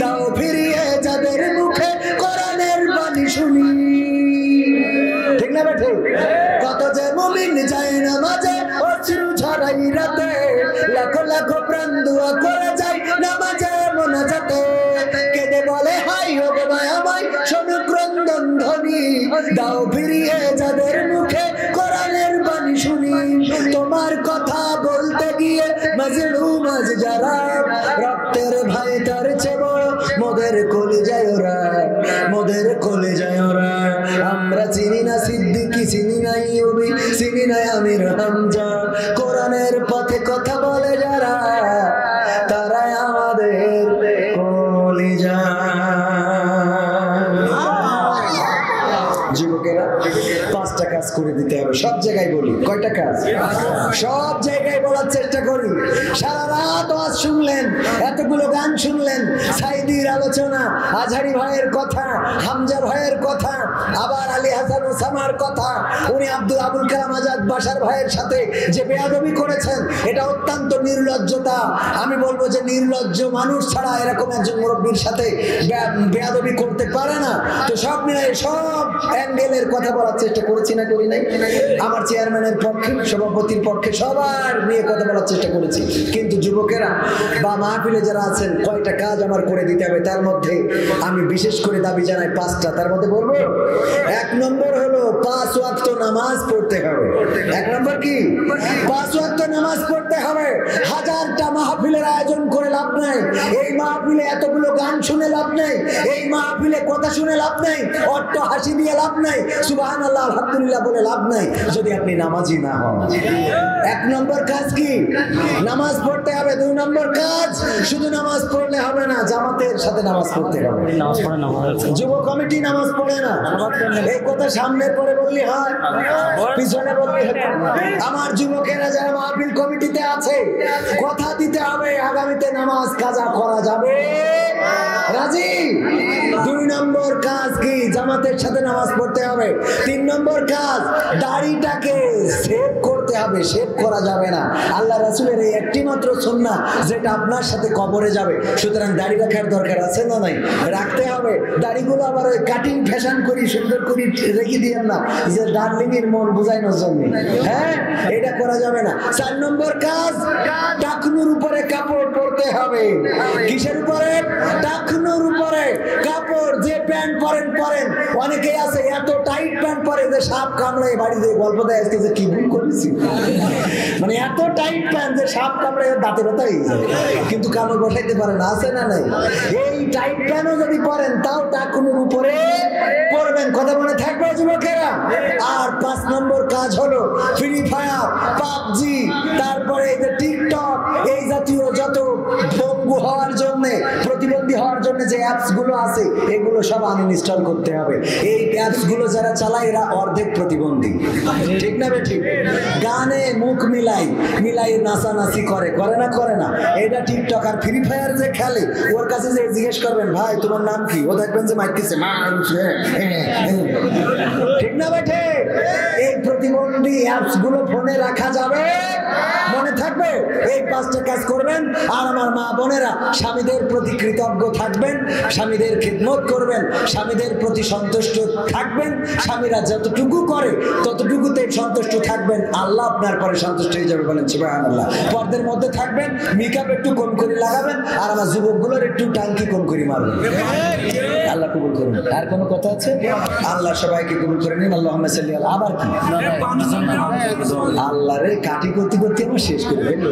দাও ফিরিয়ে যাদের মুখে কোরআনের বাণী শুনি। ঠিক না বেঠে? কত যে মুমিন যায় না মাঝে অশ্রু ঝরাই রাতে, লাখো লাখো প্রাণ দুয়া করে যায় নামাজে মোনাজাতে। কেঁদে বলে হাই হবে মায়াময় শোনো ক্রন্দন ধ্বনি, দাও ফিরিয়ে যাদের মুখে কোরআনের বাণী শুনি। তোমার কথা বলতে গিয়ে মাজলুম আজ যারা, রক্তের ভাই তার চেয়ে বড় মোদের কলিজায় ওরা, মোদের কলিজায় ওরা। আমরা চিনি না সিদ্দিকী, চিনি না ইউবি, চিনি না আমির হামজা, কোরআনের পথে কথা বলে যারা তারাই আমাদের কলিজা। যুবকেরা 5টা কাজ করে দিতে হবে, সব জায়গায় বলি। কয়টা কাজ? সব জায়গায় বলার চেষ্টা করি। সারা রাত ওয়াজ শুনলেন, এতগুলো গান শুনলেন, সাইদির আলোচনা, আজহারি ভাইয়ের কথা, হামজা ভাইয়ের কথা, আবার আলী হাসান ওসামার কথা, উনি আবুল কালাম আজাদ বাশার ভাইয়ের সাথে যে বেয়াদবি করেছেন, এটা অত্যন্ত নির্লজ্জতা। আমি বলবো যে নির্লজ্জ মানুষ ছাড়া এরকম একজন মুরব্বীর সাথে বেয়াদবি করতে পারে না। তো সব মিলাই সব অ্যাঙ্গেলের কথা বলার চেষ্টা করেছি না করি নাই? আমার চেয়ারম্যানের পক্ষে, সভাপতির পক্ষে সবার নিয়ে কথা বলার চেষ্টা করেছি। কিন্তু যুবকেরা বা মাহফিলে যারা আছেন, কয়টা কাজ আমার করে দিতে হবে, তার মধ্যে আমি বিশেষ করে দাবি জানাই 5টা। তার মধ্যে বলবো 1 নম্বর হলো 5 ওয়াক্ত নামাজ পড়তে হবে। 1 নম্বর কি? 5 ওয়াক্ত নামাজ পড়তে হবে। 1000টা মাহফিলের আয়োজন করে লাভ নাই, এই মাহফিলে এতগুলো গান শুনে লাভ নাই, এই মাহফিলে কথা শুনে লাভ নাই, অট্ট হাসি দিয়ে লাভ নাই, সুবহানাল্লাহ আলহামদুলিল্লাহ বলে লাভ নাই যদি আপনি নামাজি না হন। 1 নম্বর কাজ কি? নামাজ পড়তে হবে। 2 নম্বর কাজ, শুধু নামাজ পড়লে হবে না, জামাতের সাথে নামাজ পড়তে হবে। যুব কমিটি নামাজ পড়ে না, এই কথা সামনে পড়ে বললি হয়, পিছনে বললি হয়। আমার যুবকেরা যারা মাহফিল কমিটিতে আছে, কথা দিতে হবে আগামীতে নামাজ কাজা করা যাবে। রাজি? 2 নম্বর কাজ কি? জামাতের সাথে নামাজ পড়তে হবে। 3 নম্বর কাজ, দাড়িটাকে সেভ করতে হবে, শেভ করা যাবে না। আল্লাহ রাসূলের এই একটি মাত্র সুন্নাহ যেটা আপনার সাথে কবরে যাবে, সুতরাং দাড়ি রাখার দরকার আছে না নাই? রাখতে হবে। দাড়িগুলো আবার ওই কাটিং ফ্যাশন করি সুন্দর করে রেখে দিয়েন না, যে ডার্লিং এর মন বুঝাইনোর জন্য। হ্যাঁ, এটা করা যাবে না। 4 নম্বর কাজ, টাকনুর উপরে কাপড় পরতে হবে। কিসের উপরে? টাকনুর উপরে কাপড়। যে প্যান্ট পরেন পরেন, অনেকেই আছে এত টাইট প্যান্ট পরে যে সাপ কামড়ে বাড়িতে গল্প দেয় আজকে যে কি ভুল করেছি, মানে এত টাইট প্যান্ট যে সাপ কামড়ে দাঁতে ব্যথা হয়ে যায়, কিন্তু কামড় বসাইতে পারে না, আছে না নাই? এই টাইট প্যান্টও যদি পরেন তাও টাকনুর উপরে পরবেন। কথা মনে থাকবে যুবকেরা? আর আর 5 নম্বর কাজ হলো ফ্রি ফায়ার, পাবজি, তারপরে এই যে টিকটক, এই জাতীয় যত পঙ্গু হওয়ার জন্য, প্রতিবন্ধী হওয়ার জন্য যে অ্যাপস গুলো আছে এগুলো সব আনইনস্টল করতে হবে। এই অ্যাপস গুলো যারা চালায় এরা অর্ধেক প্রতিবন্ধী, ঠিক না ঠিক? গানে মুখ মিলাই নাচানাচি করে না এটা টিকটক। আর ফ্রি ফায়ার যে খেলে ওর কাছে যে জিজ্ঞেস করবেন ভাই তোমার নাম কি, ও দেখবেন যে মাইকতেছে, ঠিক না বেঠে? এই প্রতিবন্ধী অ্যাপস গুলো ফোনে রাখা যাবে, মনে থাকবে। এই 5টা কাজ করবেন। আর আমার মা বোনেরা স্বামীদের প্রতি কৃতজ্ঞ থাকবেন, স্বামীদের খিদমত করবেন, স্বামীদের প্রতি সন্তুষ্ট থাকবেন। স্বামীরা যতটুকু করে ততটুকুতে সন্তুষ্ট থাকবেন, আল্লাহ আপনার পরে সন্তুষ্ট হয়ে যাবে, বলেন সুবহানাল্লাহ। পর্দার মধ্যে থাকবেন, মেকআপ একটু কম করে লাগাবেন, আর আমার যুবকগুলোর একটু টাঙ্কি কম করে মারবেন। আল্লাহ কবুল করুন। আর কোনো কথা আছে? আল্লাহ সবাইকে কবুল করে নিন। আল্লাহুম্মা সাল্লি আলা। আবার কি আল্লাহ রে কাটি করতে করতে আমরা শেষ করে দেব।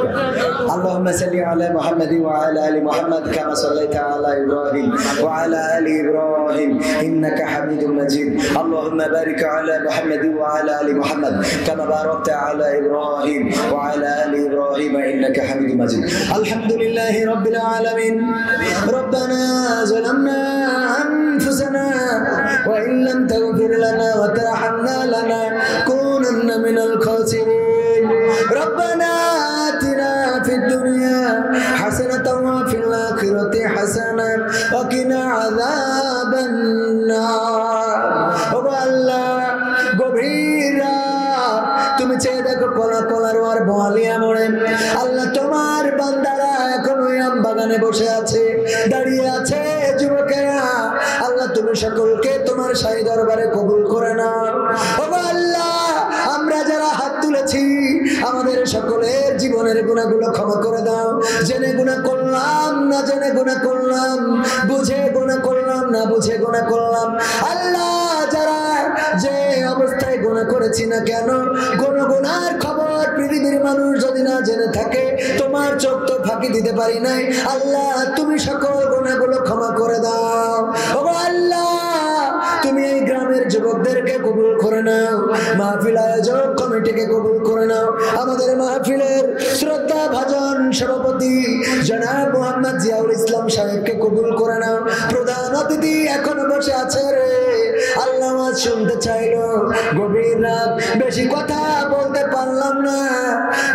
আল্লাহুম্মা সাল্লি আলা মুহাম্মাদি ওয়া আলা আলি মুহাম্মাদ কামা সাল্লাইতা আলা ইব্রাহিম ওয়া আলা আলি ইব্রাহিম ইন্নাকা হামিদুম মাজিদ। আল্লাহুম্মা বারিক আলা মুহাম্মাদি ওয়া আলা আলি মুহাম্মাদ কামা বারাকতা আলা ইব্রাহিম ওয়া আলা আলি ইব্রাহিম ইন্নাকা হামিদুম মাজিদ। আলহামদুলিল্লাহি রাব্বিল আলামিন। রব্বানা যালামনা আনফুসানা ওয়া ইন লাম তাগফির লানা ওয়া তারহামনা লানাকুনান্না মিনাল খাসিরিন। রব্বানা আতিনা ফিদ দুনিয়া হাসানাতাও ওয়া ফিল আখিরাতি হাসানা ওয়া কিনা আযাবান নার। ও আল্লাহ, গভীর তুমি চেয়ে দেখো কলার আর বোয়ালিয়া মোড়ে। আল্লাহ, তোমার বান্দারা এখন ওই আম বাগানে বসে আছে, দাঁড়িয়ে আছে যুবকেরা। আল্লাহ, তুমি সকলকে তোমার শাহী দরবারে কবুল করে নাও। ও আল্লাহ, আমরা যারা হাত তুলেছি আমাদের সকলের জীবনের গুনাহগুলো ক্ষমা করে দাও। জেনে গুনাহ করলাম, না জেনে গুনাহ করলাম, বুঝে গুনাহ করলাম, না বুঝে গুনাহ করলাম। আল্লাহ, যারা যে অবস্থায় গুনাহ করেছি না কেন, কোন গুনার খবর পৃথিবীর মানুষ যদি না জেনে থাকে, তোমার চোখ তো ফাঁকি দিতে পারি নাই। আল্লাহ, তুমি সকল গুনাহগুলো ক্ষমা করে দাও। ও আল্লাহ, তুমি এই গ্রামের যুবকদেরকে কবুল করে নাও, মাহফিল আয়োজক কমিটিকে কবুল করে নাও, আমাদের মাহফিলের শ্রদ্ধা ভাজন সভাপতি জনাব মোহাম্মদ জিয়াউল ইসলাম সাহেবকে কবুল করে নাও। প্রধান অতিথি এখনো বসে আছে রে আল্লাহ, আওয়াজ শুনতে চাইলো, গভীর রাত, বেশি কথা বলতে পারলাম না,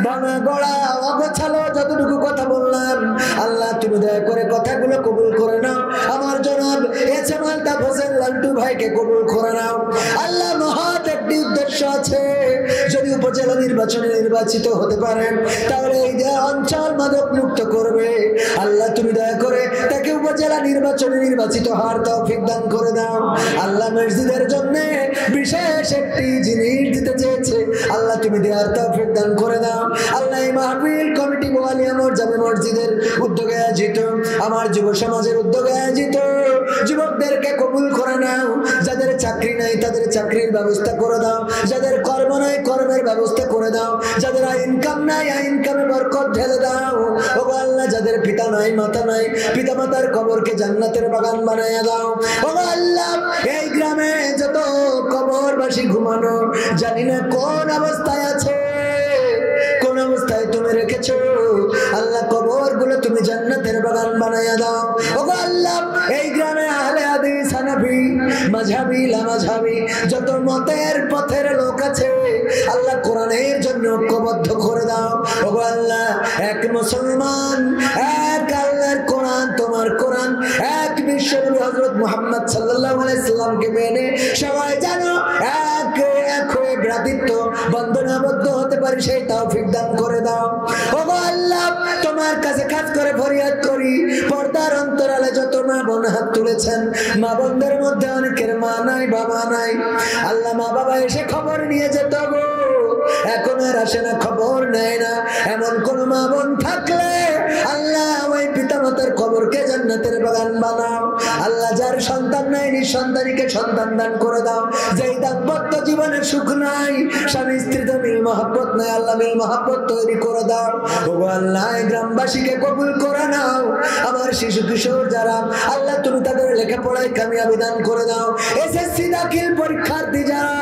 ভাঙা গড়া অগোছালো যতটুকু কথা বললাম। আল্লাহ, তুমি দয়া করে কথাগুলো কবুল করে নাও। আমার জনাব এসএমএল তাফসীর লালটু ভাইকে কবুল করে নাও। আল্লাহ, মহৎ একটি উদ্দেশ্য আছে, যদি উপজেলা নির্বাচনে নির্বাচিত হতে পারেন তাহলে এই যে অঞ্চল মাদক মুক্ত করবে। আল্লাহ, তুমি দয়া করে তাকে উপজেলা নির্বাচনে নির্বাচিত হওয়ার তৌফিক দান করে দাও। আল্লাহ, মসজিদের জন্য বিশেষ একটি জিনিস দিতে চেয়েছে, আল্লাহ তুমি দেওয়ার তৌফিক দান করে দাও। আল্লাহ, এই মাহফিল কমিটি বোয়ালিয়া জামে মসজিদের উদ্যোগে আয়োজিত, আমার যুব সমাজের উদ্যোগে আয়োজিত যুবকদেরকে কবুল করে নাও। যাদের চাকরি নাই তাদের চাকরির ব্যবস্থা করে দাও, যাদের কর্ম নাই কর্মের ব্যবস্থা করে দাও, যাদের ইনকাম নাই ইনকামে বরকত ঢেলে দাও। ও আল্লাহ, যাদের পিতা নাই মাতা নাই, পিতা মাতার কবরকে জান্নাতের বাগান বানাইয়া দাও। ও আল্লাহ, এই গ্রামে যত কবরবাসী ঘুমানো, জানি না কোন অবস্থায় আছে, কোন অবস্থায় তুমি রেখেছো। আল্লাহ, কবর গুলো তুমি জান্নাতের বাগান বানাইয়া দাও। ও আল্লাহ, এই গ্রামে আহলে হাদিস, হানাফি, মাযহাবি, লামাযহাবি যত মতের পথের লোক আছে, আল্লাহ কোরআনের জন্য ঐক্যবদ্ধ করে দাও। ও আল্লাহ, এক মুসলমান, এক আল্লাহর কোরআন, তোমার কোরআন, এক বিশ্বনবী হযরত মুহাম্মদ সাল্লাল্লাহু আলাইহি সাল্লামকে মেনে সবাই জানো এক হয়ে ভ্রাতৃত্ব বন্ধনে আবদ্ধ হতে পারি, সেই তৌফিক দান করে দাও। ও আল্লাহ, তোমার কাছে খাস করে ফরিয়াদ করি, পর্দার অন্তরালে যত মা বোন হাত তুলেছেন, মা বোনদের মধ্যে অনেকের মা নাই বাবা নাই। আল্লাহ, মা বাবা এসে খবর নিয়ে যেত গো, এখন আর আসে না, খবর নেয় না। এমন কোন মা বোন থাকলে আল্লাহ ওই পিতা মাতার কবরকে জান্নাতের বাগান বানাও। আল্লাহ, যার সন্তান নাই নিঃসন্তানীকে সন্তান দান করে দাও। যেই দাম্পত্য জীবনে সুখ নাই, স্বামী স্ত্রীতে মিল মহব্বত নাই, আল্লাহ মিল মহব্বত তৈরি করে দাও। ও আল্লাহ, গ্রামবাসীকে কবুল করে নাও। আমার শিশু কিশোর যারা, আল্লাহ তুমি তাদের লেখাপড়ায় কামিয়াবি দান করে দাও। এসএসসি দাখিল পরীক্ষার্থী যারা,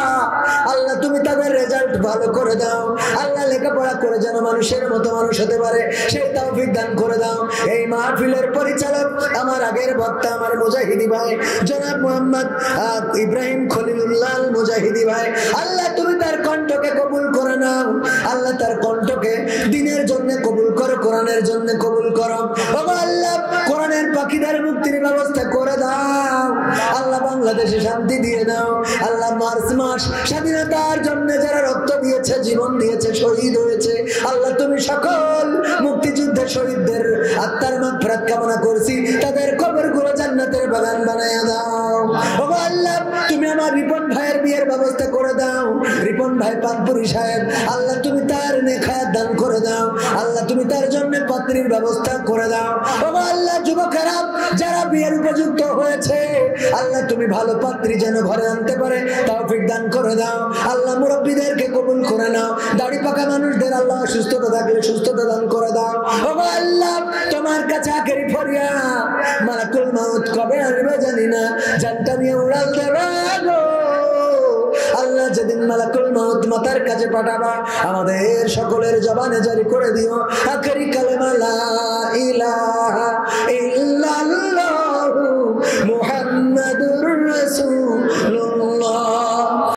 আল্লাহ তুমি তাদের রেজাল্ট ভালো করে দাও আল্লাহ, লেখাপড়া করে যেন মানুষের মতো মানুষ হতে পারে সেই তৌফিক দান করে দাও। এই মাহফিলের পরিচালক আমার আগের বক্তা আমার মুজাহিদি ভাই জনাব মোহাম্মদ ইব্রাহিম খলিলুল্লাহ মুজাহিদি ভাই, আল্লাহ তুমি তার কণ্ঠকে কবুল করে নাও আল্লাহ, তার কণ্ঠকে দিনের জন্য কবুল করো, কোরআনের জন্য কবুল করো বাবা আল্লাহ, কোরআনের পাখিদের মুক্তির ব্যবস্থা করে দাও আল্লাহ, বাংলাদেশে শান্তি দিয়ে দাও আল্লাহ। মার্চ মাস স্বাধীনতার জন্য যারা রক্ত দিয়েছে, জীবন দিয়েছে, শহীদ হয়েছে আল্লাহ, তুমি সকল মুক্তিযুদ্ধের শহীদদের আত্মার মাগফিরাত কামনা করছি, তাদের কবরগুলো জান্নাতের বাগান বানায়া দাও বাবা আল্লাহ। তুমি আমার রিপন ভাইয়ের বিয়ের ব্যবস্থা করে দাও, রিপন ভাই পানপুরি সাহেব আল্লাহ, তুমি তার নেখায়াত দান করে দাও আল্লাহ, তুমি তার জন্য পাত্রীর ব্যবস্থা করে দাও বাবা আল্লাহ। যুবকেরা যারা বিয়ের উপযুক্ত হয়েছে আল্লাহ, তুমি ভালো পাত্রী যেন ঘরে আনতে পারে তৌফিক দান করে দাও আল্লাহ। মুরব্বীদেরকে কবুল করে নাও, দাড়ি পাকা মানুষদের আল্লাহ সুস্থতা থাকলে সুস্থতা দান করে দাও বাবা আল্লাহ। তোমার কাছে আখেরি ফরিয়াদ, মালাকুল মাউত কবে আসবে জানি না, জানটা নিয়ে উড়াল দেবে গো আল্লাহ। যেদিন মালাকুল মাউত মাতার কাছে পাঠাবা আমাদের সকলের জবানে জারি করে দিও আখেরি কালেমা লা ইলাহা ইল্লাল্লাহু